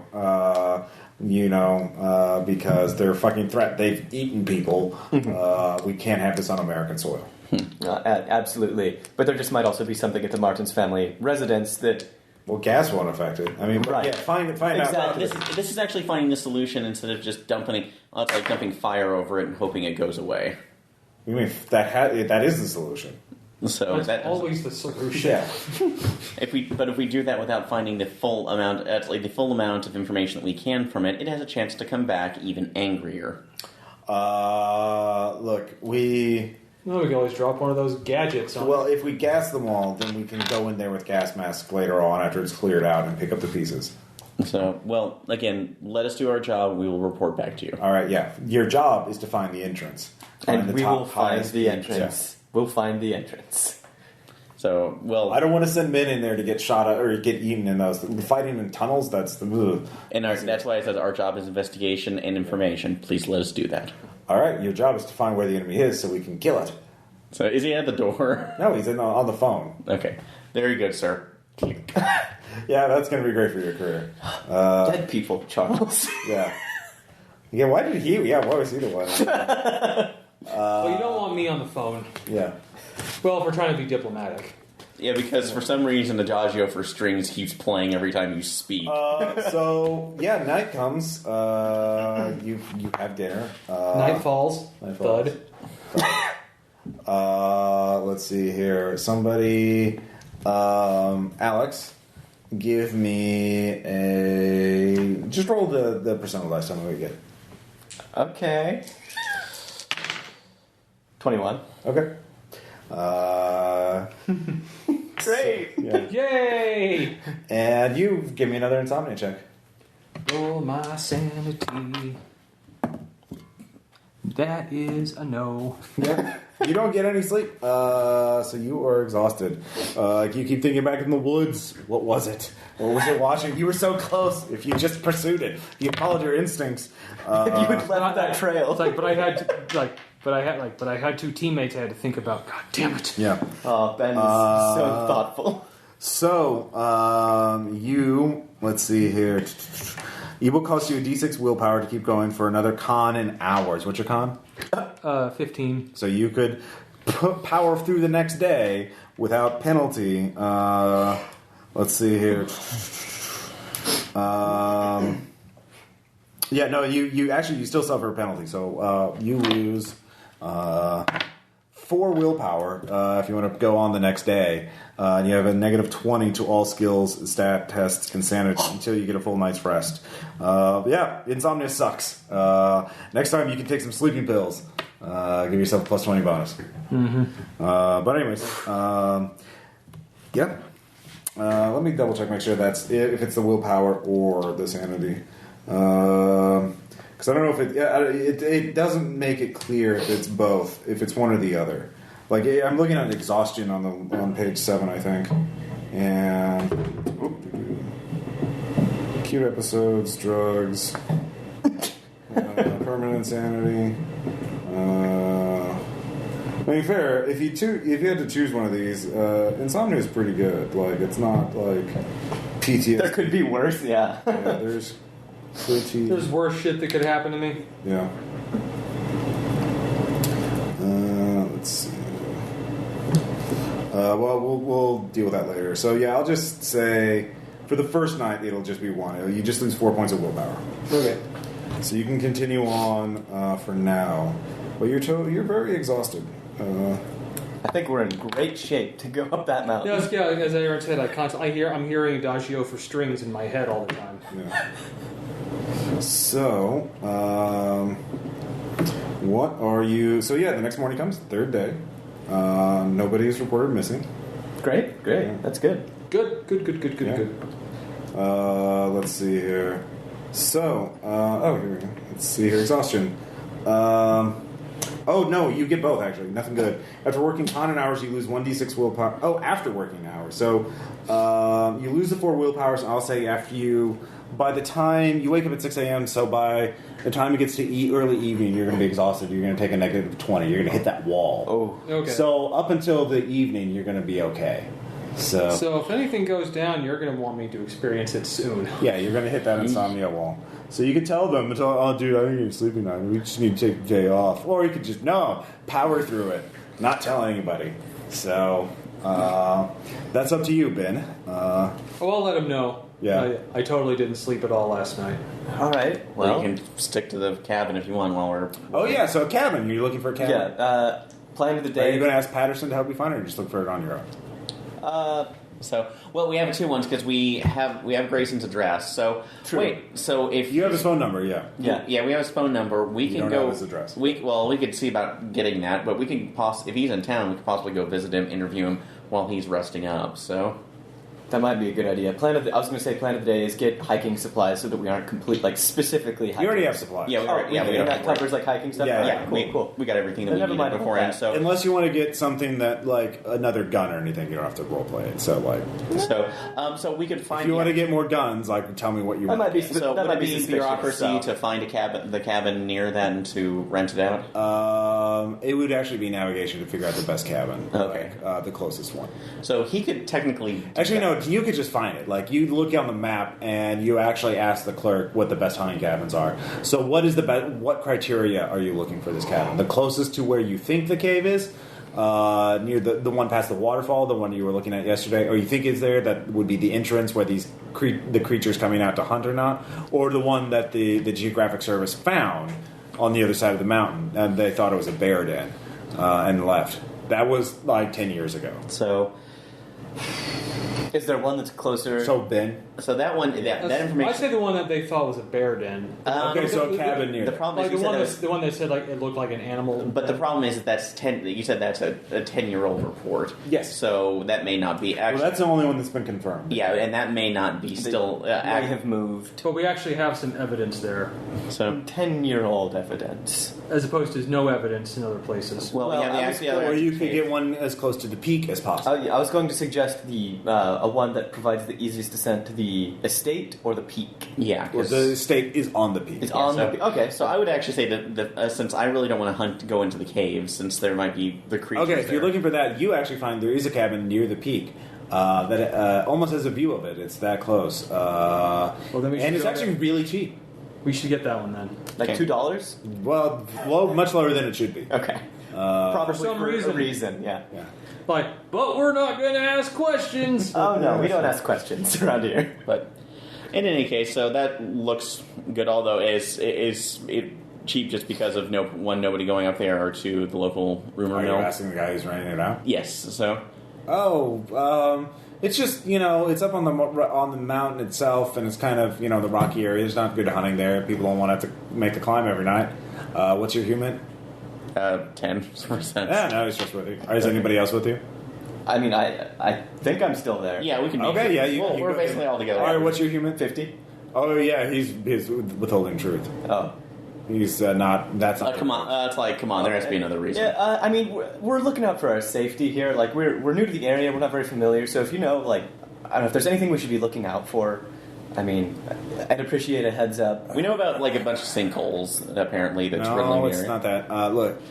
Because they're a fucking threat. They've eaten people. We can't have this on American soil. Absolutely. But there just might also be something at the Martins family residence that... Well, gas won't affect it. I mean, right. Find exactly. out. This is actually finding the solution instead of just dumping fire over it and hoping it goes away. You mean that is the solution? So that's always the solution. Yeah. If we do that without finding the full amount of information that we can from it, it has a chance to come back even angrier. Look, we can always drop one of those gadgets on. Well, if we gas them all, then we can go in there with gas masks later on after it's cleared out and pick up the pieces. So, well, again, let us do our job. We will report back to you. All right, yeah. Your job is to find the entrance. And we will find the entrance. Yeah. We'll find the entrance. So, well... I don't want to send men in there to get shot at or get eaten in those. Fighting in tunnels, that's the move. And that's why it says our job is investigation and information. Please let us do that. All right, your job is to find where the enemy is so we can kill it. So, is he at the door? No, he's on the phone. Okay. Very good, sir. Yeah, that's going to be great for your career. Dead people, Charles. Yeah. Yeah, why was he the one? Well, you don't want me on the phone. Yeah. Well, if we're trying to be diplomatic. Yeah, because for some reason, Adagio for strings keeps playing every time you speak. Night comes. You have dinner. Night falls. Bud. Let's see here. Somebody, Alex, give me just roll the percentile dice. Tell me what you get. Okay. 21. Okay. Great. Yeah. Yay! And you give me another insomnia check. Roll my sanity. That is a no. Yeah. You don't get any sleep, so you are exhausted. You keep thinking back in the woods. What was it? What was it watching? You were so close. If you just pursued it, if you followed your instincts. If you had left that trail. It's like, but I had two teammates I had to think about. God damn it! Yeah. Oh, Ben is so thoughtful. So, let's see here. It will cost you a d6 willpower to keep going for another con in hours. What's your con? 15. So you could power through the next day without penalty. Let's see here. You still suffer a penalty. So you lose 4 willpower if you want to go on the next day. And you have a negative 20 to all skills, stat tests, and sanity until you get a full night's rest. Insomnia sucks. Next time you can take some sleeping pills. Give yourself a plus 20 bonus. Mm-hmm. But anyways, let me double check, make sure that's if it's the willpower or the sanity. Because I don't know if it doesn't make it clear if it's both, if it's one or the other. Like I'm looking at exhaustion on page 7, I think, and acute episodes, drugs, permanent insanity. I mean, fair. If you had to choose one of these, insomnia is pretty good. Like it's not like PTSD. There could be worse. Yeah. There's worse shit that could happen to me. Yeah. Let's see. We'll deal with that later. So yeah, I'll just say for the first night it'll just be 1. You just lose 4 points of willpower. Okay. So you can continue on for now, but you're very exhausted. I think we're in great shape to go up that mountain. No, yeah, as I already said, I'm hearing Adagio for strings in my head all the time. Yeah. So, what are you... So, yeah, the next morning comes, third day. Nobody is reported missing. Great. Yeah. That's good. Good. Yeah. Let's see here. So, here we go. Let's see here. Exhaustion. No, you get both, actually. Nothing good. After working ton hours, you lose 1d6 willpower. Oh, after working hours. So, you lose the 4 willpowers, and I'll say after you... By the time you wake up at 6 a.m., so by the time it gets to early evening, you're going to be exhausted. You're going to take a negative 20. You're going to hit that wall. Oh. Okay. So, up until the evening, you're going to be okay. So if anything goes down, you're going to want me to experience it soon. Yeah, you're going to hit that insomnia wall. So you can tell them, oh, dude, I think you're sleeping now. We just need to take the day off. Or you could just, power through it. Not tell anybody. So, that's up to you, Ben. I'll let him know. Yeah. I totally didn't sleep at all last night. All right. Well, you can stick to the cabin if you want while we're... Oh, yeah, so a cabin. You're looking for a cabin? Yeah. Plan of the Are day. you going to ask Patterson to help you find it, or just look for it on your own? We have 2 ones because we have Grayson's address. So True. wait, so if You have his phone number, yeah. yeah, we have his phone number. We You can don't go. have his address. We could see about getting that, but we can if he's in town, we could possibly go visit him, interview him while he's resting up. So That might be a good idea. Plan of the day is get hiking supplies so that we aren't specifically hiking. You already have supplies. yeah, and that covers like hiking stuff. Yeah, yeah, cool. we got everything that Then we never needed mind beforehand. that. So Unless you want to get something that, like, another gun or anything, you don't have to roleplay it. So, like, so we could find. if you want to get more guns, like, tell me what you That want. might be So that would might it be be suspicious, bureaucracy so. to find the cabin near that and to rent it out? It would actually be navigation to figure out the best cabin. Okay. Like, the closest one. So he could technically. Actually, no, you could just find it. Like, you look on the map and you actually ask the clerk what the best hunting cabins are. So what is what criteria are you looking for this cabin? The closest to where you think the cave is? Near the one past the waterfall, the one you were looking at yesterday, or you think is there, that would be the entrance where the creatures coming out to hunt or not, or the one that the Geographic Service found on the other side of the mountain, and they thought it was a bear den, and left. That was like 10 years ago. So Is there one that's closer? So, Ben? So that one, that information. I say the one that they thought was a bear den. Okay, so a cabin near The there. problem Like is the one that said like it looked like an animal. but the problem is that that's 10. You said that's a 10-year-old report. Yes. So that may not be Well, actually. that's the only one that's been confirmed. Yeah, and that may not be still They have moved. But we actually have some evidence there, So 10-year-old evidence. as opposed to no evidence in other places. well, Well, yeah, I the was actually other Or you could cave. get one as close to the peak as possible. Yeah, I was going to suggest a one that provides the easiest descent to the estate or the peak. Yeah, Well, 'cause- the state is on the peak. It's on so, the peak. Okay, So I would actually say that since I really don't want to go into the caves, since there might be the creatures. Okay, if you're there. looking for that, you actually find there is a cabin near the peak that almost has a view of it. It's that close. Then we should and it's go actually there. really cheap. We should get that one then. like Okay. $2. Well, much lower than it should be. Okay, probably For some for reason. a reason. Yeah. Yeah. Like, but we're not going to ask questions. Oh no, we don't ask questions around here. But in any case, so that looks good. Although is it cheap just because of nobody going up there, or two, the local rumor Are you mill. asking the guy who's renting it out? Yes. So It's just, it's up on the mountain itself, and it's kind of, the rocky area. There's not good hunting there. People don't want to have to make the climb every night. What's your human? 10%. Yeah, no, he's just with you. Is anybody else with you? I mean, I think I'm still there. Yeah, we can. Okay, yeah, you we're go- basically all together. All right, what's your human? 50. Oh, yeah, he's withholding truth. Oh. He's not. That's not. Come on, it's like, come on. There has to be another reason. Yeah, I mean, we're looking out for our safety here. Like, we're new to the area. We're not very familiar. So if like, I don't know if there's anything we should be looking out for. I mean, I'd appreciate a heads up. We know about like a bunch of sinkholes apparently that's riddling No, the it's area. not that. Look,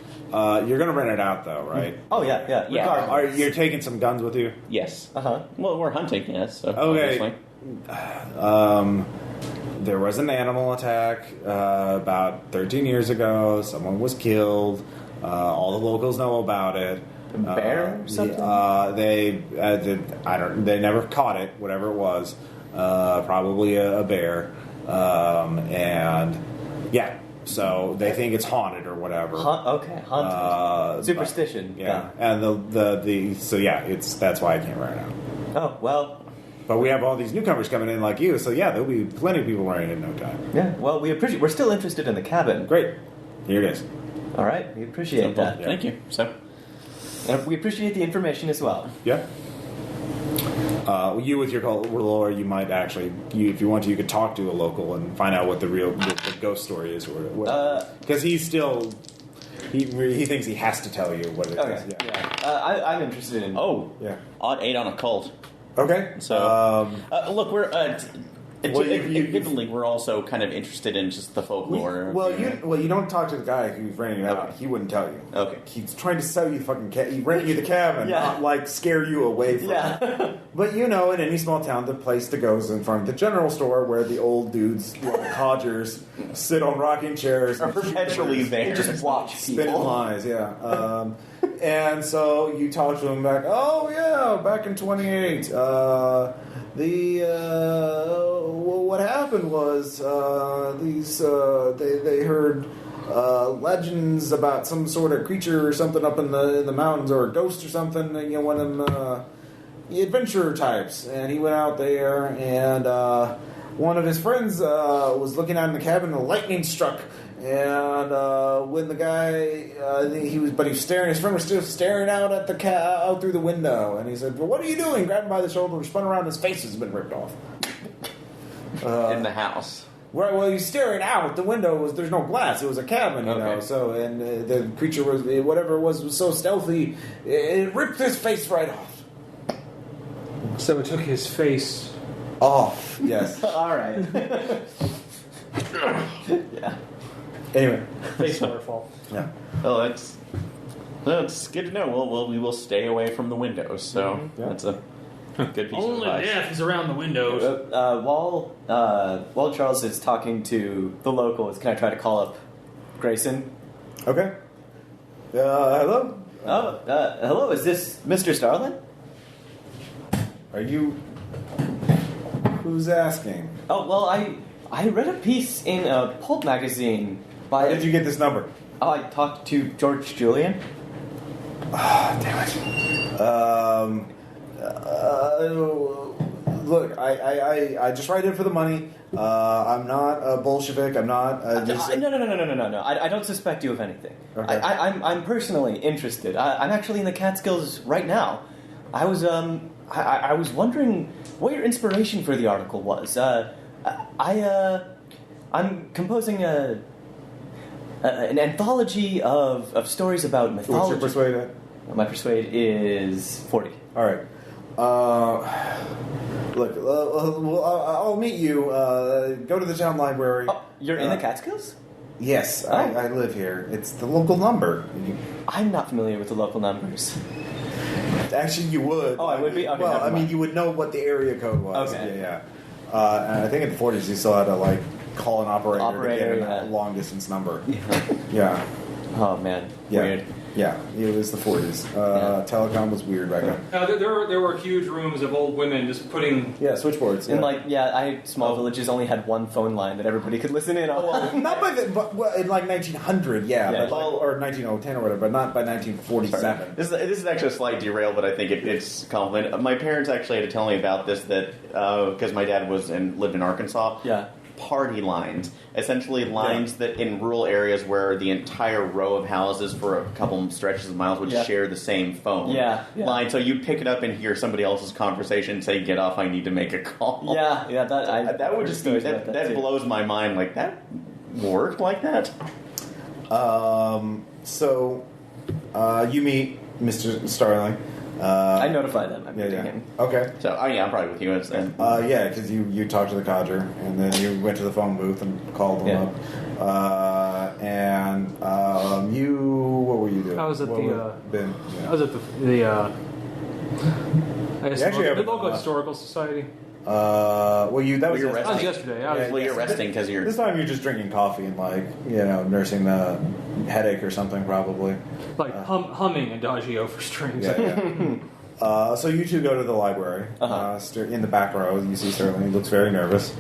you're gonna rent it out though, right? Oh yeah. Yeah. Regardless. You're taking some guns with you. Yes. Uh-huh. Well, we're hunting. Yes. So Okay. obviously. There was an animal attack about 13 years ago. Someone was killed. All the locals know about it. A bear or something? They never caught it. Whatever it was, probably a bear. And yeah. So they think it's haunted or whatever. Okay, haunted. Superstition. Yeah, and that's why I came right now. Oh, well. But we have all these newcomers coming in like you, so yeah, there'll be plenty of people running in no time. Yeah, well, we're still interested in the cabin. Great. Here it is. All right, we appreciate that. Yeah. Thank you. So, And we appreciate the information as well. Yeah. You with your lore, you might actually, if you want to, you could talk to a local and find out what the real the ghost story is, because he's still he thinks he has to tell you what it is. Yeah. I'm interested in. Yeah. odd 8 on occult. Okay. So, look, we're admittedly we're also kind of interested in just the folklore. You don't talk to the guy who's renting it out. He wouldn't tell you. Okay. He's trying to sell you the fucking he rent you the cabin, not like scare you away from it. But in any small town, the place to go is in front of the general store where the old dudes, the codgers, sit on rocking chairs. Are perpetually there. Just watch spinning lies, and so you talk to them back. Oh yeah, back in 28. What happened was they heard legends about some sort of creature or something up in the mountains, or a ghost or something. One of them adventurer types, and he went out there, and one of his friends was looking out in the cabin, and lightning struck. And when the guy he was staring, his friend was still staring out at out through the window, and he said, "Well, what are you doing?" Grabbed him by the shoulder, spun around, his face has been ripped off. In the house. Right. Well, he's staring out the window. There's no glass. It was a cabin, you know. So, and the creature was whatever it was so stealthy, it ripped his face right off. So it took his face off. Yes. All right. Yeah. Anyway, face waterfall. Yeah. Oh, that's good to know. Well, we will stay away from the windows. So that's a good piece of Only advice. death is around the windows. While Charles is talking to the locals, can I try to call up Grayson? Okay. Hello. Hello. Is this Mr. Starlin? Are you? Who's asking? Oh well, I read a piece in a pulp magazine. How did you get this number? Oh, I talked to George Julian. Damn it. Look, I just write in for the money. I'm not a Bolshevik. I'm not. No. I don't suspect you of anything. Okay. I'm personally interested. I'm actually in the Catskills right now. I was wondering what your inspiration for the article was. I'm composing an anthology of stories about mythology. What's your persuade at? My persuade is 40. All right. Look, I'll meet you. Go to the town library. Oh, you're in the Catskills? Yes, I live here. It's the local number. I'm not familiar with the local numbers. Actually, you would. Oh, I would be? Okay, well, I mean, you would know what the area code was. Okay. Yeah. And I think in the 40s you still had to, call an operator to get a long-distance number. Yeah. Oh, man. Yeah. Weird. Yeah, it was the 40s. Telecom was weird back then. There were huge rooms of old women just putting... Yeah, switchboards. And small villages only had one phone line that everybody could listen in on. Not by in 1900, or 1910 or whatever, but not by 1947. This is actually a slight derail, but I think it's compliment. My parents actually had to tell me about this because my dad lived in Arkansas. Yeah. Party lines, essentially lines that in rural areas where the entire row of houses for a couple stretches of miles would share the same phone line. So you pick it up and hear somebody else's conversation and say, "Get off! I need to make a call." That would just that blows my mind. Like that worked like that. So you meet Mr. Starling. I notify them. I'm meeting him. Okay. So I'm probably with you. Because you talked to the codger, and then you went to the phone booth and called them up. What were you doing? I was at the local historical society. That was you're That was yesterday. you're resting because you're... This time you're just drinking coffee and nursing the headache or something probably. Humming Adagio for strings. Yeah. So you two go to the library. In the back row, you see Sterling. He looks very nervous.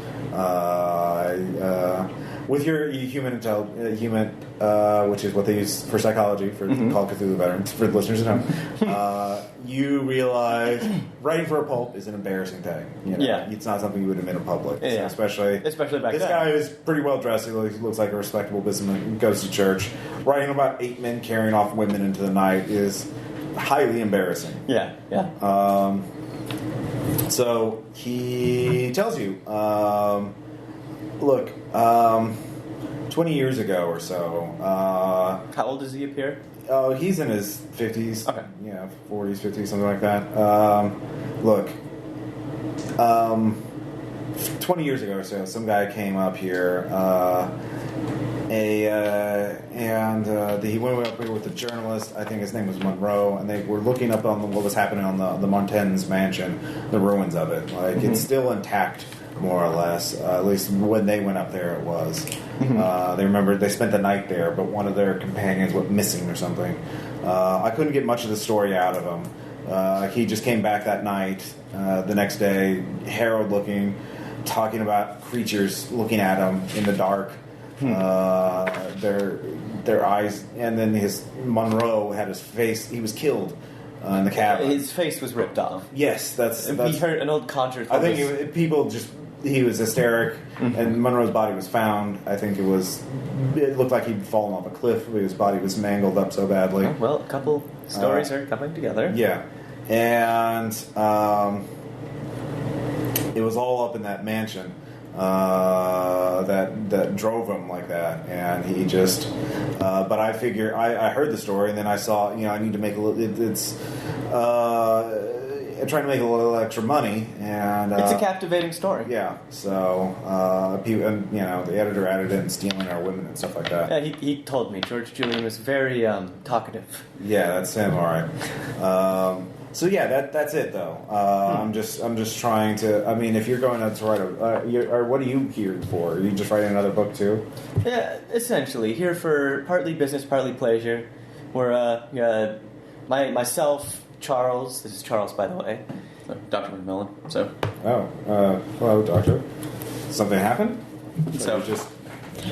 with your human which is what they use for psychology for Call of Cthulhu veterans, for the listeners at home, you realize writing for a pulp is an embarrassing thing. Yeah. It's not something you would admit in public. Yeah. Especially back this then. guy is pretty well dressed. He looks like a respectable businessman. He goes to church. Writing about 8 men carrying off women into the night is highly embarrassing. Yeah. So he tells you, look, 20 years ago or so. How old does he appear? Oh, he's in his 50s. Okay. 40s, 50s, something like that. Look, 20 years ago or so, some guy came up here, he went up here with a journalist. I think his name was Monroe, and they were looking up on what was happening on the Montaine's mansion, the ruins of it. Like it's still intact, more or less. At least when they went up there, it was. They remembered they spent the night there, but one of their companions went missing or something. I couldn't get much of the story out of him. He just came back that night. The next day, harrowed looking, talking about creatures looking at him in the dark. Their eyes, and then his Monroe had his face. He was killed in the cabin. His face was ripped off. Yes, that's We heard an old conjure. I think people just. He was hysteric, and Monroe's body was found. I think it looked like he'd fallen off a cliff. His body was mangled up so badly. Oh, well, a couple stories are coming together. Yeah, and it was all up in that mansion that drove him like that, and he just. But I figure I heard the story, and then I saw. I need to make a little. Trying to make a little extra money, and It's a captivating story. yeah. So the editor added in stealing our women and stuff like that. Yeah, he told me George Julian was very talkative. Yeah, that's him. All right. So yeah, that's it though. I'm just trying to. I mean, if you're going to write or what are you here for? Are you just writing another book too? Yeah, essentially here for partly business, partly pleasure. We're myself, Charles. This is Charles, by the way. Dr. McMillan. So. Hello, doctor. Something happened? So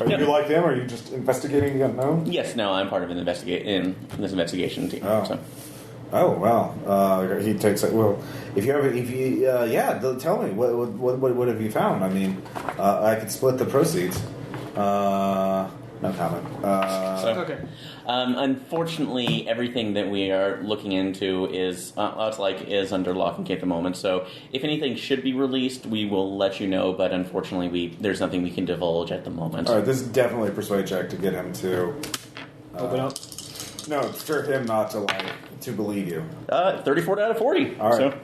Are you like them? Or are you just investigating the unknown? Yes, no, I'm part of in this investigation team. Oh. So. Oh well, he takes it. Well, tell me what have you found? I mean, I could split the proceeds. No comment. Okay. Unfortunately, everything that we are looking into is under lock and key at the moment. So, if anything should be released, we will let you know. But unfortunately, there's nothing we can divulge at the moment. All right, this is definitely a persuade check to get him to Open up. No, for him not to believe you. 34 out of 40. All right.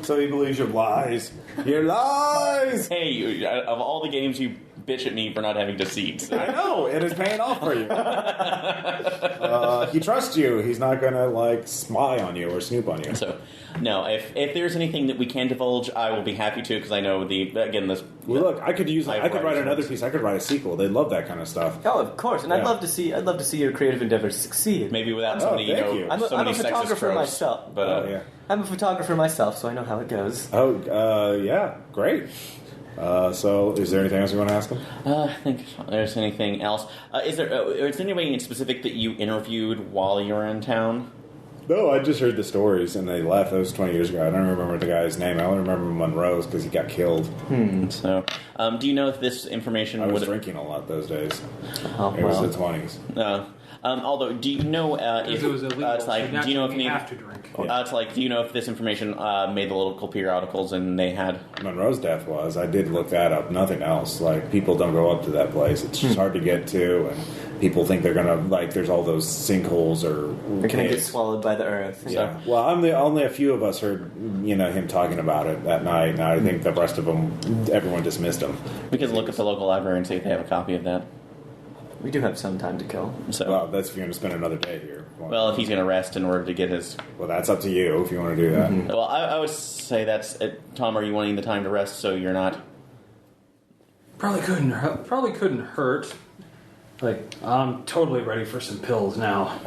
So he believes your lies. Your lies. Hey, of all the games you bitch at me for not having deceit. I know, it is paying off for you. He trusts you. He's not gonna spy on you or snoop on you. So, no. If there's anything that we can divulge, I will be happy to because I know this. Well, look, I could write another piece. I could write a sequel. They love that kind of stuff. Oh, of course, and Yeah. I'd love to see your creative endeavors succeed. Maybe without so many, thank you. I'm so a many sexist photographer tropes. myself. But Yeah. I'm a photographer myself, so I know how it goes. Yeah, great. So, is there anything else you want to ask him? I think if there's anything else. Is there anybody in specific that you interviewed while you were in town? No, I just heard the stories, and they left. That was 20 years ago. I don't remember the guy's name. I only remember Monroe's because he got killed. So, do you know if this information I was would... drinking a lot those days. Oh, It was well. the 20s. Although, do you know if Because it was illegal. it's like, so do you know if naturally maybe, have to drink. it's like, do you know if this information made the local periodicals and they had? Monroe's death was. I did look that up. Nothing else. People don't go up to that place. It's just hard to get to, and people think they're gonna there's all those sinkholes or They're gonna get caves. swallowed by the earth. Yeah. Well, only a few of us heard him talking about it that night, and I think the rest of them, everyone dismissed him. We can look at the local library and see if they have a copy of that. We do have some time to kill. So, Well, that's if you're going to spend another day here. well, if he's going to rest in order to get his... Well, that's up to you if you want to do that. Well, I would say that's... Tom, are you wanting the time to rest so you're not... Probably couldn't hurt. I'm totally ready for some pills now.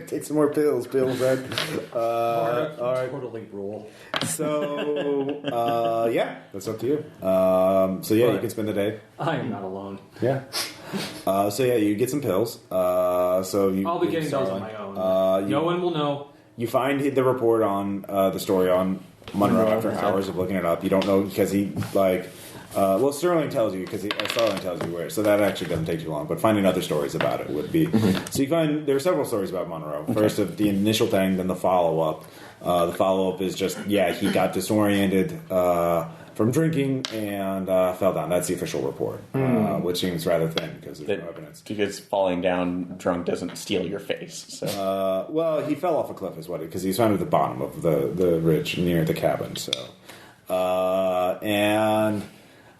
Take some more pills, Ed. All right. Totally rule. So, yeah, that's up to you. You can spend the day. I am not alone. Yeah. You get some pills. I'll be getting those on my own. No one will know. You find the report on the story on Monroe after hours of looking it up. You don't know because he Sterling tells you Sterling tells you where, so that actually doesn't take too long. But finding other stories about it would be. So you find there are several stories about Monroe. First of the initial thing, then the follow up. The follow up is just he got disoriented from drinking and fell down. That's the official report, which seems rather thin because there's no evidence. Because falling down drunk doesn't steal your face. So. He fell off a cliff, is what because he's found at the bottom of the ridge near the cabin. So,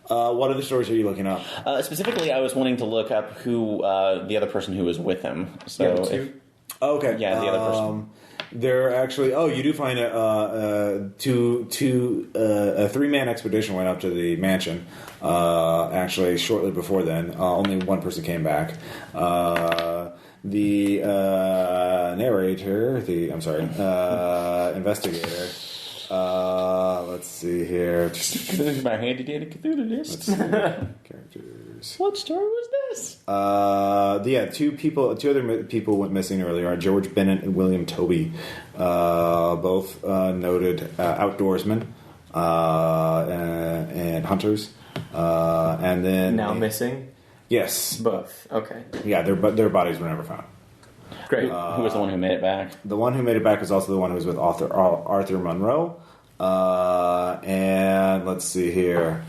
what other stories are you looking up? Specifically, I was wanting to look up who the other person who was with him. So, the other person. They're actually. Oh, you do find a 3-man expedition went up to the mansion. Actually, shortly before then, only one person came back. The narrator, investigator. Let's see here. This is my handy dandy Cthulhu list. Characters. What story was this? Two other people went missing earlier. George Bennett and William Toby, both noted outdoorsmen and hunters. And then now missing. Yes, both. Okay. Yeah, their bodies were never found. Great. Who was the one who made it back? The one who made it back was also the one who was with Arthur Monroe. And let's see here.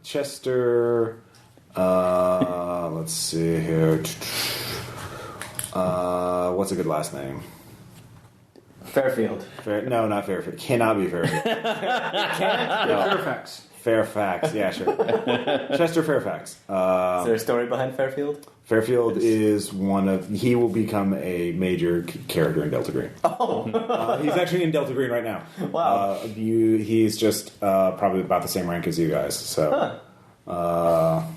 Chester. Let's see here. What's a good last name? Fairfield. No, not Fairfield. Cannot be Fairfield. Fairfax. Fairfax, yeah, sure. Chester Fairfax. Is there a story behind Fairfield? Fairfield is he will become a major character in Delta Green. Oh. He's actually in Delta Green right now. Wow. He's just probably about the same rank as you guys, so. And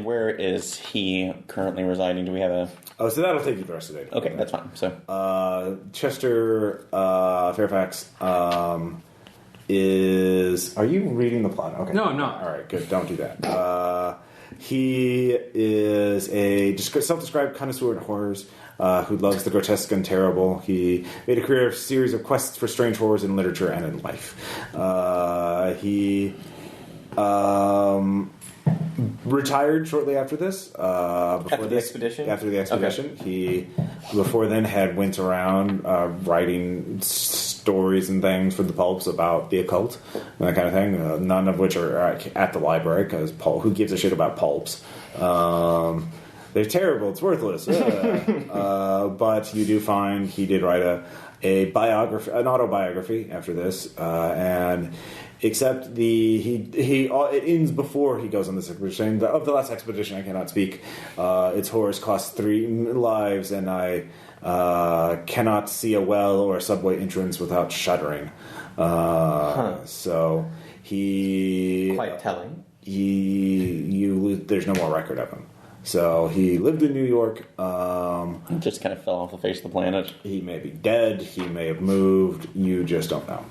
where is he currently residing? Do we have a... Oh, so that'll take you the rest of the day. Okay, that's fine. So, Chester Fairfax is... Are you reading the plot? Okay. No, I'm not. All right, good. Don't do that. He is a self-described connoisseur in horrors who loves the grotesque and terrible. He made a career of a series of quests for strange horrors in literature and in life. He retired shortly after this. After the expedition? After the expedition. Okay. He, before then, went around writing stories and things for the pulps about the occult and that kind of thing. None of which are at the library, because who gives a shit about pulps? They're terrible. It's worthless. But you do find he did write an autobiography after this, and except it ends before he goes on this expedition. Of the last expedition, I cannot speak. Its horrors cost 3 lives, and I cannot see a well or a subway entrance without shuddering. So he quite telling. There's no more record of him. So he lived in New York. Just kind of fell off the face of the planet. He may be dead. He may have moved. You just don't know.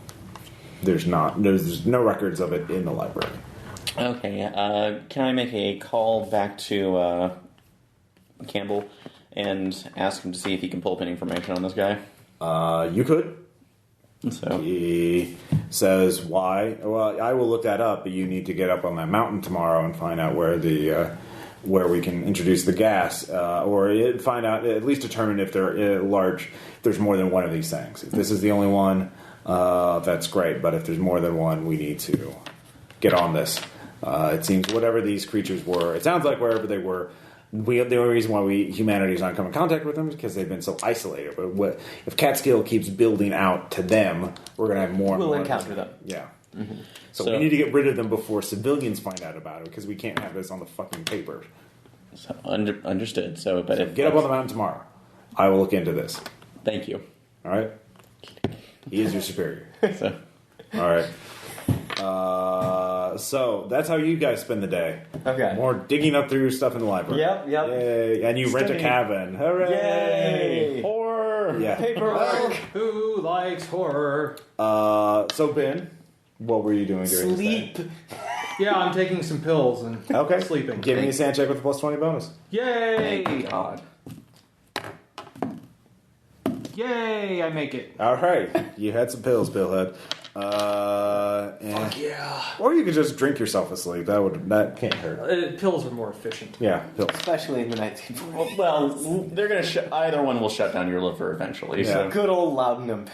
There's no records of it in the library. Okay. Can I make a call back to Campbell and ask him to see if he can pull up any information on this guy? You could. So he says, "Why? Well, I will look that up. But you need to get up on that mountain tomorrow and find out where we can introduce the gas, or find out, at least determine if there's more than one of these things. If this is the only one, that's great. But if there's more than one, we need to get on this. It seems whatever these creatures were, it sounds like wherever they were, the only reason why humanity is not come in contact with them is because they've been so isolated. But if Catskill keeps building out to them, we're going to have more. We'll and more encounter them. Yeah. Mm-hmm. So we need to get rid of them before civilians find out about it, because we can't have this on the fucking paper. So understood. So get up on the mountain tomorrow. I will look into this. Thank you. All right. He is your superior. So. All right. So that's how you guys spend the day. Okay. More digging up through your stuff in the library. Yep. Yay. And you rent a Studying. cabin. Hooray! Yay! Horror! Yeah. Paperwork. Who likes horror? So Ben, what were you doing during Sleep. this day? Yeah, I'm taking some pills and Okay. sleeping. Give me a sand check with a plus 20 bonus. Yay! Thank God. Yay! I make it. All right. You had some pills, Pillhead. And, Yeah. or you could just drink yourself asleep. That can't hurt. Pills are more efficient. Yeah, pills. Especially in the night. Well, they're gonna either one will shut down your liver eventually. Yeah. So. Good old laudanum.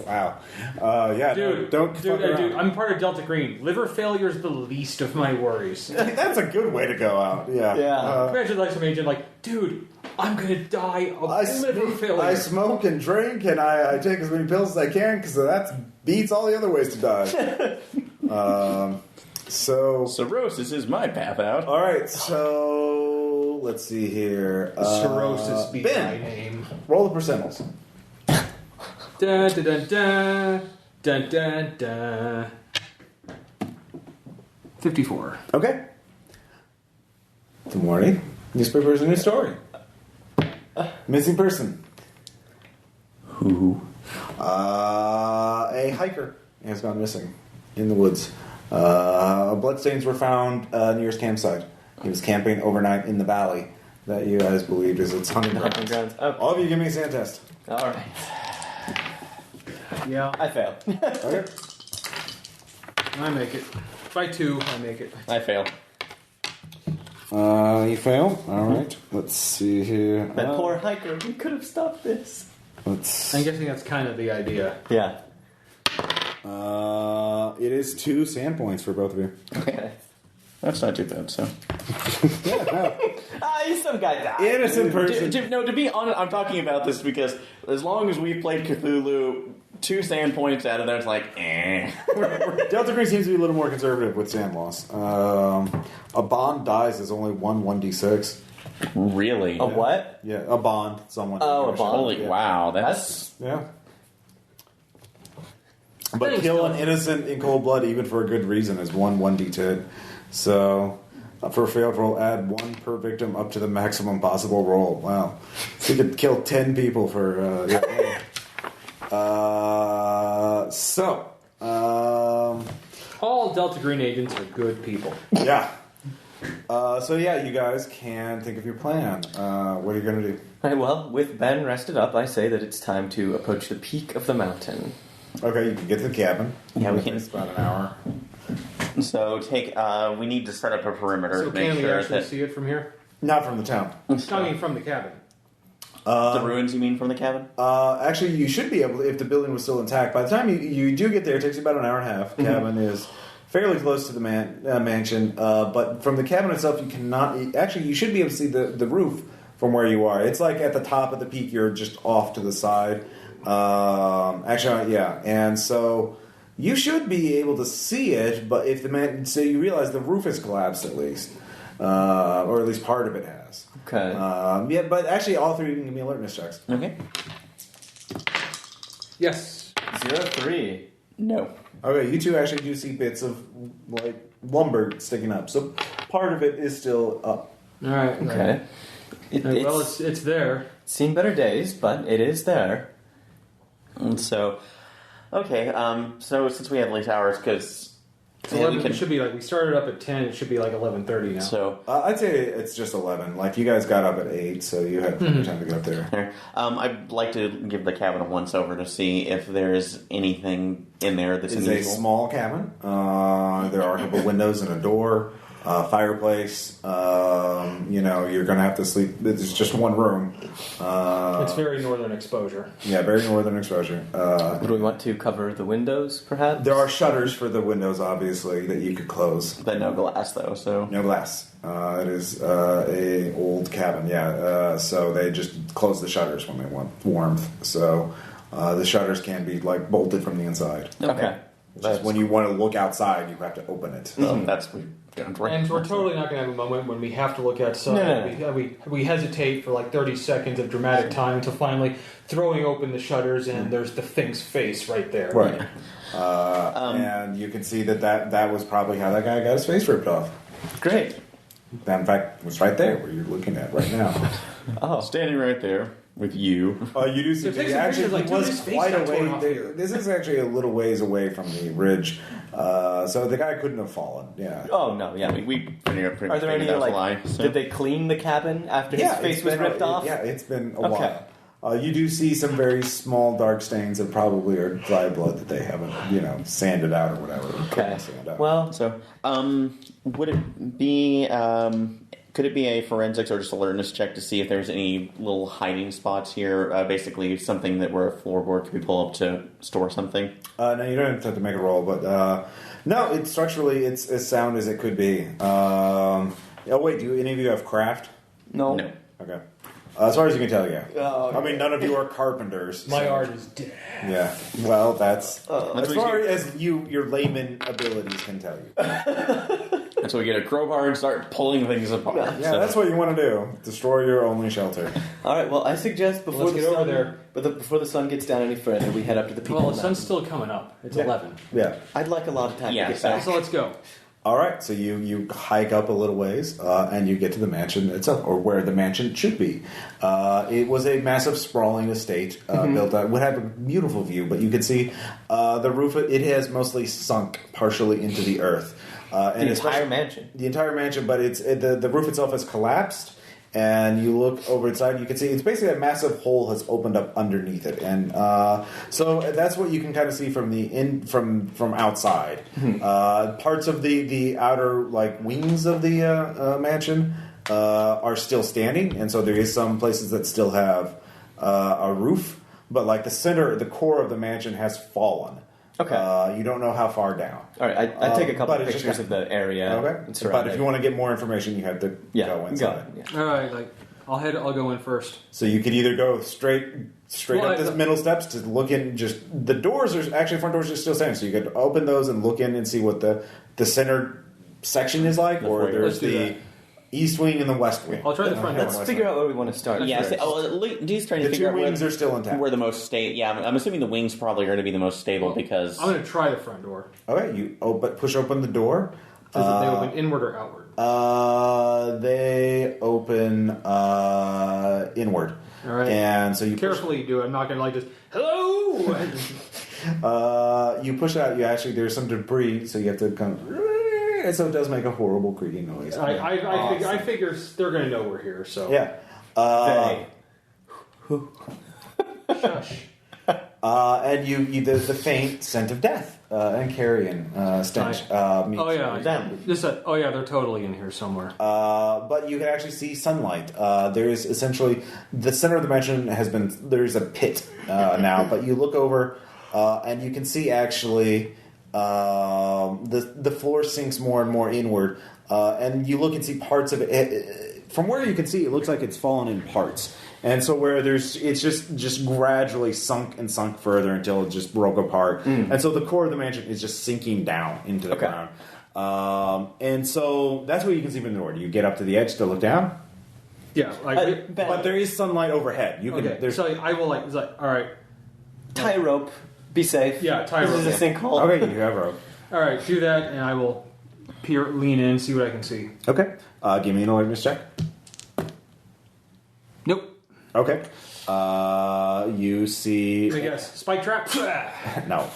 Wow. Yeah, Dude, don't fuck around. dude, I'm part of Delta Green. Liver failure is the least of my worries. That's a good way to go out. Yeah. Yeah. Imagine like some agent like, dude, I'm gonna die of liver failure. I smoke and drink, and I take as many pills as I can because that beats all the other ways to die. So Cirrhosis is my path out. all right. So let's see here. Cirrhosis be Ben, my name. roll the percentiles. Da da da da da da da. 54. Okay. Good morning. Newspaper is a new story. Missing person. Who? A hiker has gone missing in the woods. Bloodstains were found near his campsite. He was camping overnight in the valley that you guys believed is its hunting Hunting grounds. grounds. Oh, All of you give me a sand test. all right. Yeah, I fail. Okay. I make it. By 2, I make it. I fail. You fail. All right. Let's see here. That poor hiker. We could have stopped this. Let's. I'm guessing that's kind of the idea. Yeah. It is 2 sand points for both of you. Okay. That's not too bad. So. He's some guy died. Innocent person. To be honest, I'm talking about this because as long as we've played Cthulhu, 2 sand points out of there, it's like, eh. Delta Green seems to be a little more conservative with sand loss. A bond dies is only 1d6. Really? A what? Yeah, a bond. Someone. Oh, a bond. Holy Yeah. wow, that's Yeah. But Thanks, kill an Dylan. innocent in cold blood, even for a good reason, is 1d10. So, for a failed roll, add 1 per victim up to the maximum possible roll. Wow. So you could kill 10 people for. All Delta Green agents are good people. Yeah. So yeah, you guys can think of your plan. What are you going to do? Right, well, with Ben rested up, I say that it's time to approach the peak of the mountain. Okay, you can get to the cabin. Yeah, we can. It's about an hour. so. We need to set up a perimeter So to make can we sure actually that see it from here? Not from the town. Coming from the cabin. the ruins. You mean from the cabin? Actually, you should be able to, if the building was still intact. By the time you do get there, it takes you about an hour and a half. The cabin is fairly close to the mansion, but from the cabin itself, you cannot. Actually, you should be able to see the roof from where you are. It's like at the top of the peak. You're just off to the side. Yeah, and so you should be able to see it. But if so you realize the roof has collapsed at least, or at least part of it has. Okay. Yeah, but actually, all 3 can give me alertness checks. Okay. Yes. 0-3. No. Okay, you 2 actually do see bits of like lumber sticking up, so part of it is still up. All right. Okay. Well, it's there. Seen better days, but it is there. And so, okay. So since we have late hours, because It should be like we started up at 10. It should be like 11:30 now. So I'd say it's just 11. Like you guys got up at 8, so you had plenty of time to get up there. I'd like to give the cabin a once over to see if there's anything in there that's It's a unusual. small cabin. There are a couple windows and a door, fireplace. You're going to have to sleep. There's just one room. It's very northern exposure. Yeah, very northern exposure. Would we want to cover the windows, perhaps? There are shutters for the windows, obviously, that you could close. But no glass, though. So No glass. It is a old cabin, yeah. So they just close the shutters when they want warmth. So the shutters can be like bolted from the inside. Okay. Just when you want to look outside, you have to open it. so that's And we're totally not going to have a moment when we have to look outside. No. We hesitate for like 30 seconds of dramatic time until finally throwing open the shutters and there's the thing's face right there. Right. And you can see that was probably how that guy got his face ripped off. Great. That, in fact, was right there where you're looking at right now. Oh, standing right there with you. You do see actually like, he was his face quite got torn off away. here. This is actually a little ways away from the ridge, so the guy couldn't have fallen. Yeah. Oh no, yeah. We pretty Are there any like? lie, so. Did they clean the cabin after his face was ripped off? Yeah, it's been a while. You do see some very small dark stains that probably are dry blood that they haven't, sanded out or whatever. Okay. Sand out. Well, So, would it be? Could it be a forensics or just alertness check to see if there's any little hiding spots here? Basically, something that where a floorboard could be pulled up to store something. No, you don't have to make a roll, but no, it's structurally it's as sound as it could be. Oh wait, do any of you have craft? no. No. Okay. As far as you can tell, yeah. Oh, I mean, none of you are carpenters. My so- art is dead. Yeah. Well, that's That's as what far you- as your layman abilities can tell you. And so we get a crowbar and start pulling things apart. Yeah, So- that's what you want to do. Destroy your only shelter. All right. Well, I suggest before Let's the get over sun, there. Before the sun gets down any further, we head up to the peak. Well, of the the sun's mountain. still coming up. It's Yeah. 11. Yeah. I'd like a lot of time Yeah, to get so- back. So let's go. All right. So you hike up a little ways, and you get to the mansion itself, or where the mansion should be. It was a massive, sprawling estate built out. Would have a beautiful view, but you can see the roof. It has mostly sunk partially into the earth. And The entire especially- mansion. The entire mansion, but the roof itself has collapsed, and you look over inside, you can see it's basically a massive hole has opened up underneath it, and so that's what you can kind of see from outside. Parts of the outer wings of the mansion are still standing, and so there is some places that still have a roof, but the core of the mansion has fallen. Okay. You don't know how far down. All right. I take a couple but of it's just pictures of the area. Okay. and But surround if it. you want to get more information, you have to go inside. Yeah. All right, I'll go in first. So you could either go straight Well, up the middle steps to look in. Just the doors are actually front doors are still standing, so you could open those and look in and see what the center section is like, or foyer. there's Let's do the that. east wing and the west wing. I'll try the front Let's door. figure out where we want to start. Yeah, first. Dee's trying to The figure two out wings where, are still intact. where the most stable. Yeah, I'm assuming the wings probably are going to be the most stable because I'm going to try the front door. Okay, you push open the door. Does it they open inward or outward? They open inward. All right. And so you Carefully do it. I'm not going to just, hello! you push out. There's some debris, so you have to come. And so it does make a horrible creaking noise. I figure they're going to know we're here, so. Yeah. Shush. And the faint scent of death and carrion stench. meets Oh yeah, Them. they're totally in here somewhere. but you can actually see sunlight. There is essentially the center of the mansion there's a pit now, but you look over and you can see actually the floor sinks more and more inward, and you look and see parts of it. From where you can see, it looks like it's fallen in parts. And so it's just gradually sunk further until it just broke apart. And so the core of the mansion is just sinking down into the ground. And so that's what you can see from the door. Do you get up to the edge to look down? Yeah, But there is sunlight overhead. You can. okay. There's, So I will all right, Tie a rope. Be safe. Yeah, tie a This rope, is a sinkhole. okay, you have rope. all right. Do that, and I will lean in, see what I can see. Okay, give me an alertness check. Nope. Okay, you see. Let me guess. Spike trap. No.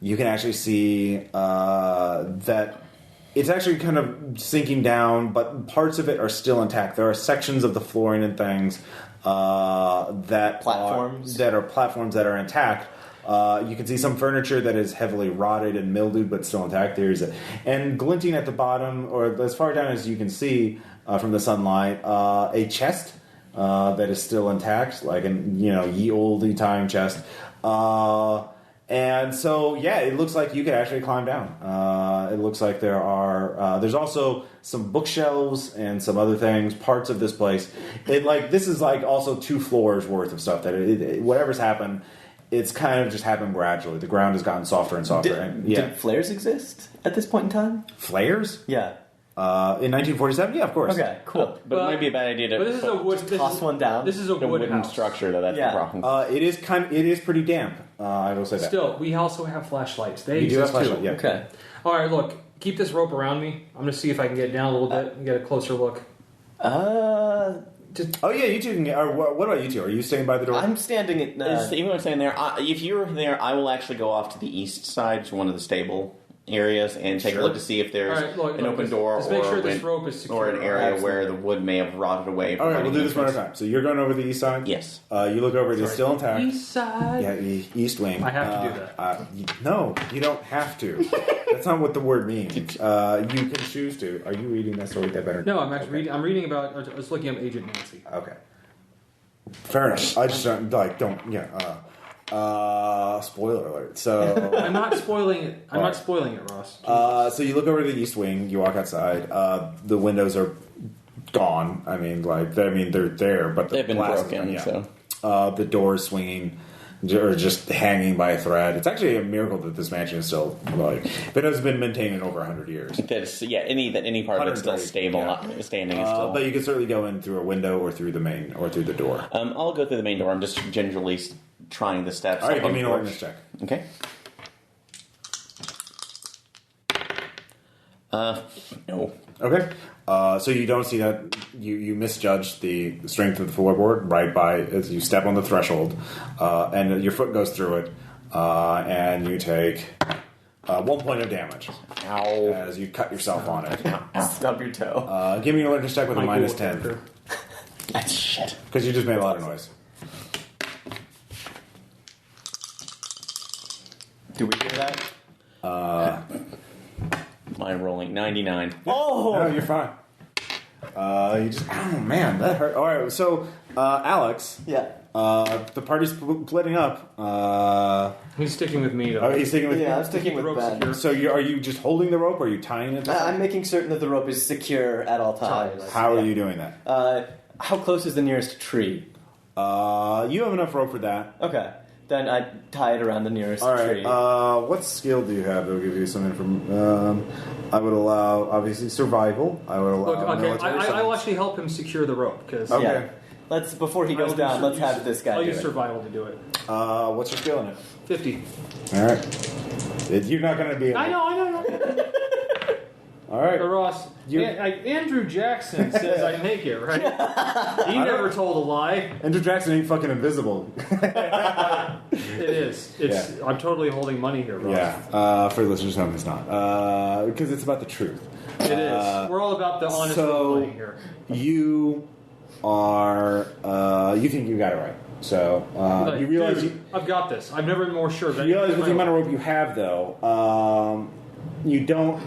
You can actually see that it's actually kind of sinking down, but parts of it are still intact. There are sections of the flooring and things that Platforms. are platforms that are intact. You can see some furniture that is heavily rotted and mildewed, but still intact. And glinting at the bottom, or as far down as you can see from the sunlight, a chest that is still intact, like ye olde time chest. And so, yeah, it looks like you could actually climb down. It looks like there's also some bookshelves and some other things, parts of this place. This is also 2 floors worth of stuff that whatever's happened. it's kind of just happened gradually. The ground has gotten softer and softer. Did flares exist at this point in time? Flares? Yeah. In 1947? Yeah, of course. Okay, cool. But it might be a bad idea to But this is a wood. toss one down. This is a a wood wooden house. structure, though. That's Yeah. the problem. It is pretty damp. I will say that. Still, we also have flashlights. They You do have exist flashlight, too. yeah. Okay. All right, look. Keep this rope around me. I'm gonna see if I can get down a little bit and get a closer look. Just Oh yeah, you two can get. Or what about you two? Are you staying by the door? I'm standing at. Even I'm saying there, if you're there, I will actually go off to the east side to one of the stable areas and take a look to see if there's All right, look, an open just- door just make or, sure this rope is secure. or an area Absolutely. where the wood may have rotted away. All right, we'll do this one at a time. So you're going over the east side. Yes. You look over; it's still intact. East side. Yeah, east wing. I have to do that. No, you don't have to. That's not what the word means. You can choose to. Are you reading that story? That better. No, I'm actually reading. I'm reading about. I was looking up Agent Nancy. Okay. Fair enough. I just don't. Yeah. Spoiler alert. So. I'm not spoiling it. I'm not spoiling it, Ross. So you look over to the east wing. You walk outside. The windows are gone. They're there, but They've been glass is broken. gone, yeah. The door is swinging. Or just hanging by a thread. It's actually a miracle that this mansion is still if it has been maintained in over 100 years. That's any part of it's still 130, stable, yeah. standing. Is still. But you can certainly go in through a window or through the door. I'll go through the main door. I'm just gingerly trying the steps. All right, up give on me an the awareness porch. check. Okay. No. Okay. So you don't see that you misjudged the strength of the floorboard right by as you step on the threshold, and your foot goes through it, and you take 1 point of damage Ow. as you cut yourself on it. Stub your toe. Give me an awareness check with a My minus cool 10 character. That's shit. because you just made a lot of noise. Do we hear that? Mine rolling 99. Oh! No, you're fine. You just oh man, that hurt. All right, so Alex, Yeah. the party's splitting up. He's sticking with me, though. Are you sticking with? Yeah, I'm sticking with Rope's Ben. secure. So are you just holding the rope, or are you tying it? To I'm making certain that the rope is secure at all times. How are you doing that? How close is the nearest tree? You have enough rope for that. Okay. Then I tie it around the nearest All right. tree. What skill do you have that will give you some information? I would allow, obviously, survival. I would allow Look, okay, military I will science. actually help him secure the rope because Okay. Yeah. Let's before he goes down. Let's have this guy I'll do use it. survival to do it. What's your skill in it? 50. All right. You're not going to be able I know. All right. Ross, Andrew Jackson says I make it, right? He never told a lie. Andrew Jackson ain't fucking invisible. It is. It's. I'm totally holding money here, Ross. Yeah. For listeners at home, it's not. Because it's about the truth. It is. We're all about the honest role-playing here. You are, you think you got it right. So, Like, you realize dude, I've got this. I've never been more sure. you realize with the amount of rope you have, though, you don't.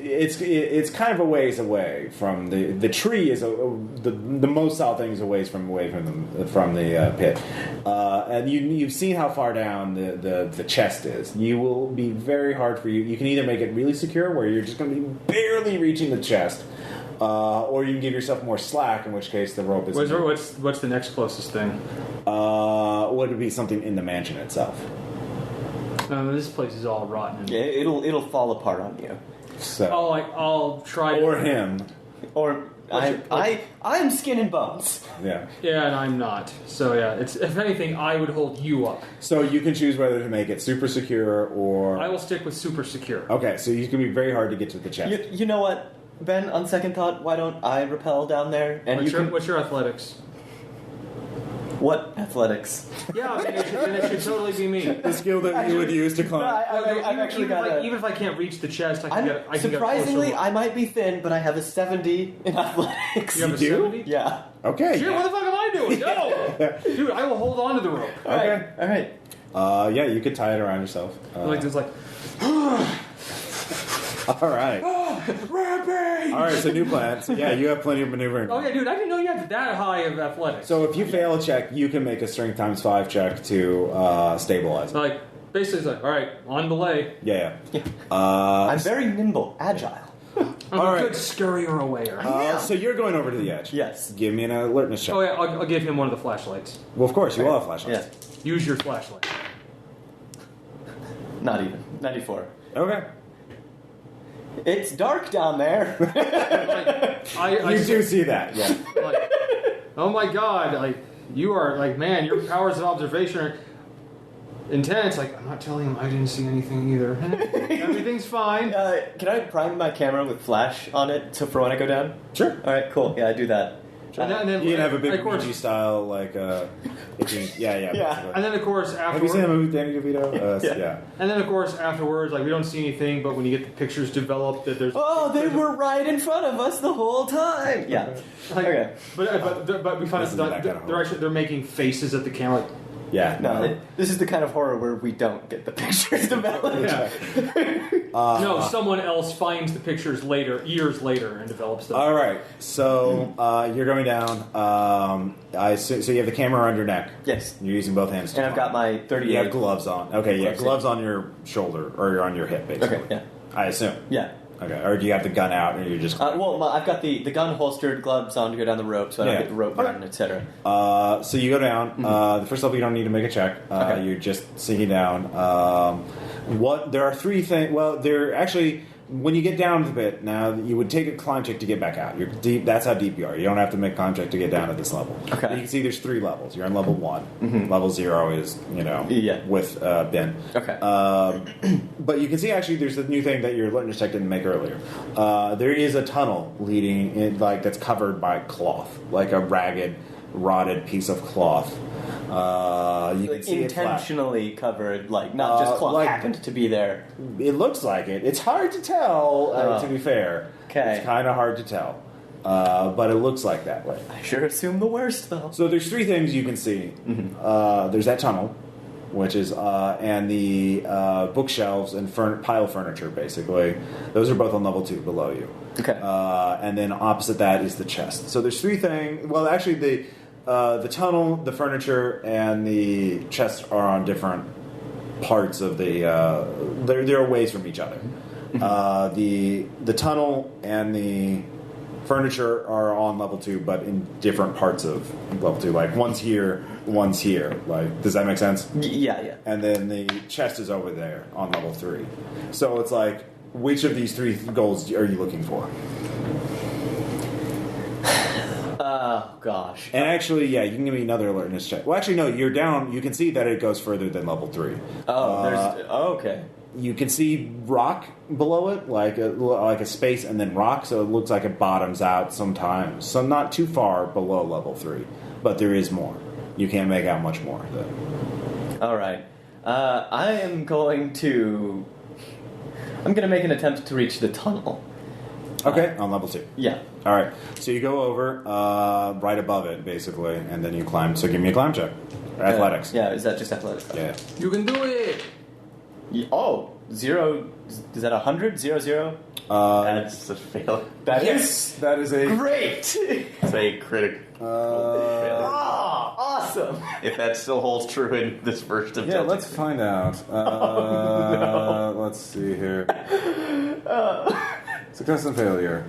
It's kind of a ways away from the tree. Is the most solid thing is away from the pit, and you've seen how far down the chest is. You will be very hard for you. You can either make it really secure, where you're just going to be barely reaching the chest, or you can give yourself more slack, in which case the rope is. What's the next closest thing? Would it be something in the mansion itself? This place is all rotten. Yeah, it'll fall apart on you. So, I'll try. or him. Or I'm skin and bones. Yeah. Yeah, and I'm not. So yeah, it's if anything, I would hold you up. So you can choose whether to make it super secure or. I will stick with super secure. Okay, so you can be very hard to get to the chest. You know what, Ben? On second thought, why don't I rappel down there and What's your athletics? What athletics? Yeah, I mean, it should totally be me. The skill that you would use to climb. I've actually got even if I can't reach the chest, I can get. I can surprisingly, get a closer I look. might be thin, but I have a 70 in athletics. You have a do? 70? Yeah. Okay. Shit, what the fuck am I doing? No, dude, I will hold on to the rope. Okay. All right. Yeah, you could tie it around yourself. Like this, like. All right. Rampage! All right, so new plan. So, yeah, you have plenty of maneuvering. Oh yeah, dude, I didn't know you had that high of athletics. So if you fail a check, you can make a strength times 5 check to stabilize it. Like, basically, it's like, all right, on belay. Yeah. I'm very nimble, agile. I'm All a right. good scurrier awayer. So you're going over to the edge. Yes. Give me an alertness check. Oh yeah, I'll give him one of the flashlights. Well, of course, you all have flashlights. Yes. Use your flashlight. Not even. 94. Okay. It's dark down there. You do see that, yeah. Like, oh my god, like, you are, like, man, your powers of observation are intense. Like, I'm not telling him I didn't see anything either. Everything's fine. Can I prime my camera with flash on it for when I go down? Sure. All right, cool. Yeah, I do that. And then, You can have a big of course, Ouija style, like, yeah. and then, of course, Have you seen the afterwards, movie with Danny DeVito? Yeah. and then, of course, afterwards, like, we don't see anything, but when you get the pictures developed, that there's... Oh, they were right in front of us the whole time. Yeah. Like, Okay. But we find This out isn't that kind of that they're making faces at the camera. Like, Yeah. No, this is the kind of horror where we don't get the pictures developed. yeah. No, someone else finds the pictures later, years later, and develops them. All right, so you're going down. So you have the camera around your neck. Yes. You're using both hands. And I've got my 38. You have gloves on. Okay, yeah, Gloves. gloves on your shoulder or on your hip, basically. Okay, yeah. I assume. Yeah. Okay, or do you have the gun out, or you're just? I've got the gun holstered, gloves on to go down the rope, so I don't Yeah. get the rope burn, etc. So you go down. The first level, you don't need to make a check. Okay. You're just sinking down. There are three things. Well, there actually. When you get down a bit, now you would take a climb check to get back out. You're deep. That's how deep you are. You don't have to make a climb check to get down at this level. Okay. You can see there's 3 levels. You're on level 1. Level 0 is Yeah. with Ben. Okay. But you can see actually there's a new thing that your alertness check didn't make earlier. There is a tunnel leading in, that's covered by cloth, like a ragged, rotted piece of cloth. You can see intentionally covered, like not just cloth happened to be there. It looks like it. It's hard to tell, to be fair. Okay. It's kind of hard to tell. But it looks like that way. I sure assume the worst, though. So there's 3 things you can see. There's that tunnel, which is, and the bookshelves and pile furniture, basically. Those are both on level 2 below you. Okay. And then opposite that is the chest. So there's 3 things. Well, actually, the tunnel, the furniture, and the chest are on different parts of the. They're away from each other. The tunnel and the furniture are on level 2, but in different parts of level 2. Like one's here, one's here. Like, does that make sense? Yeah. And then the chest is over there on level 3. So it's like, which of these 3 goals are you looking for? Oh, gosh. And actually, yeah, you can give me another alertness check. Well, actually, no, you're down. You can see that it goes further than level 3. Okay. You can see rock below it, like a space, and then rock. So it looks like it bottoms out sometimes. So not too far below level 3, but there is more. You can't make out much more, though. All right. I'm going to make an attempt to reach the tunnel. Okay, on level 2. Yeah. All right. So you go over right above it, basically, and then you climb. So give me a climb check. Athletics. Yeah, is that just athletics? Yeah. You can do it! Oh, 0. Is that 100? 0? That's a fail. That is a Great! It's a critical failure. Ah, awesome! If that still holds true in this version of yeah. Delta. Let's find out. Let's see here. Success and failure.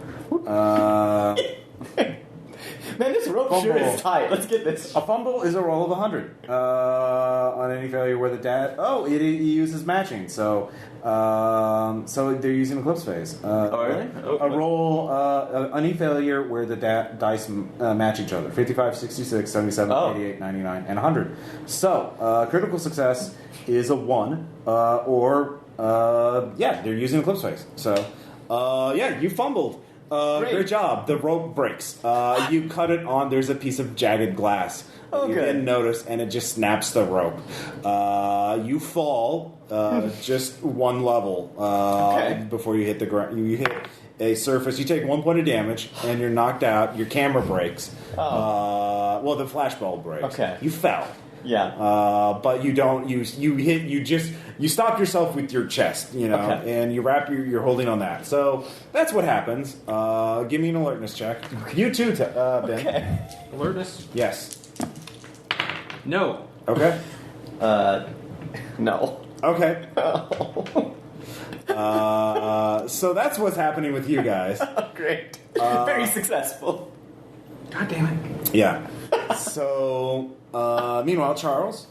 Man, this rope sure is tight. Let's get this. A fumble is a roll of 100 on any failure where the dad. Oh, it uses matching. So they're using Eclipse Phase. Really? A roll, any failure where the dice match each other. 55, 66, 77, 88, 99, and 100. So critical success is a 1, or they're using Eclipse Phase. So you fumbled. Great job. The rope breaks. You cut it on. There's a piece of jagged glass. You didn't notice, and it just snaps the rope. You fall just 1 level before you hit the ground. You hit a surface. You take 1 point of damage, and you're knocked out. Your camera breaks. The flashbulb breaks. Okay. You fell. Yeah. But you don't. You stop yourself with your chest, and you wrap you're holding on that. So that's what happens. Give me an alertness check. You too, Ben. Okay. Alertness? Yes. No. Okay. No. Okay. So that's what's happening with you guys. Great. Very successful. God damn it. Yeah. So, meanwhile, Charles,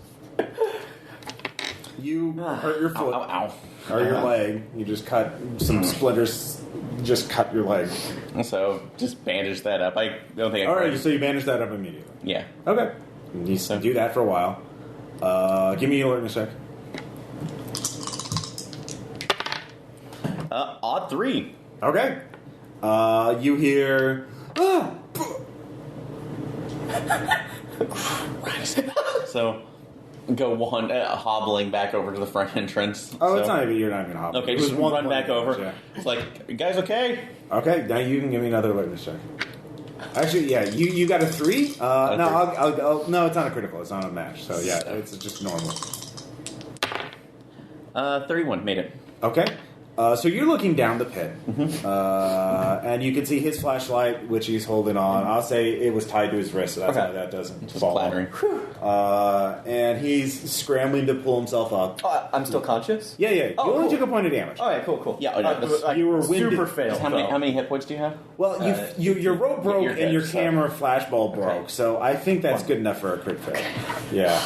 You hurt your foot. Ow. Or your leg. You just cut some splinters. Just cut your leg. So just bandage that up. I don't think I All right, can. so you bandage that up immediately. Yeah. Okay. You do that for a while. Give me an alertness check. Odd 3. Okay. You hear. So go hobbling back over to the front entrance. Oh, so. it's not even. You're not even hobbling. Okay, It just was one run back point over. damage, It's like, you guys okay? yeah. Okay, now you can give me another alertness check. Actually, yeah, you got a 3. No, I'll, no, it's not a critical. It's not a match. So yeah, it's just normal. 31 made it. Okay. So you're looking down the pit, and you can see his flashlight, which he's holding on. I'll say it was tied to his wrist, so that's why that doesn't fall. Clattering. And he's scrambling to pull himself up. I'm still conscious? Yeah. You Oh, only cool. took a point of damage. All right, cool. Yeah, you were winded. Super fail. How many hit points do you have? Well, your rope broke You're and your dead, so- camera flashball broke, so I think that's good enough for a crit fail. Yeah,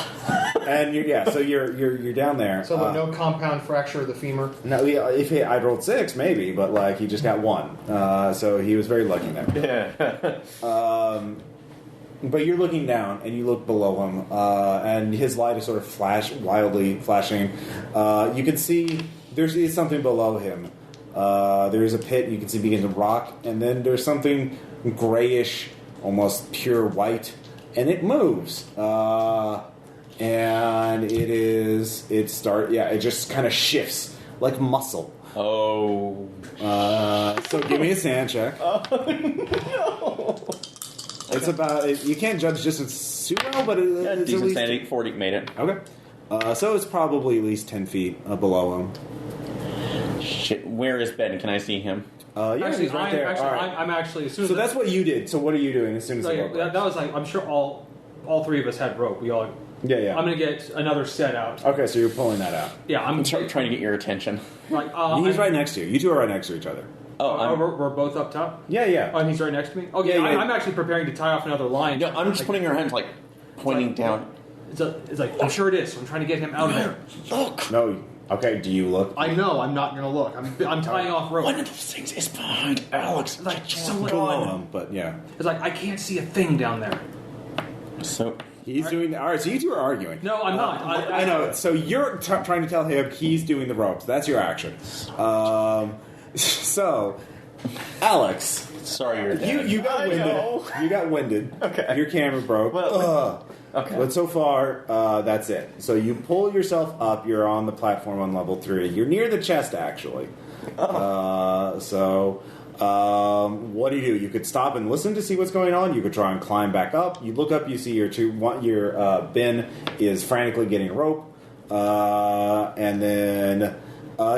and so you're down there. So no compound fracture of the femur. No, if I'd rolled 6, maybe, but like he just got 1, so he was very lucky there. Yeah. But you're looking down, and you look below him, and his light is sort of wildly flashing. You can see there is something below him. There is a pit you can see begin to rock, and then there's something grayish, almost pure white, and it moves. And it just kind of shifts like muscle. Oh. So give me a sand check. No. It's about. You can't judge distance super well, but it's at Decent least sanity. 40 made it. okay. So it's probably at least 10 feet below him. Shit, where is Ben? Can I see him? Yeah, he's right there. All right. I'm actually as soon as So that's what you did. So what are you doing as soon as the rope that was like I'm sure all 3 of us had rope. We all. Yeah. I'm gonna get another set out. Okay, so you're pulling that out. Yeah, I'm Trying to get your attention. Like, He's right next to you. You two are right next to each other. we're both up top. Yeah. Oh, and he's right next to me. Okay, Yeah. I'm actually preparing to tie off another line. No, I'm just putting your hands like pointing down. It's like I'm sure it is. So I'm trying to get him out of there. Look. No. Okay. Do you look? I know. I'm not gonna look. I'm tying off rope. One of those things is behind Alex. Like so Below on. him, but yeah. It's like I can't see a thing down there. So He's doing. All right. So you two are arguing. No, I'm not. I know. So you're trying to tell him he's doing the ropes. That's your action. So, Alex, sorry, you're dead. you got winded. know. You got winded. Okay. Your camera broke. Okay. But so far, that's it. So you pull yourself up. You're on the platform on level 3. You're near the chest, actually. What do? You could stop and listen to see what's going on. You could try and climb back up. You look up. You see your Ben is frantically getting rope, and then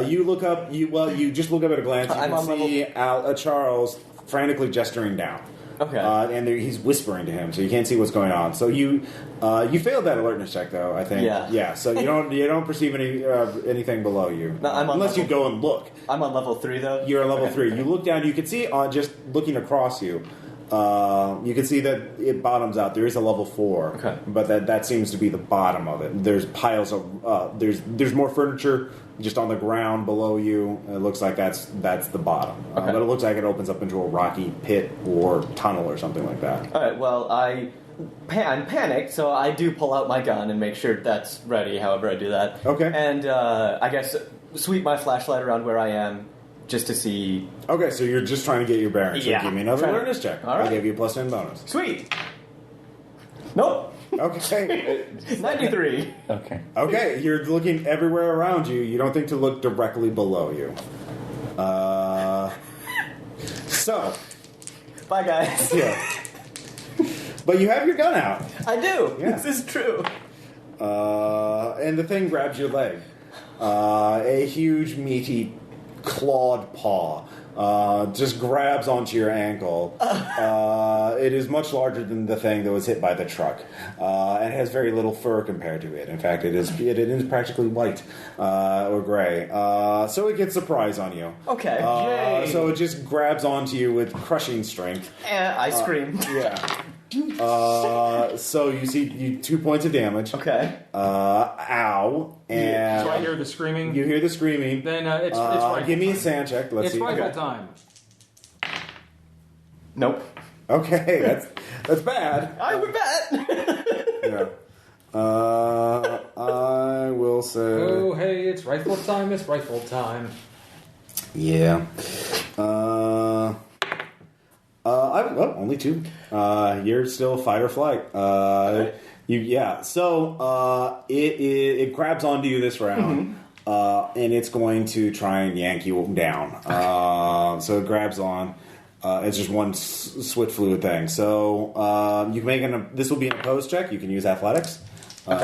you look up. You just look up at a glance. You I'm on can see Charles frantically gesturing down. Okay. And he's whispering to him, so you can't see what's going on. So you failed that alertness check, though. I think. Yeah. So you don't perceive anything below you, No, I'm on unless you level- go and look. I'm on level 3 though. You're on level 3. You look down. You can see just looking across you. You can see that it bottoms out. There is a level 4, Okay. but that seems to be the bottom of it. There's piles of there's more furniture just on the ground below you. It looks like that's the bottom, Okay. but it looks like it opens up into a rocky pit or tunnel or something like that. All right. Well, I'm panicked, so I do pull out my gun and make sure that's ready. However, I do that. Okay. And I guess sweep my flashlight around where I am, just to see. Okay, so you're just trying to get your bearings. So Yeah. give me another Trying to- awareness check. All I'll right. give you a +10 bonus. Sweet. Nope. Okay. 93. okay. Okay, you're looking everywhere around you. You don't think to look directly below you. So, Bye, guys. yeah. But you have your gun out. I do. Yeah. This is true. And the thing grabs your leg. A huge, meaty, clawed paw just grabs onto your ankle. It is much larger than the thing that was hit by the truck, and has very little fur compared to it. In fact, it is practically white or gray. So it gets surprise on you. Okay. Yay. So it just grabs onto you with crushing strength. I scream. Yeah. So you see 2 points of damage. Okay. Ow. And So I hear the screaming. you hear the screaming. Then it's rifle Give me a time. sand check. Let's It's see. rifle Okay. time. Nope. Okay, that's bad. I would bet. Yeah. I will say. Oh, hey, it's rifle time. It's rifle time. Yeah. Only 2. You're still fight or flight. So it grabs onto you this round, and it's going to try and yank you down. So it grabs on. It's just one swift fluid thing. So you can make this will be an opposed check. You can use athletics. You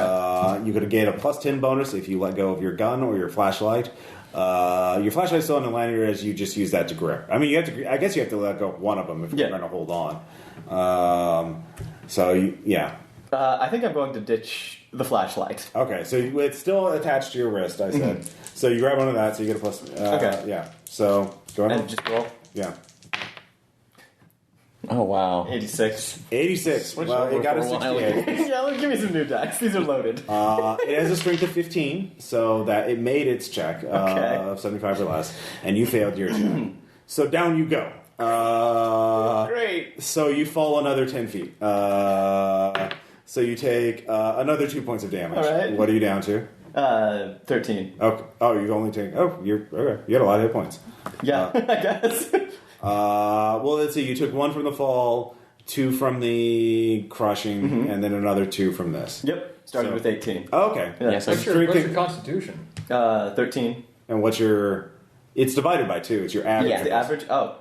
could get a +10 bonus if you let go of your gun or your flashlight. Your flashlight's still on the lanyard as you just use that to grip. I mean, I guess you have to let go of one of them if you're going to hold on. I think I'm going to ditch the flashlight. Okay, so it's still attached to your wrist, I said. So you grab onto that, so you get a plus. Okay. Yeah. So go ahead. And just roll. Yeah. Oh, wow. 86. 86. Switch Well, over it got a for a while. 68. Yeah, give me some new dice. These are loaded. It has a strength of 15, so that it made its check of 75 or less, and you failed your check. So down you go. Great. So you fall another 10 feet. So you take another 2 points of damage. All right. What are you down to? 13. Oh, you've only taken. Oh, you're okay. You had a lot of hit points. Yeah, I guess. Well, let's see. You took 1 from the fall, 2 from the crushing, and then another 2 from this. Yep. Started with 18. Oh, okay. Yeah. Yeah, so What's your constitution? 13. And what's your? It's divided by 2. It's your average. Yeah. The average? Oh.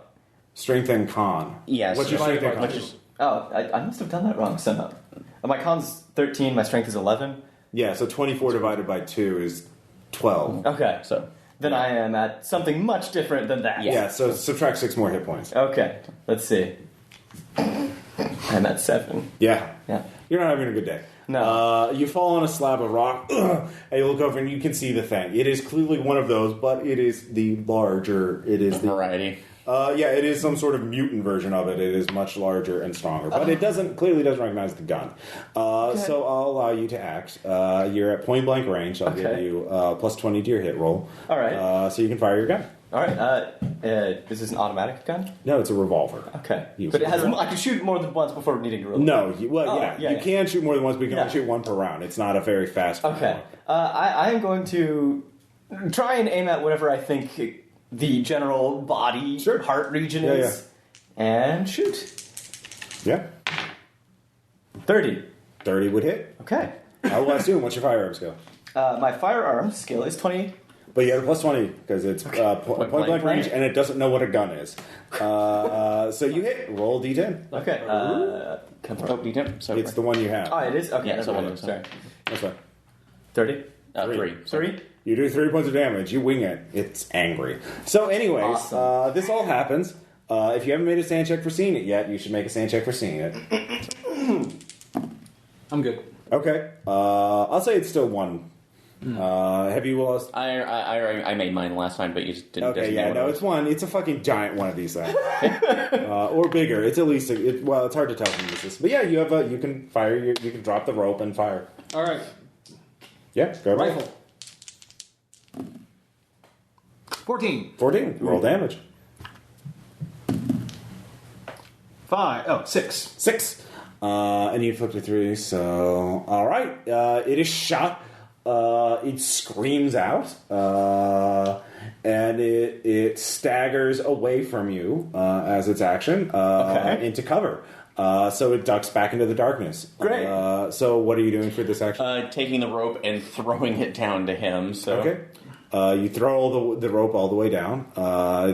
Strength and con. Yes. What's your strength and con? Divided by Oh, I must have done that wrong somehow. My con's 13, my strength is 11. Yeah, so 24 divided by 2 is 12. Okay. So, Then I am at something much different than that. Yeah, so subtract 6 more hit points. Okay. Let's see. I'm at 7. Yeah. Yeah. You're not having a good day. No. You fall on a slab of rock, and you look over and you can see the thing. It is clearly one of those, but it is the larger. It is the variety. it is some sort of mutant version of it. It is much larger and stronger, but it clearly doesn't recognize the gun. So I'll allow you to act. You're at point blank range. So I'll give you plus 20 to your hit roll. All right. So you can fire your gun. All right. Is this an automatic gun? No, it's a revolver. Okay. You- But it has. I can shoot more than once before needing to reload. No, yeah. you can shoot more than once, but you can Yeah. only shoot 1 per round. It's not a very fast. Okay. I am going to try and aim at whatever I think the general body, heart region is, and shoot. Yeah. 30. 30 would hit. Okay. I will assume. What's your firearms skill? My firearms skill is 20. But you have a plus 20 because it's point blank range and it doesn't know what a gun is. So you hit. Roll d10. Okay. Oh, D10. So It's the one you have. Oh, it is? Okay. Yeah, never so mind. one. Sorry. That's right. 30? 3. 3? You do 3 points of damage. You wing it. It's angry. So, anyways, Awesome. this all happens. If you haven't made a sand check for seeing it yet, you should make a sand check for seeing it. I'm good. Okay. I'll say it's still 1. Have you lost? I made mine last time, but you just didn't. Okay, designate yeah, what no, it it's 1. It's a fucking giant one of these things, or bigger. It's at least it's hard to tell from this. But yeah, you have you can fire. You can drop the rope and fire. All right. Yeah, go ahead. Rifle. 14. 14. Roll damage. 6. 6. And you flipped a 3. So all right, it is shot. It screams out, and it staggers away from you as its action into cover. So it ducks back into the darkness. Great. So what are you doing for this action? taking the rope and throwing it down to him. So Okay. You throw the rope all the way down.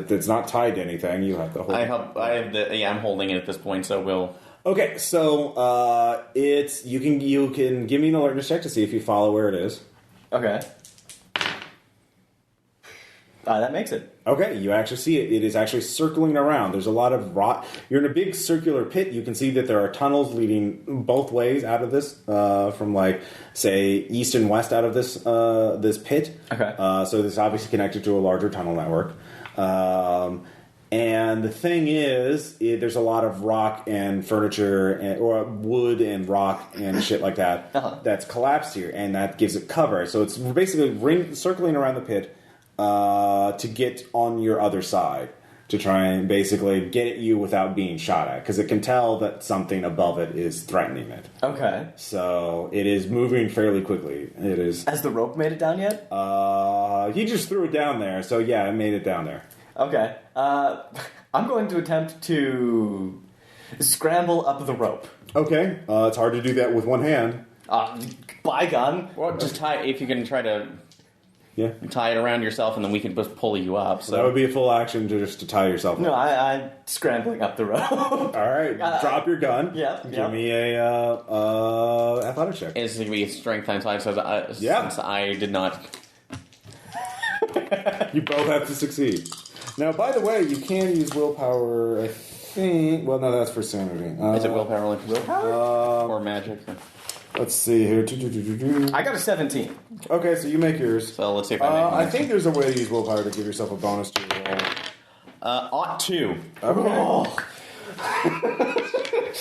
It's not tied to anything. You have to hold. I'm holding it at this point. So we'll. Okay, so it's you can give me an alertness check to see if you follow where it is. Okay. That makes it. Okay, you actually see it. It is actually circling around. There's a lot of rot. You're in a big circular pit. You can see that there are tunnels leading both ways out of this, from say east and west out of this pit. Okay. So this is obviously connected to a larger tunnel network. And the thing is, there's a lot of rock and furniture, or wood and rock and shit like that that's collapsed here, and that gives it cover. So it's basically circling around the pit to get on your other side, to try and basically get at you without being shot at, because it can tell that something above it is threatening it. Okay. So it is moving fairly quickly. It is. Has the rope made it down yet? He just threw it down there, so yeah, it made it down there. Okay. I'm going to attempt to scramble up the rope. Okay. It's hard to do that with one hand. Bygone. Well, just tie, if you can try to tie it around yourself, and then we can just pull you up. So that would be a full action just to tie yourself up. No, I'm scrambling up the rope. All right. Drop your gun. Give me a athletic check. It's going to be strength times 5, since I did not... You both have to succeed. Now, by the way, you can use willpower, I think... Well, no, that's for sanity. Is it willpower only? Willpower? Or magic? Let's see here. I got a 17. Okay, so you make yours. So let's see if I make mine. I think there's a way to use willpower to give yourself a bonus to your roll. Ought to. Okay. Oh.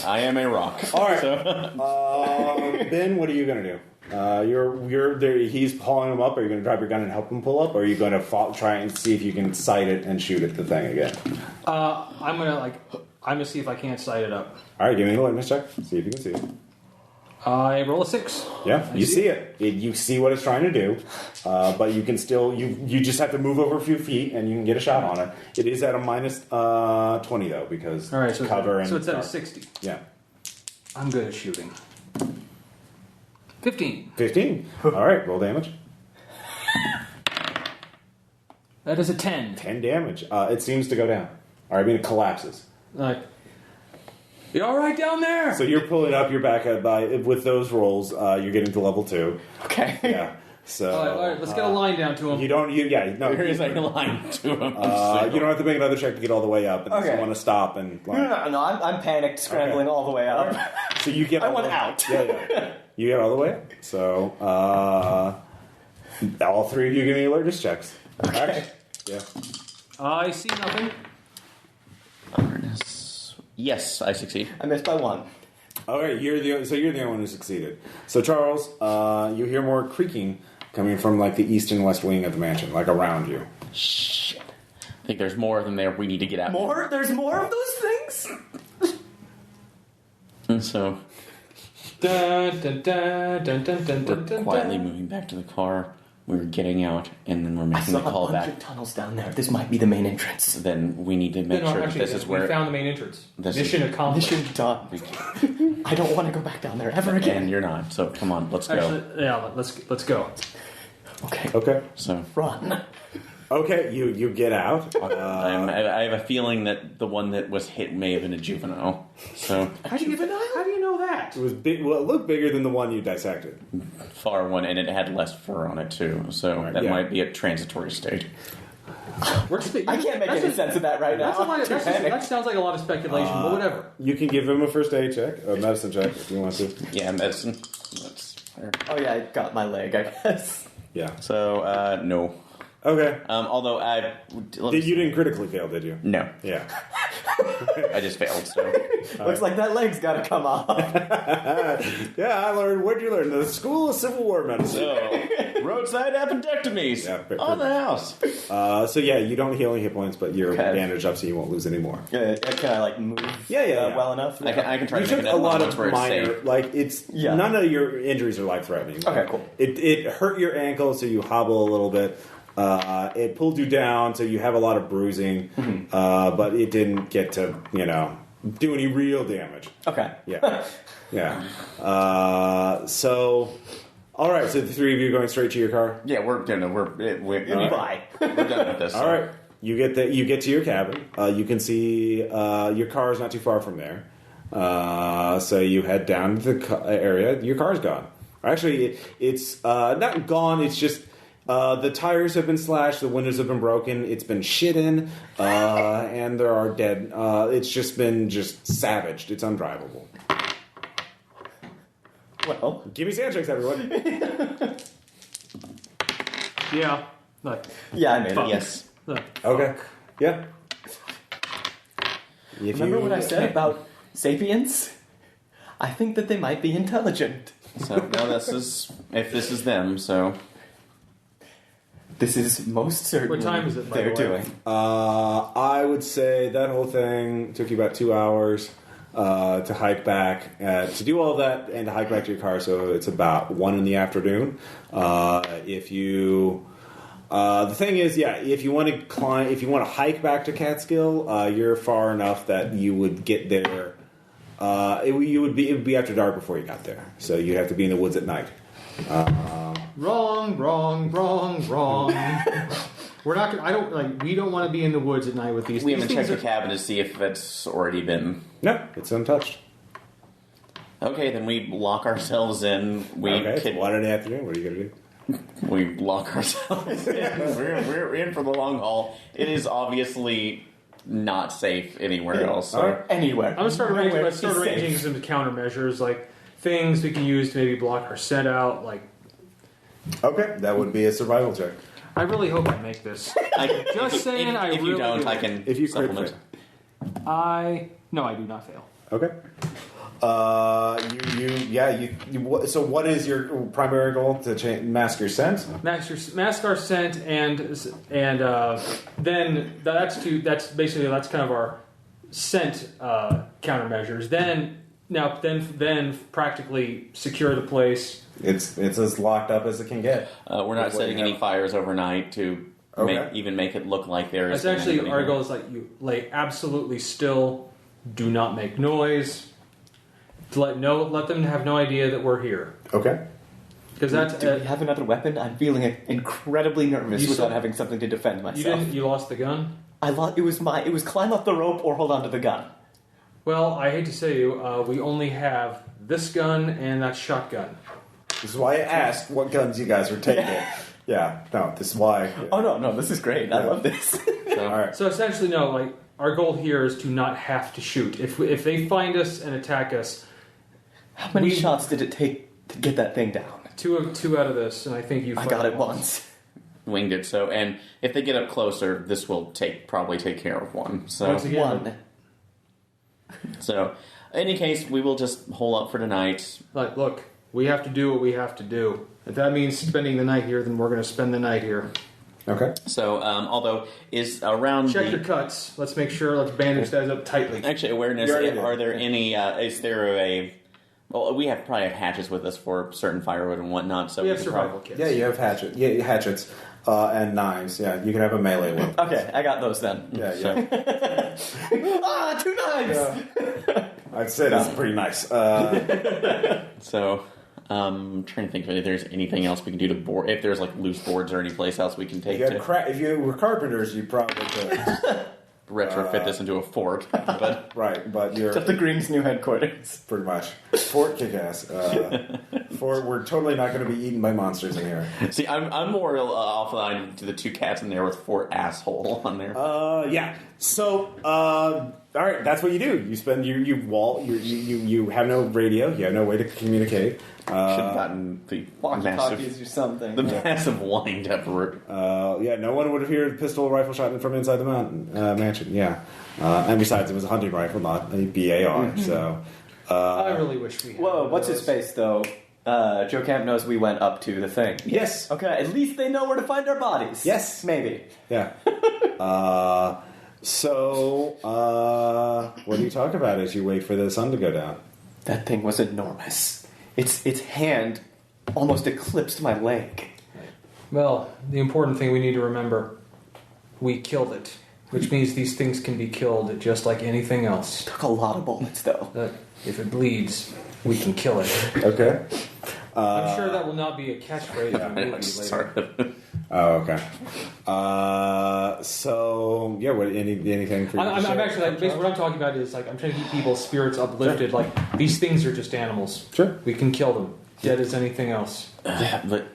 I am a rock. All right. Ben, what are you going to do? You're there. He's pulling him up. Are you going to drop your gun and help him pull up, or are you going to try and see if you can sight it and shoot at the thing again? I'm gonna see if I can't sight it up. All right, give me a alertness check. See if you can see it. I roll a 6. Yeah, you see it. You see what it's trying to do, but you can still you just have to move over a few feet and you can get a shot on it. It is at a minus 20 though, because all right, so cover so it's at dark. a 60. Yeah, I'm good at shooting. 15. 15. All right, roll damage. That is a 10. 10 damage. It seems to go down. Or I mean, it collapses. You all right down there? So you're pulling up your back with those rolls. You're getting to level 2. Okay. Yeah. So all right, let's get a line down to him. You don't. There is like a line to him. You don't have to make another check to get all the way up, unless you want to stop and. No. I'm panicked, scrambling all the way up. So you get. I want out. Yeah. You get all the way up. So all three of you give me alertness checks. Okay. Yeah. I see nothing. Yes, I succeed. I missed by 1. Okay, you're the only one who succeeded. So Charles, you hear more creaking coming from like the east and west wing of the mansion, like around you. Shit. I think there's more of them there. We need to get out. More? There's more of those things? And so Dun, dun, dun, dun, dun, dun, we're dun, dun, quietly dun. moving back to the car. We're getting out, and then we're I making saw the call a bunch back. of tunnels down there. This might be the main entrance. Then we need to make No, sure that actually, this is we where. found the main entrance. This Mission is- accomplished. Mission done. I don't want to go back down there ever again. And you're not. So come on, let's go. Actually, yeah, let's go. Okay. Okay. So Run. Okay. You get out. I have a feeling that the one that was hit may have been a juvenile. So How do you know that? It was big. Well, it looked bigger than the one you dissected. far one, and it had less fur on it too. So Right, that yeah. might be a transitory state. I can't make any sense of that right now. That sounds like a lot of speculation, but whatever. You can give him a first aid check, a medicine check, if you want to. Yeah, medicine. That's fair. Oh yeah, I got my leg, I guess. Yeah. So no. Okay. Although You didn't critically fail, did you? No, Yeah. I just failed. So Looks like that leg's got to come off. Yeah, I learned. Where'd you learn? The School of Civil War Medicine. roadside appendectomies on the house. So yeah, you don't heal any hit points, but you're Okay. bandaged up, so you won't lose any more. Can I like move? Yeah. Well enough. I can try You to make took it a lot of where it's minor, safe. like it's Yeah. none of your injuries are life threatening. Okay, cool. It hurt your ankle, so you hobble a little bit. It pulled you down, so you have a lot of bruising, but it didn't get to do any real damage. Okay. Yeah, yeah. So, all right. So the three of you are going straight to your car. Yeah, we're done. We're Bye. done with this. All right. You get to your cabin. You can see your car is not too far from there. So you head down to the area. Your car's gone. Actually, it's not gone. It's just the tires have been slashed. The windows have been broken. It's been shit in, and there are dead. It's just been savaged. It's undrivable. Well, Give me sand checks, everyone. Yeah. Look. yeah, I made it. Yes. Look. Okay. Yeah. Remember what I said about sapiens? I think that they might be intelligent. So no, if this is them. So This is most certainly What time is it, by they're the way? doing. I would say that whole thing took you about 2 hours to hike back, to do all that and to hike back to your car. So it's about 1 in the afternoon. If you, the thing is, if you want to hike back to Catskill, you're far enough that you would get there. It would be after dark before you got there. So you'd have to be in the woods at night. Wrong. We're not. I don't like. We don't want to be in the woods at night with these. we these haven't checked things the cabin to see if it's already been. No, it's untouched. Okay, then we lock ourselves in. Okay, it's 1 in the afternoon. What are you going to do? We lock ourselves in. We're in for the long haul. It is obviously not safe anywhere else. So. Or anywhere. I'm gonna start arranging. Nowhere Let's start is arranging safe. some countermeasures, like things we can use to maybe block our scent out. Like, Okay, that would be a survival check. I really hope I make this. Just saying, I if you really don't, do. I can If you crit supplement. fail. No, I do not fail. Okay. So what is your primary goal? To mask your scent? Mask our scent, and then that's kind of our scent countermeasures. Then practically secure the place. It's as locked up as it can get. We're not setting any fires overnight to make it look like there is. Essentially, our goal is like you lay absolutely still, do not make noise. To let them have no idea that we're here. Okay. Because that's Do we have another weapon? I'm feeling incredibly nervous You without said- having something to defend myself. you lost the gun. I lost. It was climb up the rope or hold on to the gun. Well, I hate to say you, we only have this gun and that shotgun. This is why I asked what guns you guys were taking. Yeah. No, this is why. Oh no, this is great. I love this. All right. So essentially, no, like our goal here is to not have to shoot. If they find us and attack us, How many shots did it take to get that thing down? two out of this, and I think you. I got it once. Winged it. So, and if they get up closer, this will probably take care of one. So, Once again, One. so in any case, we will just hole up for tonight. like, look, we have to do what we have to do. If that means spending the night here, then we're going to spend the night here. Okay. So, although is around Check your cuts. Let's make sure. Let's bandage that up tightly. actually awareness. You already did. Are there any? Is there a? Well, we probably have hatches with us for certain firewood and whatnot. So We have can survival kits. Yeah, you have hatchets and knives. Yeah, you can have a melee one. Okay, I got those then. Yeah, So, yeah. 2 knives. I'd say that's pretty nice. so I'm trying to think if there's anything else we can do to board. If there's like loose boards or any place else we can take to If you were carpenters, you probably could. retrofit this into a fort. But Right, but you're Just the Green's new headquarters. pretty much Fort Kick-Ass. Fort, we're totally not going to be eaten by monsters in here. see, I'm more offline to the 2 cats in there with Fort Asshole on there. Yeah. So, all right, that's what you do. You spend you have no radio. You have no way to communicate. Should have gotten the Walkie-talkies massive, or something. the massive wind-up route. Yeah, no one would have heard pistol rifle shot from inside the mansion. Yeah, and besides, it was a hunting rifle, not a BAR. So, I really wish we had Whoa, what's his those. face though? Joe Camp knows we went up to the thing. yes, Okay, at least they know where to find our bodies. Yes. Maybe. yeah. What do you talk about as you wait for the sun to go down? That thing was enormous. Its hand almost eclipsed my leg. Well, the important thing we need to remember, we killed it. Which means these things can be killed just like anything else. Took a lot of bullets though. That if it bleeds, we can kill it. Okay. I'm sure that will not be a catchphrase in the movie later. Sorry. Oh, okay. So yeah, anything for you? I'm to share? actually like basically what I'm talking about is like I'm trying to keep people's spirits uplifted. Like these things are just animals. Sure. We can kill them. Dead as anything else. Yeah, but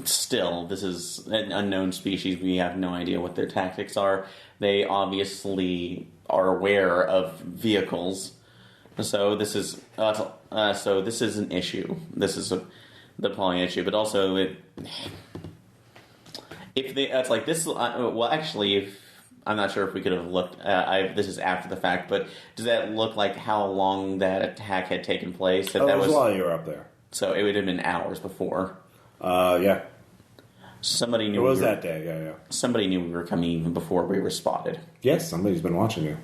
still, this is an unknown species. We have no idea what their tactics are. They obviously are aware of vehicles, so this is an issue. This is the polling issue, but also if they it's like this. Well, actually, if I'm not sure if we could have looked. This is after the fact, but does that look like how long that attack had taken place? That That was while you were up there. So it would have been hours before. Yeah. Somebody knew It was that day, yeah. Somebody knew we were coming even before we were spotted. Yes, somebody's been watching you.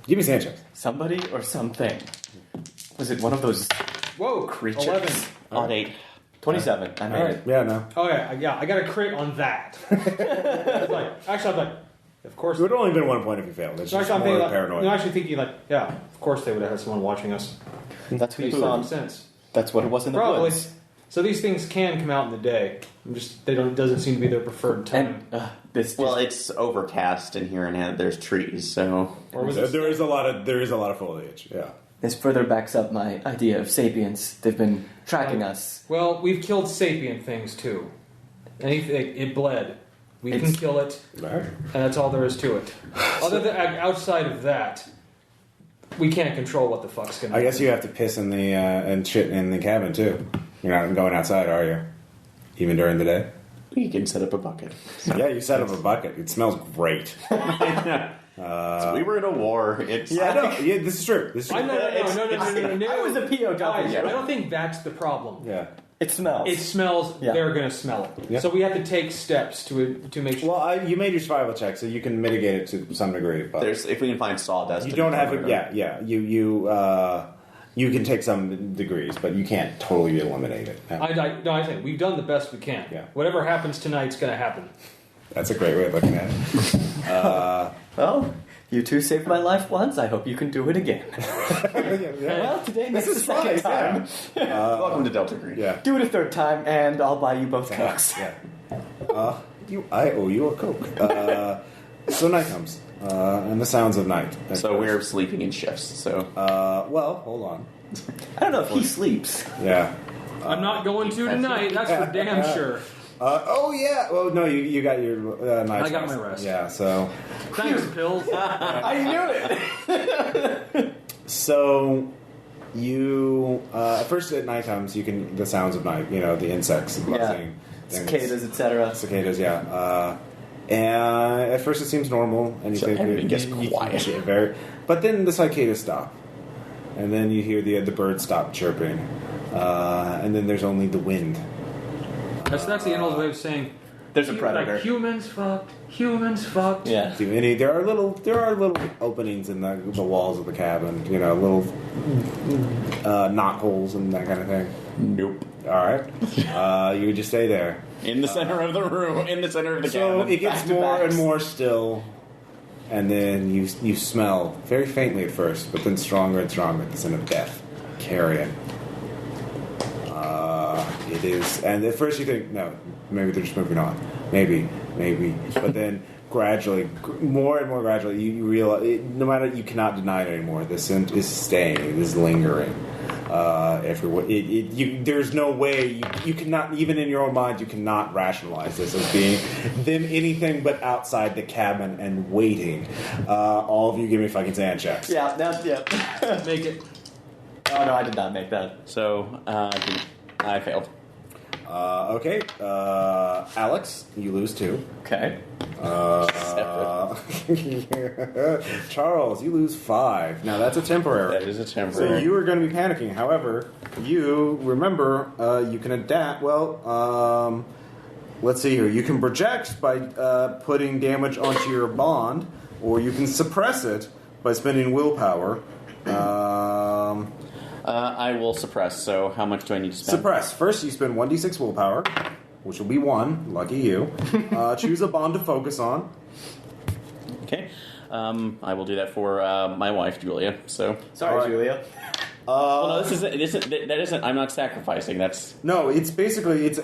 Give me sand checks. Somebody or something. Was it one of those Whoa, creatures? 11. Odd 8. 27. I made it. Yeah, no. Oh yeah, I got a crit on that. I was like, of course. It would have only been 1 point if you failed. It's So just actually, more I'm paranoid. actually thinking like, yeah, of course they would have had someone watching us. That's what you Makes saw. sense. That's what it was in the Probably. woods. So these things can come out in the day. Doesn't seem to be their preferred time. And this Well, it's overcast in here, and there's trees, so Or was it? There is a lot of foliage. Yeah. this further backs up my idea of sapiens. They've been tracking us. Well, we've killed sapient things too. Anything it bled. We can It's- kill it, All right. and that's all there is to it. Other than outside of that, we can't control what the fuck's gonna. I guess you have to piss in the and shit in the cabin too. You're not going outside, are you? Even during the day? we can set up a bucket. Yeah, you set up a bucket. It smells great. So we were in a war. It's I know. Yeah, this is true. This is true. No. I was a POW. Guys, I don't think that's the problem. Yeah. It smells. It smells. Yeah. They're going to smell it. Yeah. So we have to take steps to make sure. Well, you made your survival check, so you can mitigate it to some degree. But if we can find sawdust. you to don't be have covered it. Yeah. You can take some degrees, but you can't totally eliminate it. I think we've done the best we can. Yeah. Whatever happens tonight's going to happen. That's a great way of looking at it. Well, you two saved my life once. I hope you can do it again. Well, today makes the second time. Welcome to Delta Green. Yeah. Do it a third time, and I'll buy you both cokes. Yeah. I owe you a Coke. So night comes, and the sounds of night. So we're sleeping in shifts. So well, hold on. I don't know if he sleeps. Yeah. I'm not going to tonight. That's for damn sure. Oh yeah. Well, no, you got your night. I got my rest. Yeah. So. Thanks, pills. I knew it. So you first at night times you can the sounds of night. You know the insects, buzzing, Cicadas, etc. cicadas. Yeah. And at first it seems normal, and you So think everything gets you quiet. but then the cicadas stop, and then you hear the birds stop chirping, and then there's only the wind. That's the animal's way of saying There's a predator. Like humans fucked. Humans fucked. Yeah. There are little openings in the walls of the cabin. You know, little knot holes and that kind of thing. nope. All right, you just stay there. In the center of the room. In the center of the So cabin. it gets Back to more backs. and more still, and then you smell very faintly at first, but then stronger and stronger. The scent of death, carrion. It is, and at first you think, no, maybe they're just moving on, maybe, but then gradually, more and more gradually, you realize, no matter, you cannot deny it anymore. The scent is staying, it is lingering. Everywhere. There's no way you cannot, even in your own mind, you cannot rationalize this as being them anything but outside the cabin and waiting. All of you, give me fucking sand checks. Yeah, yeah. Make it. Oh no, I did not make that. So I failed. Okay, Alex, you lose 2. Okay. Charles, you lose 5. Now that's a temporary. That is a So temporary. you are going to be panicking. However, you remember you can adapt. Well, let's see here. You can project by putting damage onto your bond, or you can suppress it by spending willpower. I will suppress. So how much do I need to spend? Suppress. First, you spend 1d6 willpower, which will be 1. Lucky you. Choose a bond to focus on. Okay. I will do that for my wife, Julia. So. Sorry, All right. Julia. Well, no, that isn't. I'm not sacrificing. That's. No, it's basically it's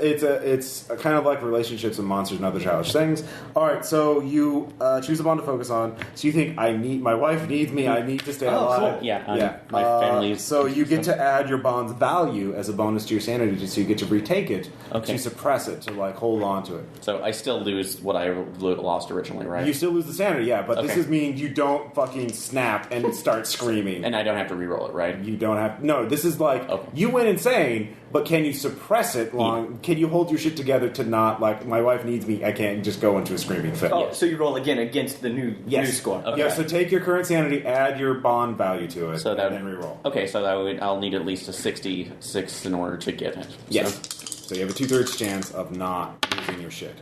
a kind of like relationships and monsters and other childish things. All right, so you choose a bond to focus on. So you think my wife needs me. I need to stay alive. Cool. Yeah. My family's. So you get to add your bond's value as a bonus to your sanity, so you get to retake it Okay. to suppress it to like hold on to it. So I still lose what I lost originally, right? You still lose the sanity, yeah, but this Okay. is mean you don't fucking snap and start screaming. And I don't have to re-roll it, right? You don't don't have. No, this is like you went insane, but can you suppress it long? Can you hold your shit together to not like my wife needs me? I can't just go into a screaming fit. Oh, so you roll again against the new score. Okay. Yeah, so take your current sanity, add your bond value to it, So and then reroll. Okay, so I'll need at least a 66 in order to get it. Yes. So you have a 2/3 chance of not losing your shit.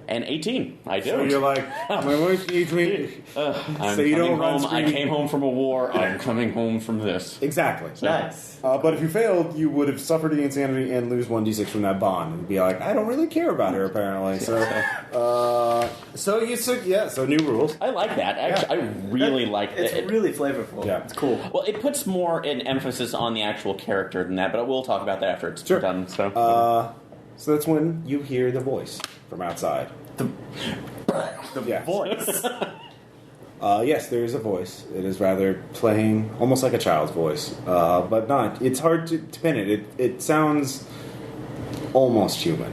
And 18. I do. So you're like, my wife needs me. I'm so you coming don't run home. I screaming. came home from a war. I'm coming home from this. Exactly. Nice. But if you failed, you would have suffered the insanity and lose 1d6 from that bond. And be like, I don't really care about her, apparently. So new rules. I like that. Actually, I really like it. It's really flavorful. Yeah. It's cool. Well, it puts more an emphasis on the actual character than that, but we'll talk about that after it's done. So, So that's when you hear the voice from outside. The Yes. voice. Yes, there is a voice. It is rather plain, almost like a child's voice, but not. It's hard to pin it. It sounds almost human,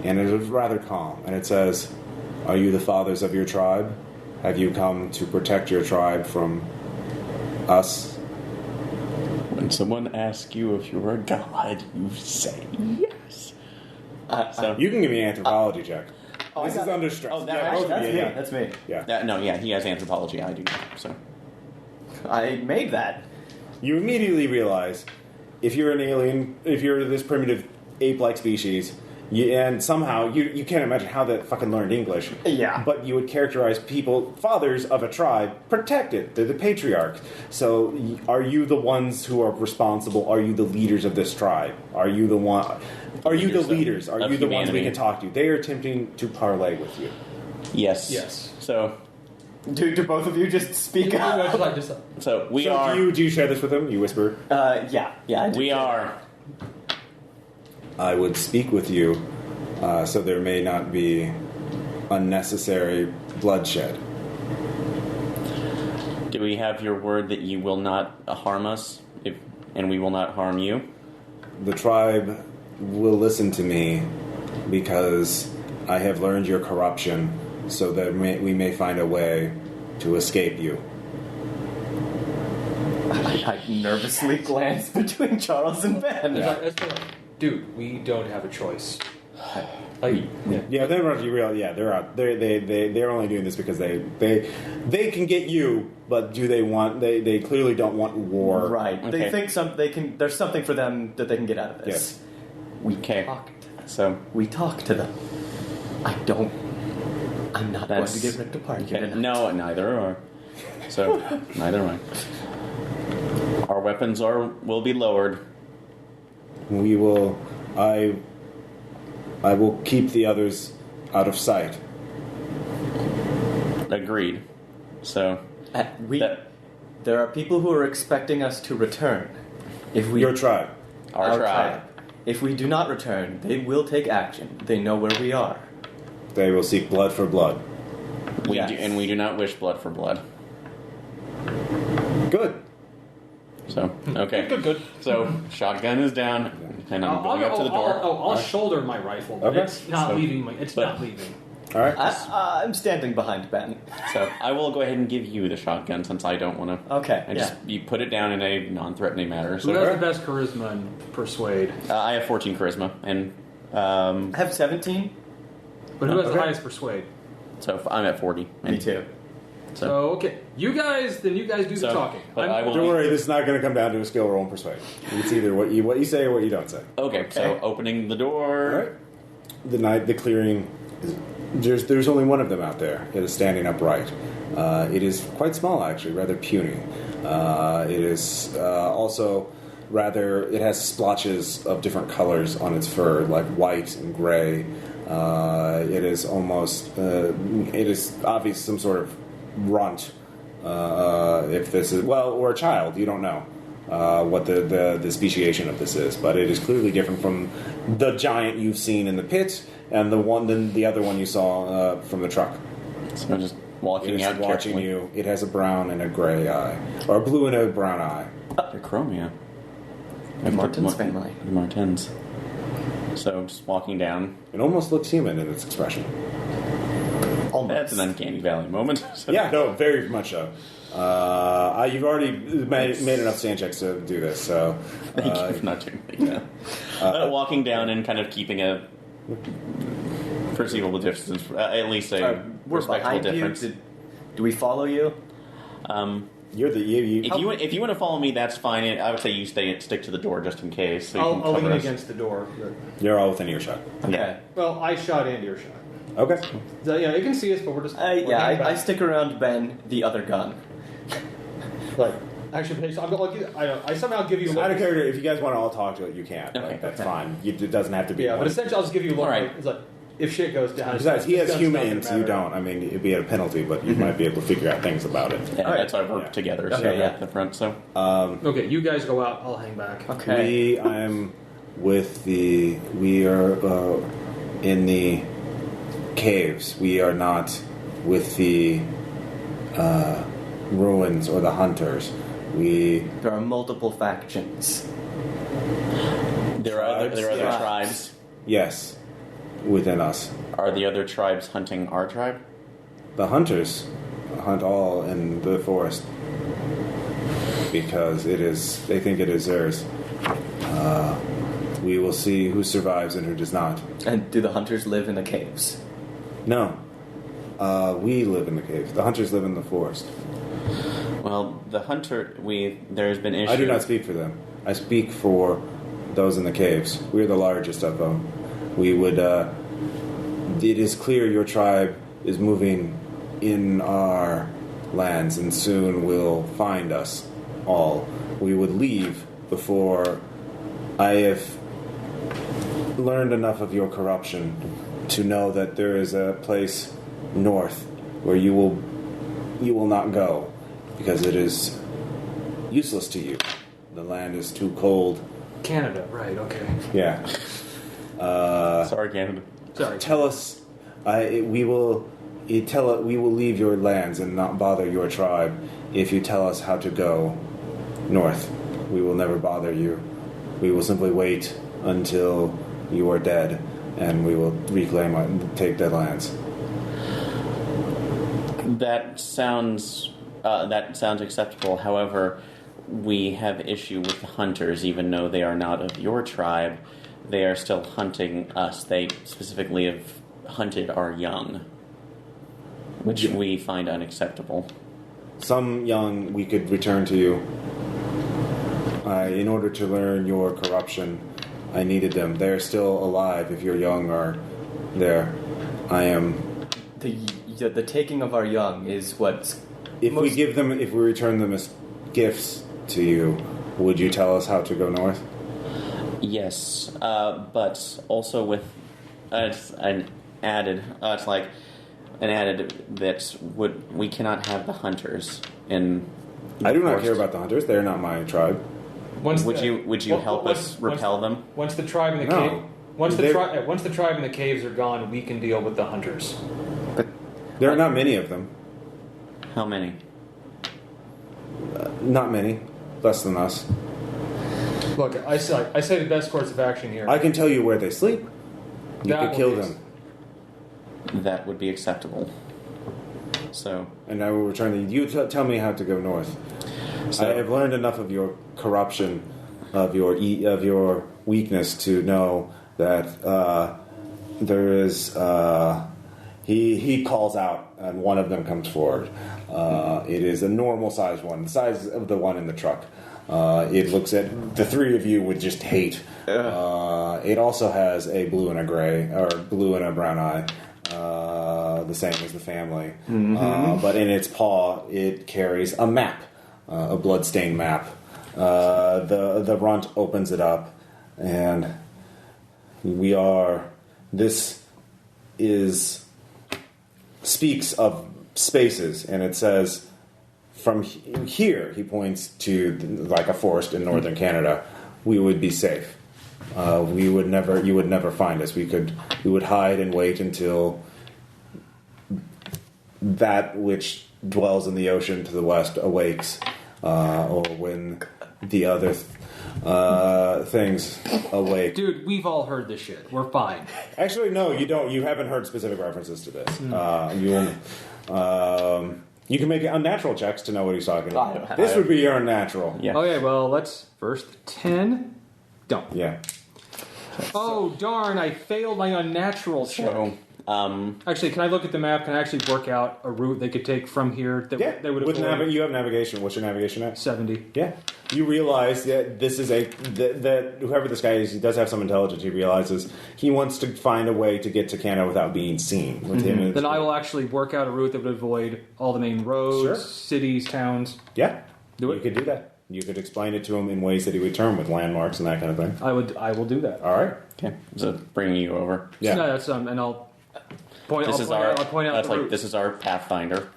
and it is rather calm. And it says, "Are you the fathers of your tribe? Have you come to protect your tribe from us?" when someone asks you if you're a god, you say yes. So You can give me an anthropology check. Oh, This is under stress. Oh, that Yeah, actually- both of you, yeah. That's me. Yeah. he has anthropology. I do. So I made that. You immediately realize if you're an alien, if you're this primitive ape-like species, and somehow you can't imagine how that fucking learned English. Yeah. But you would characterize people, fathers of a tribe, protected. They're the patriarchs. So are you the ones who are responsible? Are you the leaders of this tribe? Are you the one? Are you the leaders? Are of you the ones we humanity. can talk to? They are attempting to parlay with you. Yes. So Do both of you just speak up? we So are. do you share this with them? You whisper. Yeah. I do. We are. I would speak with you, so there may not be unnecessary bloodshed. Do we have your word that you will not harm us, and we will not harm you? The tribe will listen to me because I have learned your corruption, so that we may find a way to escape you. I nervously glance between Charles and Ben. Dude, we don't have a choice. Yeah, they're not real. Yeah, they're out. They're only doing this because they can get you, but do they want? They clearly don't want war. Right. Okay. They think they can. There's something for them that they can get out of this. Yes. We Okay. talk. So We talk to them. I'm not going to get ripped apart. Okay. Tonight. No, neither are. So neither am I. Our weapons will be lowered. We will. I will keep the others out of sight. Agreed. So There are people who are expecting us to return. If we Your tribe. our tribe. If we do not return, they will take action. They know where we are. They will seek blood for blood. We do not wish blood for blood. Good. So okay. Good. So shotgun is down, and I'm going up to the door. I'll shoulder my rifle, but Okay. it's not So- leaving. It's but- not leaving. All right. I'm standing behind Ben. So I will go ahead and give you the shotgun since I don't want to. Okay. I just you put it down in a non-threatening manner. Who So has the best charisma and persuade? I have 14 charisma, and I have 17. But who has the Okay. highest persuade? so I'm at 40. Me too. So okay, you guys do the So, talking. but I will- Don't worry, this is not going to come down to a skill roll and persuade. It's either what you say or what you don't say. Okay, so opening the door. All right. The clearing. There's only one of them out there. It is standing upright. It is quite small, actually, rather puny. It is also rather. It has splotches of different colors on its fur, like white and gray. It is almost. It is obvious some sort of runt. If this is or a child, you don't know what the speciation of this is, but it is clearly different from the giant you've seen in the pit and the other one you saw from the truck. So just It walking is out watching carefully. you. It has a brown and a gray eye, or a blue and a brown eye. The Chromia. The Martins family. The Martins. So just walking down. It almost looks human in its expression. And That's an uncanny valley moment. Yeah, no, very much so. You've already made enough sand checks to do this, so... Thank you for not doing that. Walking down and kind of keeping a perceivable distance, at least a We're respectful behind difference. you. Do we follow you? You're the... If you want to follow me, that's fine. I would say you stick to the door just in case. So you can I'll cover lean us. against the door. You're all within earshot. Okay. Well, I shot and earshot. Okay. So, yeah, you can see us, but we're just. I stick around Ben, the other gun. Like, actually, I somehow give you a look. Out of character, if you guys want to all talk to it, you can. Okay. That's fine. It doesn't have to be... Yeah, but one. essentially, I'll just give you a look. All right. It's like, if shit goes down. Besides, he this has gun's not gonna humans, you matter. don't. I mean, it'd be at a penalty, but you might be able to figure out things about it. Yeah, All right. that's why we work Yeah. together. So Okay, yeah. at the front. So Okay, you guys go out. I'll hang back. Okay. I'm with the... We are in the caves. We are not with the ruins or the hunters. There are multiple factions. there are other Yeah. tribes. Yes, within us. Are the other tribes hunting our tribe? The hunters hunt all in the forest because they think it is theirs. We will see who survives and who does not. And do the hunters live in the caves? No, we live in the caves. The hunters live in the forest. Well, the hunter. There's been issues. I do not speak for them. I speak for those in the caves. We're the largest of them. We would. It is clear your tribe is moving in our lands, and soon will find us all. We would leave before I have learned enough of your corruption to know that there is a place north where you will not go because it is useless to you. The land is too cold. Canada, right? Okay. Yeah. Sorry, Canada. Sorry. Tell us. We will leave your lands and not bother your tribe if you tell us how to go north. We will never bother you. We will simply wait until you are dead, and we will take their lands. That sounds acceptable. However, we have issue with the hunters, even though they are not of your tribe. They are still hunting us. They specifically have hunted our young, which we find unacceptable. Some young we could return to you. In order to learn your corruption, I needed them. They are still alive if your young are there. I am... The taking of our young is what... If we return them as gifts to you, would you tell us how to go north? Yes, but also with an added that we cannot have the hunters in. I do not forest. care about the hunters. They are not my tribe. Would you help us repel them? Once the tribe in the No. cave, once the tribe in the caves are gone, we can deal with the hunters. There are not many of them. How many? Not many. Less than us. Look, I say the best course of action here. I can tell you where they sleep. You That could kill will be- them. That would be acceptable. So, And I will return them. You tell me how to go north. So- I have learned enough of your corruption, of your weakness to know that there is... He calls out, and one of them comes forward. It is a normal-sized one, the size of the one in the truck. It looks at the three of you with just hate. It also has a blue and a gray, or blue and a brown eye, the same as the family. But in its paw, it carries a map, a bloodstained map. The runt opens it up, and this speaks of spaces, and it says, from here, he points to like a forest in northern Canada, we would be safe. You would never find us. We would hide and wait until that which dwells in the ocean to the west awakes, or when the other things awake. Dude, we've all heard this shit. We're fine. Actually, no, you don't. You haven't heard specific references to this. You can make unnatural checks to know what he's talking about. This would be your unnatural. Yeah. Okay, well, let's first 10. Don't. Yeah. Oh, darn, I failed my unnatural check. So, Actually, can I look at the map? Can I actually work out a route they could take from here that Yeah. they would With avoid? you have navigation. What's your navigation at? 70. Yeah. You realize that this is that whoever this guy is, he does have some intelligence. He realizes he wants to find a way to get to Canada without being seen. With him and Then I will actually work out a route that would avoid all the main roads, Sure. cities, towns. Yeah. Do it. You could do that. You could explain it to him in ways that he would term with landmarks and that kind of thing. I will do that. All right. okay, so bringing you over. Yeah. No, that's and I'll point. This I'll is point our. out, I'll point out That's the like route. this is our pathfinder.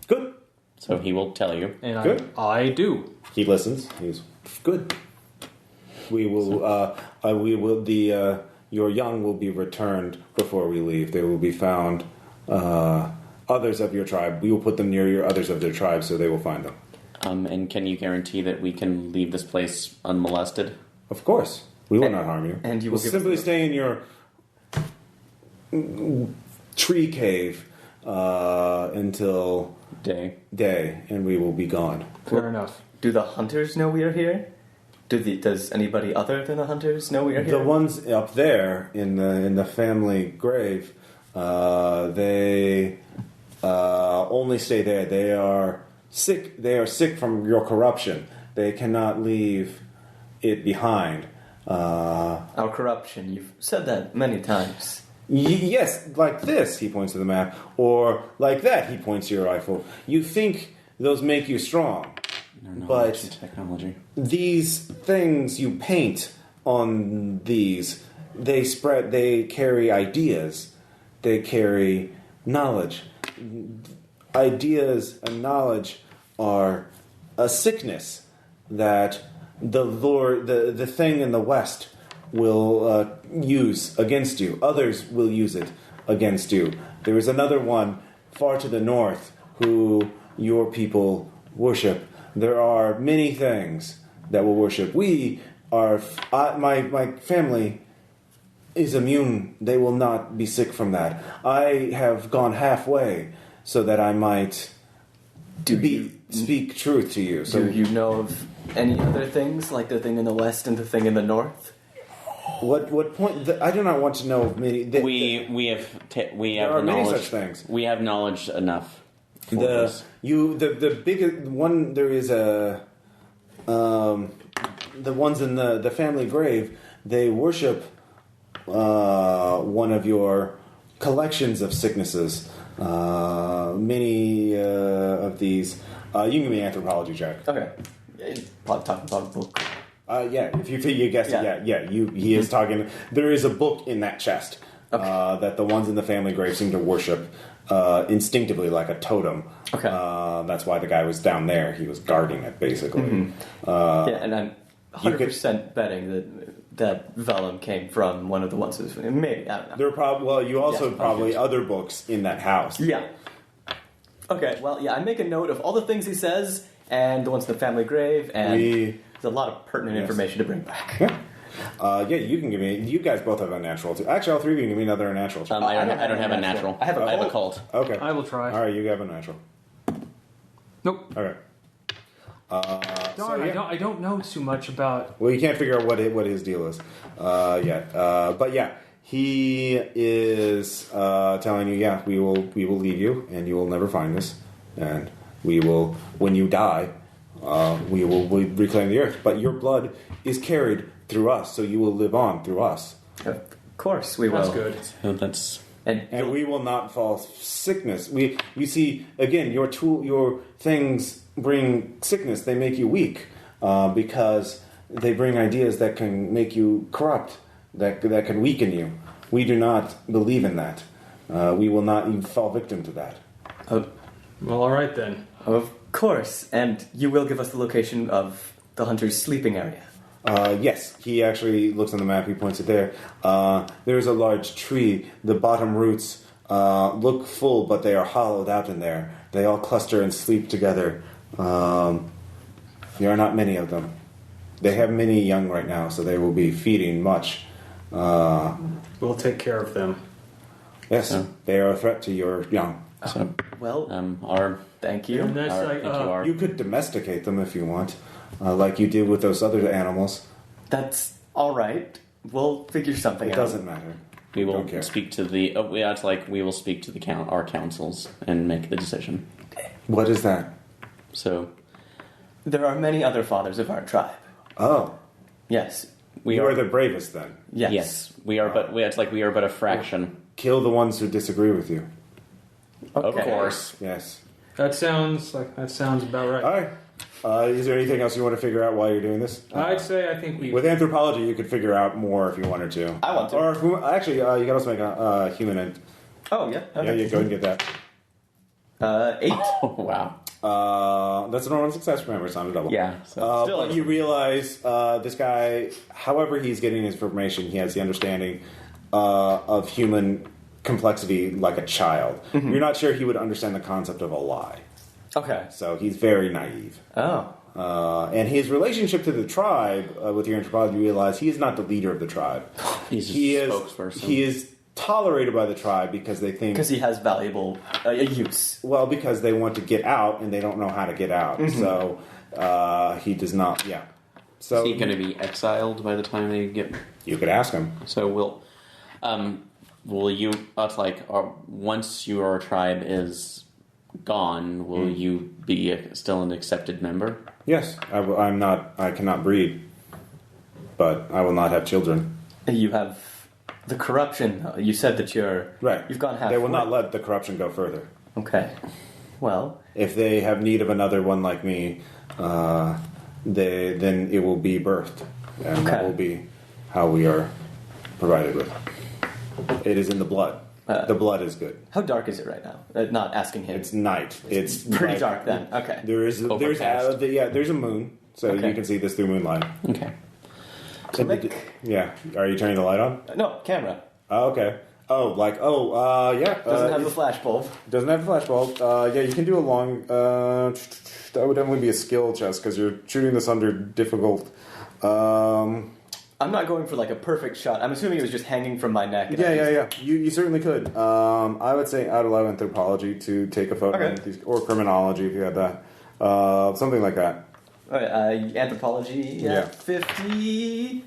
Good. So he will tell you. And Good. I do. He listens. He's good. We will. Your young will be returned before we leave. They will be found. Others of your tribe. We will put them near your others of their tribe, so they will find them. And can you guarantee that we can leave this place unmolested? Of course, we will not harm you. and you will We'll give simply us- stay in your tree cave until Day. day, and we will be gone. Fair enough. Do the hunters know we are here? Does anybody other than the hunters know we are here? The ones up there in the family grave, they only stay there. They are sick. They are sick from your corruption. They cannot leave it behind. Our corruption. You've said that many times. Yes, like this, he points to the map, or like that, he points to your rifle. You think those make you strong, but Technology. these things you paint on these, they carry ideas, they carry knowledge. Ideas and knowledge are a sickness that the thing in the West will use against you. Others will use it against you. There is another one far to the north who your people worship. There are many things that will worship. We are, my family is immune. They will not be sick from that. I have gone halfway so that I might speak truth to you. So Do you know of any other things, like the thing in the west and the thing in the north? what point? I do not want to know of many. We have there are many knowledge. such things. We have knowledge enough. For The this. the biggest one. There is a the ones in the family grave. They worship one of your collections of sicknesses. Many of these. You can give me an anthropology check. Okay. Probably talking about a book. Yeah, if you guessed it, yeah. He is talking. There is a book in that chest that the ones in the family grave seem to worship instinctively, like a totem. Okay. That's why the guy was down there. He was guarding it, basically. Yeah, and I'm 100% betting that vellum came from one of the ones. Maybe, I don't know. There are you also Yes, probably obviously. other books in that house. Yeah. Okay, well, yeah, I make a note of all the things he says and the ones in the family grave, and there's a lot of pertinent Yes. information to bring back. Yeah, you can give me. You guys both have a natural too. Actually, all three of you can give me another natural. check. I don't have a natural. I have a cult. Okay. I will try. All right, you have a natural. Nope. Okay. Darn, I don't know too much about. Well, you can't figure out what his deal is yet. But yeah, he is telling you, yeah, we will leave you, and you will never find us, and we will, when you die, we will reclaim the earth. But your blood is carried through us, so you will live on through us, Of course we will. That's good. So that's and we will not fall sickness. You see, again, your things bring sickness. They make you weak because they bring ideas that can make you corrupt, that can weaken you. We do not believe in that. We will not even fall victim to that. Well, all right then. Of course, and you will give us the location of the hunter's sleeping area. Yes, he actually looks on the map. He points it there. There's a large tree. The bottom roots look full, but they are hollowed out in there. They all cluster and sleep together. There are not many of them. They have many young right now, so they will be feeding much. We'll take care of them. Yes, they are a threat to your young. So, Well, our thank you. And that's our, like, thank you, our You could domesticate them if you want, like you did with those other animals. That's all right. We'll figure something It out. doesn't matter. we will Don't care. speak to the. We will speak to the our councils and make the decision. What is that? So There are many other fathers of our tribe. Oh, Yes. we you are are the bravest then. Yes. we are, but we are but a fraction. Kill the ones who disagree with you. Of Okay. course. Yes. that sounds about right. All right. Is there anything else you want to figure out while you're doing this? I'd say I think we. With anthropology, you could figure out more if you wanted to. I want to. Or actually, you can also make a human. Oh, yeah. Yeah, Okay. yeah, go ahead and get that. 8. Oh wow. That's a normal success. Remember, it's not a double. Yeah. So Still- But you realize this guy, however he's getting his information, he has the understanding of human complexity like a child. Mm-hmm. You're not sure he would understand the concept of a lie. Okay. So he's very naive. Oh. And his relationship to the tribe, with your anthropology, you realize he is not the leader of the tribe. he's just He a is spokesperson. he is tolerated by the tribe because they think Because he has valuable use. well because they want to get out and they don't know how to get out. Mm-hmm. So he does not. Yeah. So Is he going to be exiled by the time they get? you could ask him. So will you? That's like once your tribe is gone, will you be still an accepted member? Yes, I'm not. I cannot breed, but I will not have children. You have the corruption. You said that Right. You've gone halfway. They will not let the corruption go further. Okay. Well, If they have need of another one like me, then it will be birthed, and that Okay. will be how we are provided with. It is in the blood. The blood is good. how dark is it right now? Not asking him. It's night. It's pretty like- dark then. Okay. There's Overcast. there's a moon, so Okay. you can see this through moonlight. Okay. Yeah. Are you turning the light on? No, camera. Oh, okay. Yeah. Doesn't have the flash bulb. Doesn't have a flash bulb. Yeah, you can do a long. That would definitely be a skill chest because you're shooting this under difficult. I'm not going for like a perfect shot. I'm assuming it was just hanging from my neck. and I Yeah. just- You certainly could. I would say I'd allow anthropology to take a photo, Okay. of these, or criminology if you had that. Something like that. All right, anthropology. Yeah. 50.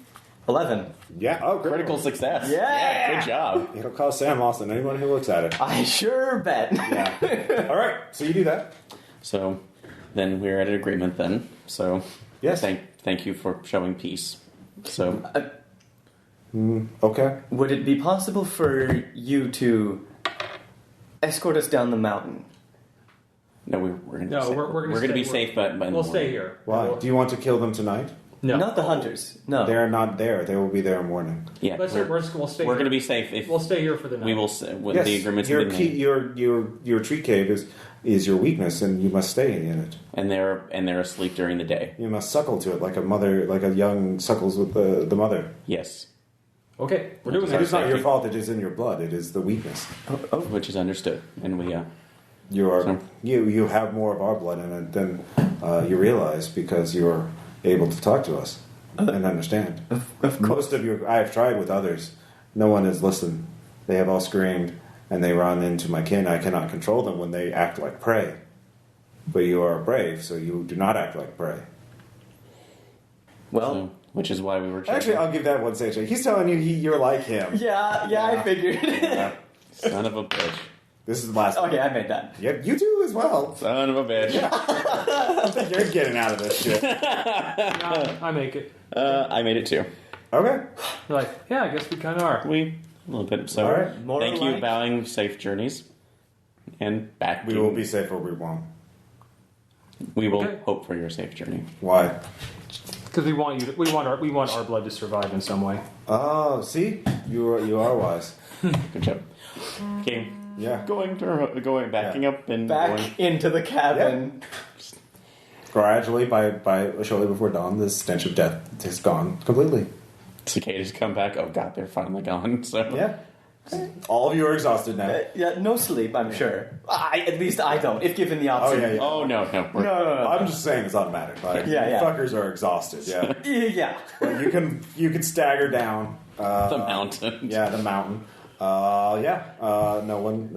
11. Yeah. Oh, great. Critical success. Yeah. Good job. It'll cost Sam Austin anyone who looks at it. I sure bet. Yeah. All right. So you do that. So then we're at an agreement. Then so Yes. Thank you for showing peace. So Okay. Would it be possible for you to escort us down the mountain? no, we're gonna No, be safe. we're gonna be stay- safe, but We'll stay here. Why? We'll- Do you want to kill them tonight? No. Not the hunters. No. They're not there. They will be there in the morning. Yeah, We'll stay. we're here. going to be safe if We'll stay here for the night. we will. When the agreements have your been key, made, your tree cave is your weakness, and you must stay in it. and they're asleep during the day. You must suckle to it like a mother, like a young suckles with the mother. Yes, Okay, we're doing It that. is not your fault. It is in your blood. It is the weakness. which is understood, and we. You have more of our blood in it than you realize because you're able to talk to us and understand. Most of I have tried with others. No one has listened. They have all screamed and they run into my kin. I cannot control them when they act like prey. But you are brave, so you do not act like prey. Well, So, which is why we were. Actually, I'll give that one to AJ. He's telling you you're like him. yeah, I figured. son of a bitch. This is the last one. Okay, I made that. Yep, you do as well. Son of a bitch. You're getting out of this shit. I make it. I made it too. Okay. You're like, yeah, I guess we kind of are. A little bit. So, All right. More thank you, like- bowing safe journeys, and back. We to, will be safe or we won't. We will Okay. hope for your safe journey. Why? Because we want you. We want our blood to survive in some way. Oh, see? You are wise. Good job. Okay. Yeah. Backing up and Back going. into the cabin. Gradually, by shortly before dawn, the stench of death is gone completely. Cicadas come back. Oh god, they're finally gone. So Yeah. All of you are exhausted now. Yeah, no sleep, I'm sure. At least I don't, if given the option. yeah. Oh, no. No. I'm just saying it's automatic. Like, Yeah. you fuckers are exhausted. Yeah. Yeah. Like, you can stagger down. The mountain. Yeah, the mountain. No one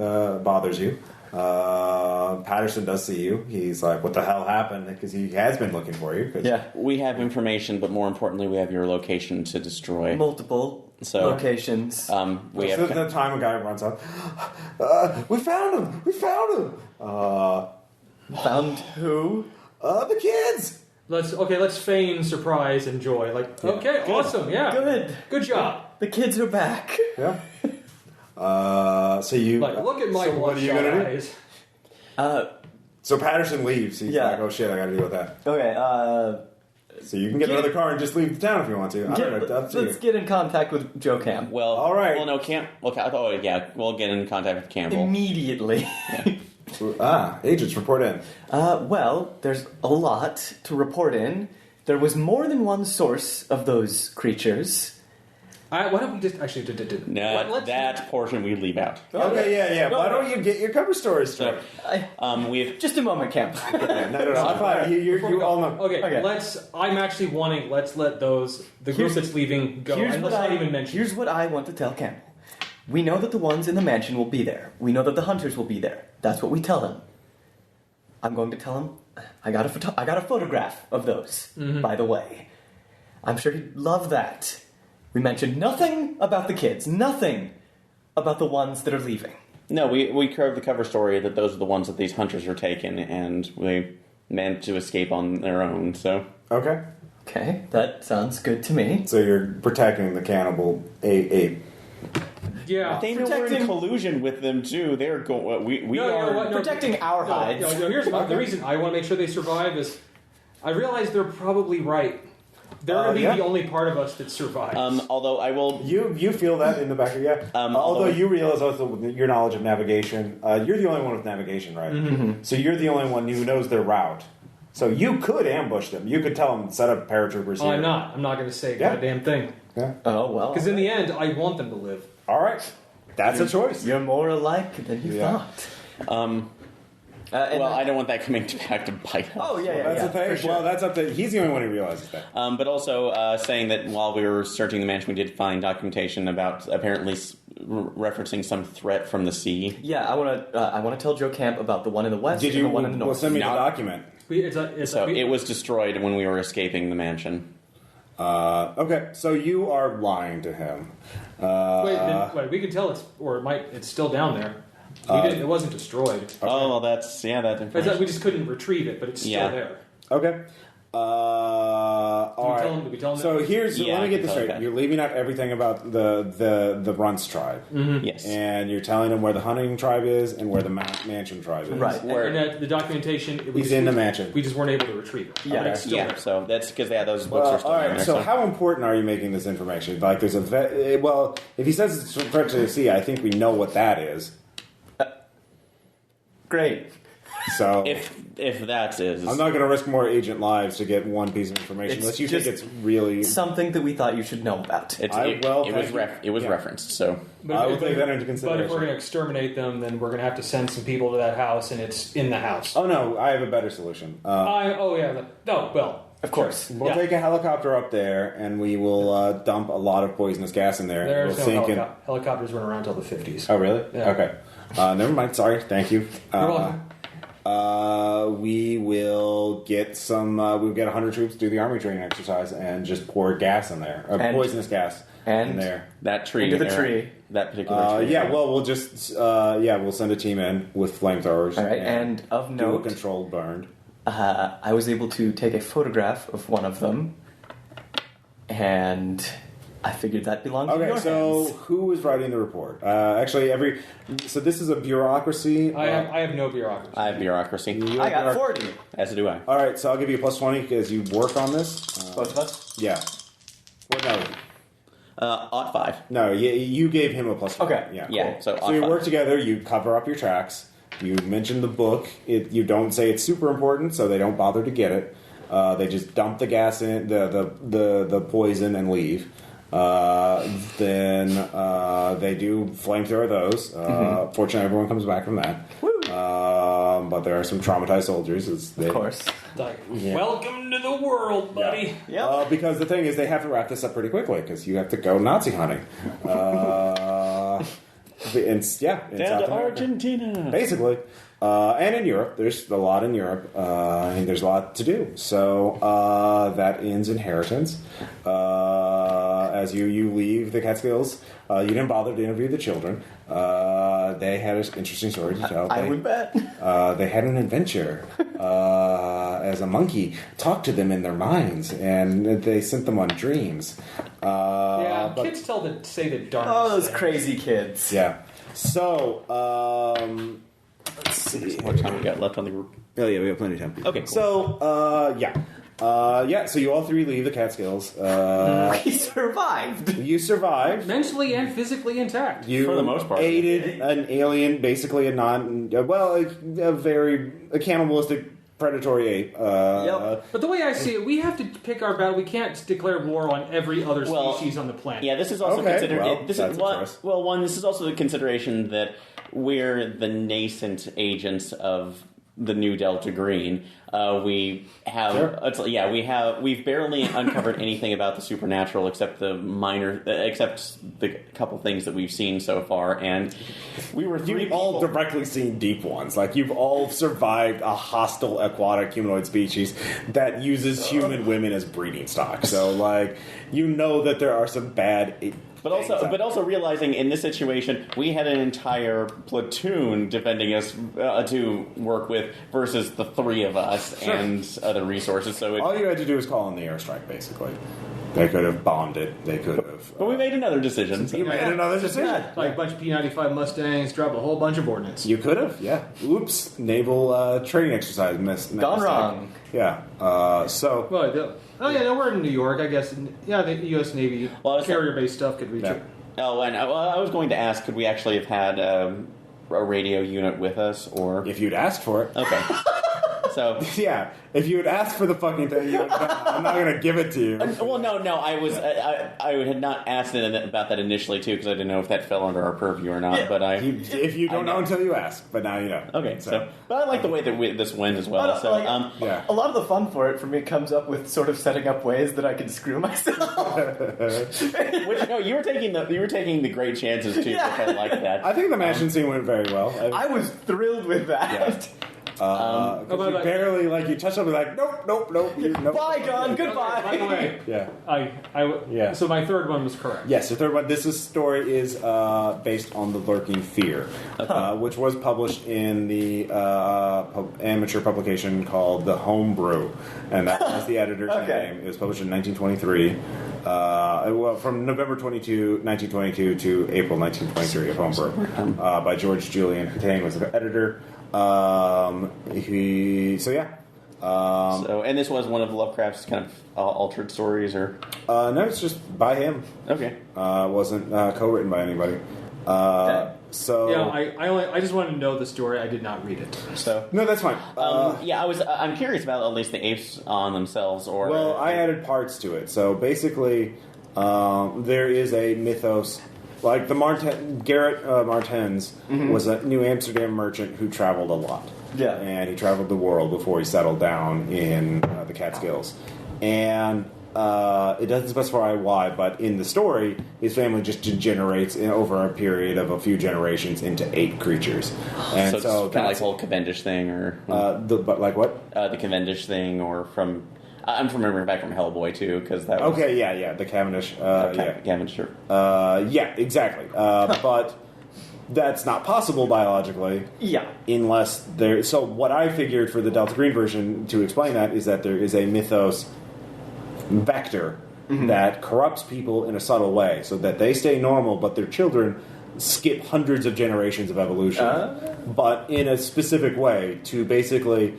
bothers you. Patterson does see you. He's like, "What the hell happened?" Because he has been looking for you. 'Cause Yeah. We have information, but more importantly, we have your location to destroy. Multiple locations. We So have. the time a guy runs up, we found him. We found him. Found who? The kids. Let's feign surprise and joy. Like, okay, awesome, yeah, good job. The kids are back. Yeah. So you Like, look at my so what are you bloodshot gonna do? eyes. So Patterson leaves. He's Yeah. like, "Oh shit, I got to deal with that." Okay, So you can get another car and just leave the town if you want to. I don't know. Up to let's you. get in contact with Joe Camp. Well, All right. Well, no, we'll get in contact with Campbell. Immediately. Agents, report in. Well, there's a lot to report in. There was more than one source of those creatures. Why don't we just actually? No, that portion we leave out. Okay, yeah. Why don't you get your cover story straight? We've Just a moment, Camp. No. I'm fine. You all know. Okay, I'm actually wanting. Let's let the group that's leaving go, and let's not even mention. Here's what I want to tell Campbell. We know that the ones in the mansion will be there. We know that the hunters will be there. That's what we tell him. I'm going to tell him I got a photograph of those. By the way, I'm sure he'd love that. We mentioned nothing about the kids. Nothing about the ones that are leaving. No, we curved the cover story that those are the ones that these hunters were taken, and we managed to escape on their own. So Okay. Okay, that sounds good to me. So you're protecting the cannibal ape. Yeah. they know we're in collusion with them too. They're going. We are Protecting our hides. No, here's the reason I want to make sure they survive is I realize they're probably right. They're going to be the only part of us that survives. Although I will. You feel that in the back of your head. Although you realize also with your knowledge of navigation, you're the only one with navigation, right? Mm-hmm. So you're the only one who knows their route. So you could ambush them. You could tell them, set up paratroopers here. I'm not going to say a goddamn thing. Yeah. Oh, well. Because in the end, I want them to live. All right. That's a choice. You're more alike than you thought. I don't want that coming back to bite us. Oh, yeah. That's the thing. Sure. Well, that's up to... He's the only one who realizes that. But also saying that while we were searching the mansion, we did find documentation about apparently referencing some threat from the sea. Yeah, I want to tell Joe Camp about the one in the west Did and you... the one in the Well, north. send me the document. It was destroyed when we were escaping the mansion. Okay, so you are lying to him. Wait, we can tell it's still down there. It wasn't destroyed. Okay. Oh, well, that's information. We just couldn't retrieve it, but it's still there. Okay. All right. Did we tell him So that? here's... Yeah, let me get this okay. straight. You're leaving out everything about the Runts tribe. Mm-hmm. Yes. And you're telling them where the hunting tribe is and where the mansion tribe is. Right. And the documentation... He's in the mansion. We just weren't able to retrieve it. Yeah. But it's still there. So that's because those books are still all right. there. So how important are you making this information? Like, there's a well, if he says it's from French to the sea, I think we know what that is. Great. So if that is, I'm not going to risk more agent lives to get one piece of information unless you think just it's really something that we thought you should know about. it was referenced. So I will take that into But consideration. if we're going to exterminate them, then we're going to have to send some people to that house, and it's in the house. Oh no, I have a better solution. Of course. We'll take a helicopter up there, and we will dump a lot of poisonous gas in there. There's It'll no sink in. helicopters run around till the 50s. Oh really? Yeah. Okay. Never mind. Sorry. Thank you. You're welcome. We will get some. We'll get 100 troops to do the army training exercise and just pour gas in there, poisonous gas in there. that tree Into the tree. that particular tree. Yeah. Well, we'll just we'll send a team in with flamethrowers. All right. And of do a note, controlled burn. I was able to take a photograph of one of them, and I figured that belonged in your Okay, so hands. who is writing the report? So this is a bureaucracy. I have no bureaucracy. I have bureaucracy. You I have got 40. As do I. All right, so I'll give you a plus 20 because you work on this. Both of us? Yeah. Well, Ought 5. no, you gave him a plus 20. Okay. Yeah. Yeah. Cool. So, So you ought work 5. together. You cover up your tracks. You mention the book. You don't say it's super important, so they don't bother to get it. They just dump the gas in the poison and leave. Then they do flamethrower those. Fortunately, everyone comes back from that. But there are some traumatized soldiers. Of course. Like, welcome to the world, buddy. Yeah. Because the thing is, they have to wrap this up pretty quickly because you have to go Nazi hunting. In South America. Argentina. Basically. And in Europe. There's a lot in Europe. And there's a lot to do. So that ends inheritance. As you leave the Catskills, you didn't bother to interview the children. They had an interesting story to tell. I would bet. They had an adventure as a monkey talked to them in their minds, and they sent them on dreams. Kids say the darkest Oh, those things. crazy kids. Yeah. So, let's see. How much time we got left on the group? Oh, yeah, we have plenty of time. Okay, cool. So, so you all three leave the Catskills. He survived. You survived. Mentally and physically intact. You For the most part. aided an alien, basically a a cannibalistic predatory ape. Yep. But the way I see it, we have to pick our battle. We can't declare war on every other species on the planet. Yeah, this is also Okay, considered. well, This that's is a choice. one. This is also the consideration that we're the nascent agents of the new Delta Green. We have, Sure. we've barely uncovered anything about the supernatural except the couple things that we've seen so far, and we were You've all directly seen deep ones. Like, you've all survived a hostile aquatic humanoid species that uses human women as breeding stock. So, like, you know that there are some bad... But also realizing in this situation, we had an entire platoon defending us to work with versus the three of us and other resources. So all you had to do was call in the airstrike, basically. They could have bombed it. They could have... but we made another decision. You made another decision. Like a bunch of P-95 Mustangs, drop a whole bunch of ordnance. You could have, yeah. Oops. Naval training exercise Gone wrong. Yeah. We're in New York, I guess. Yeah, the U.S. Navy carrier-based stuff could reach Yeah. it. Oh, and I was going to ask, could we actually have had a radio unit with us, or If you'd asked for it. okay? So Yeah. If you had asked for the fucking thing, you would have done it. I'm not going to give it to you. well, no, I had not asked about that initially too because I didn't know if that fell under our purview or not. Yeah. But If you don't know until you ask, but now you know. okay. So, but I like the way that this went as well. So, Yeah. A lot of the fun for me comes up with sort of setting up ways that I can screw myself. which no, you were taking the great chances too. Yeah. Which I like that. I think the mansion scene went very well. I was thrilled with that. Because you barely, you touch up and nope. Bye, John. Goodbye. By the way, Yeah. So my third one was correct. Yes, the third one. This story is based on the Lurking Fear, which was published in the amateur publication called The Homebrew, and that was the editor's name. It was published in 1923. From November 1922 to April 1923 of Homebrew by George Julian Catane was the editor. And this was one of Lovecraft's kind of altered stories, or no, it's just by him. okay. Wasn't co-written by anybody. So I just wanted to know the story. I did not read it. So no, that's fine. I'm curious about at least the apes on themselves, or Well, I added parts to it. So basically, there is a mythos. Like the Garrett Martens was a New Amsterdam merchant who traveled a lot. Yeah. And he traveled the world before he settled down in the Catskills. And it doesn't specify why, but in the story, his family just degenerates over a period of a few generations into ape creatures. And so it's kind of like the whole Cavendish thing, or the Cavendish thing, or from. I'm remembering back from Hellboy too, because that was... Okay, the Cavendish. Cavendish, sure. Exactly. But that's not possible biologically. Yeah. Unless there... So what I figured for the Delta Green version to explain that is that there is a mythos vector that corrupts people in a subtle way so that they stay normal, but their children skip hundreds of generations of evolution. But in a specific way to basically...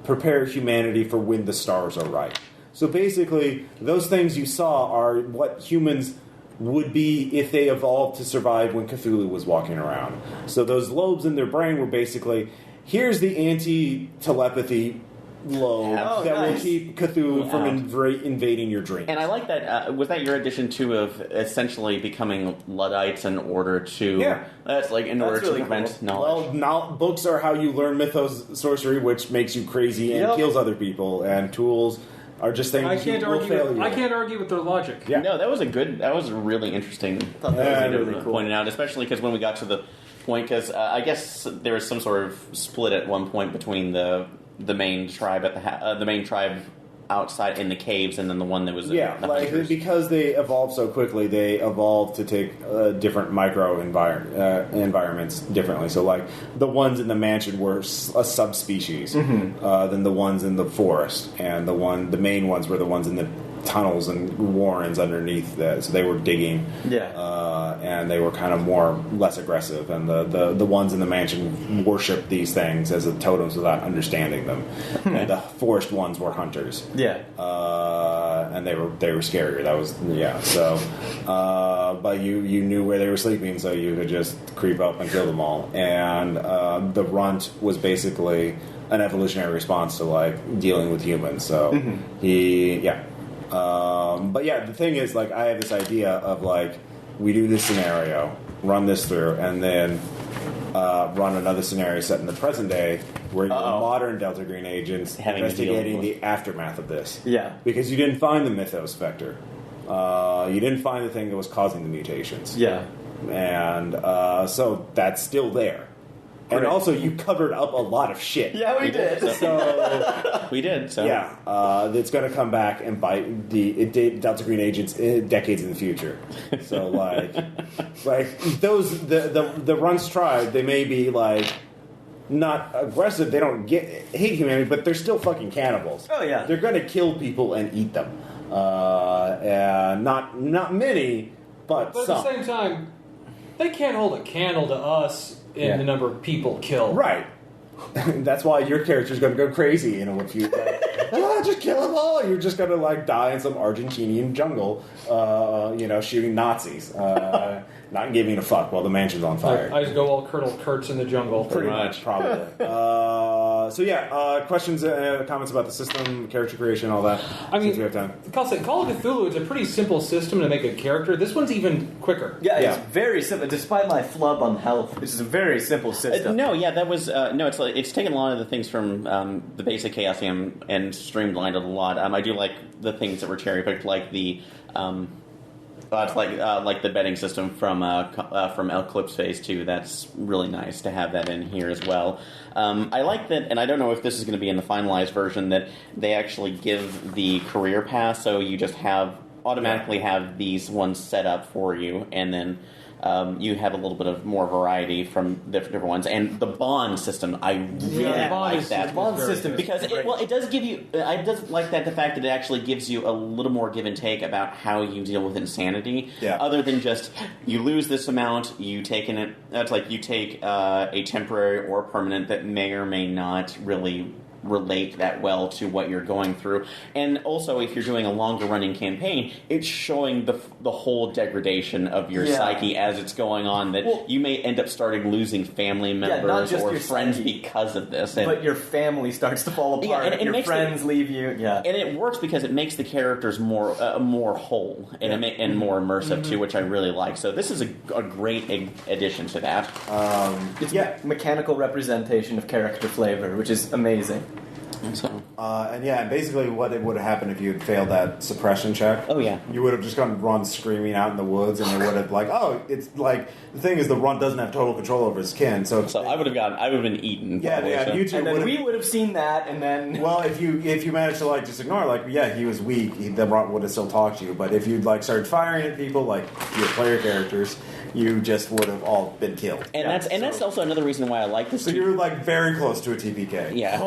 prepare humanity for when the stars are right. So basically, those things you saw are what humans would be if they evolved to survive when Cthulhu was walking around. So those lobes in their brain were basically, here's the anti-telepathy globe Oh, that will nice. keep Cthulhu from Yeah. invading your dreams. And I like that. Was that your addition too of essentially becoming Luddites in order to? Yeah. That's like in order really to prevent cool. knowledge. Well, books are how you learn mythos sorcery, which makes you crazy and Yep. kills other people, and tools are just things I can't will fail argue. you. I can't argue with their logic. Yeah. No, that was a really interesting Thought that thing was to really cool. point out, especially because when we got to the point, because I guess there was some sort of split at one point between the main tribe at the main tribe outside in the caves, and then the one that was Yeah, the like hunters. because they evolved so quickly, they evolved to take different micro environments differently. So, like the ones in the mansion were a subspecies than the ones in the forest, and the main ones were the ones in the tunnels and warrens underneath that. So they were digging, and they were kind of less aggressive. And the ones in the mansion worshipped these things as totems without understanding them. And the forest ones were hunters. Yeah. And they were scarier. That was So, but you knew where they were sleeping, so you could just creep up and kill them all. And the runt was basically an evolutionary response to like dealing with humans. So but yeah, the thing is, like, I have this idea of like we do this scenario, run this through, and then run another scenario set in the present day where you're modern Delta Green agents Having to deal investigating with- the aftermath of this. Yeah. Because you didn't find the Mythos Vector. You didn't find the thing that was causing the mutations. Yeah. And so that's still there. And Great. also, you covered up a lot of shit. Yeah, we did. So, We did. So yeah, it's going to come back and bite the Delta Green agents decades in the future. So, like those, the Runts tribe, they may be, like, not aggressive, they don't hate humanity, but they're still fucking cannibals. Oh, yeah. They're going to kill people and eat them. And not many, but But at some. the same time, they can't hold a candle to us in Yeah. the number of people killed. Right. That's why your character's going to go crazy, you know, if you just kill them all. You're just going to like die in some Argentinian jungle, shooting Nazis, not giving a fuck while the mansion's on fire. I just go all Colonel Kurtz in the jungle. Pretty much, probably. Questions, comments about the system, character creation, all that. I mean, since we have time. Call of Cthulhu is a pretty simple system to make a character. This one's even quicker. Yeah, Yeah. it's very simple. Despite my flub on health, this is a very simple system. that was no. It's taken a lot of the things from the basic Chaosium and streamlined it a lot. I do like the things that were cherry picked, like the it's like the betting system from Eclipse Phase 2. That's really nice to have that in here as well. I like that, and I don't know if this is going to be in the finalized version, that they actually give the career path, so you just automatically have these ones set up for you, and then you have a little bit of more variety from the different ones. And the bond system, I really the bond like is- that. the bond very system good. Because it does give you. I does like that the fact that it actually gives you a little more give and take about how you deal with insanity. Yeah. Other than just you lose this amount, you take it. That's like you take a temporary or permanent that may or may not really relate that well to what you're going through. And also, if you're doing a longer running campaign, it's showing the whole degradation of your psyche as it's going on, that you may end up starting losing family members just or your friends psyche, because of this. And, but your family starts to fall apart. and it your makes friends leave you. Yeah. and it works because it makes the characters more whole and more immersive too, which I really like. So this is a great addition to that. It's mechanical representation of character flavor, which is amazing. So And basically what it would have happened if you had failed that suppression check. Oh, yeah. You would have just gone run screaming out in the woods, and it would have it's like, the thing is, the runt doesn't have total control over his kin, so I would have been eaten. Probably, so. you two And then would we have. would have seen that, and then Well, if you managed to just ignore, he was weak, the runt would have still talked to you. But if you'd started firing at people, like your player characters, you just would have all been killed. And that's also another reason why I like this. So you're very close to a TPK. Yeah,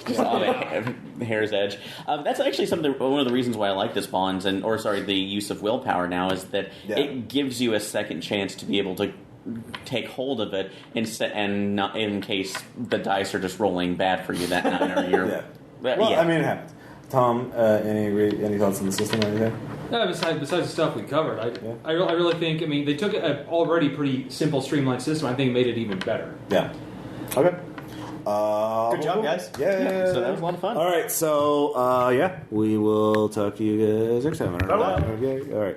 just on a hair's edge. That's actually one of the reasons why I like this bonds the use of willpower now, is that it gives you a second chance to be able to take hold of it and not in case the dice are just rolling bad for you that night or you're. I mean, it happens. Tom, any thoughts on the system or anything? No, besides the stuff we covered, I really think, they took an already pretty simple, streamlined system. I think made it even better. Yeah. Okay. Good job, guys. Yeah. So that was a lot of fun. All right. So, we will talk to you guys next time. Bye-bye. Okay. All right.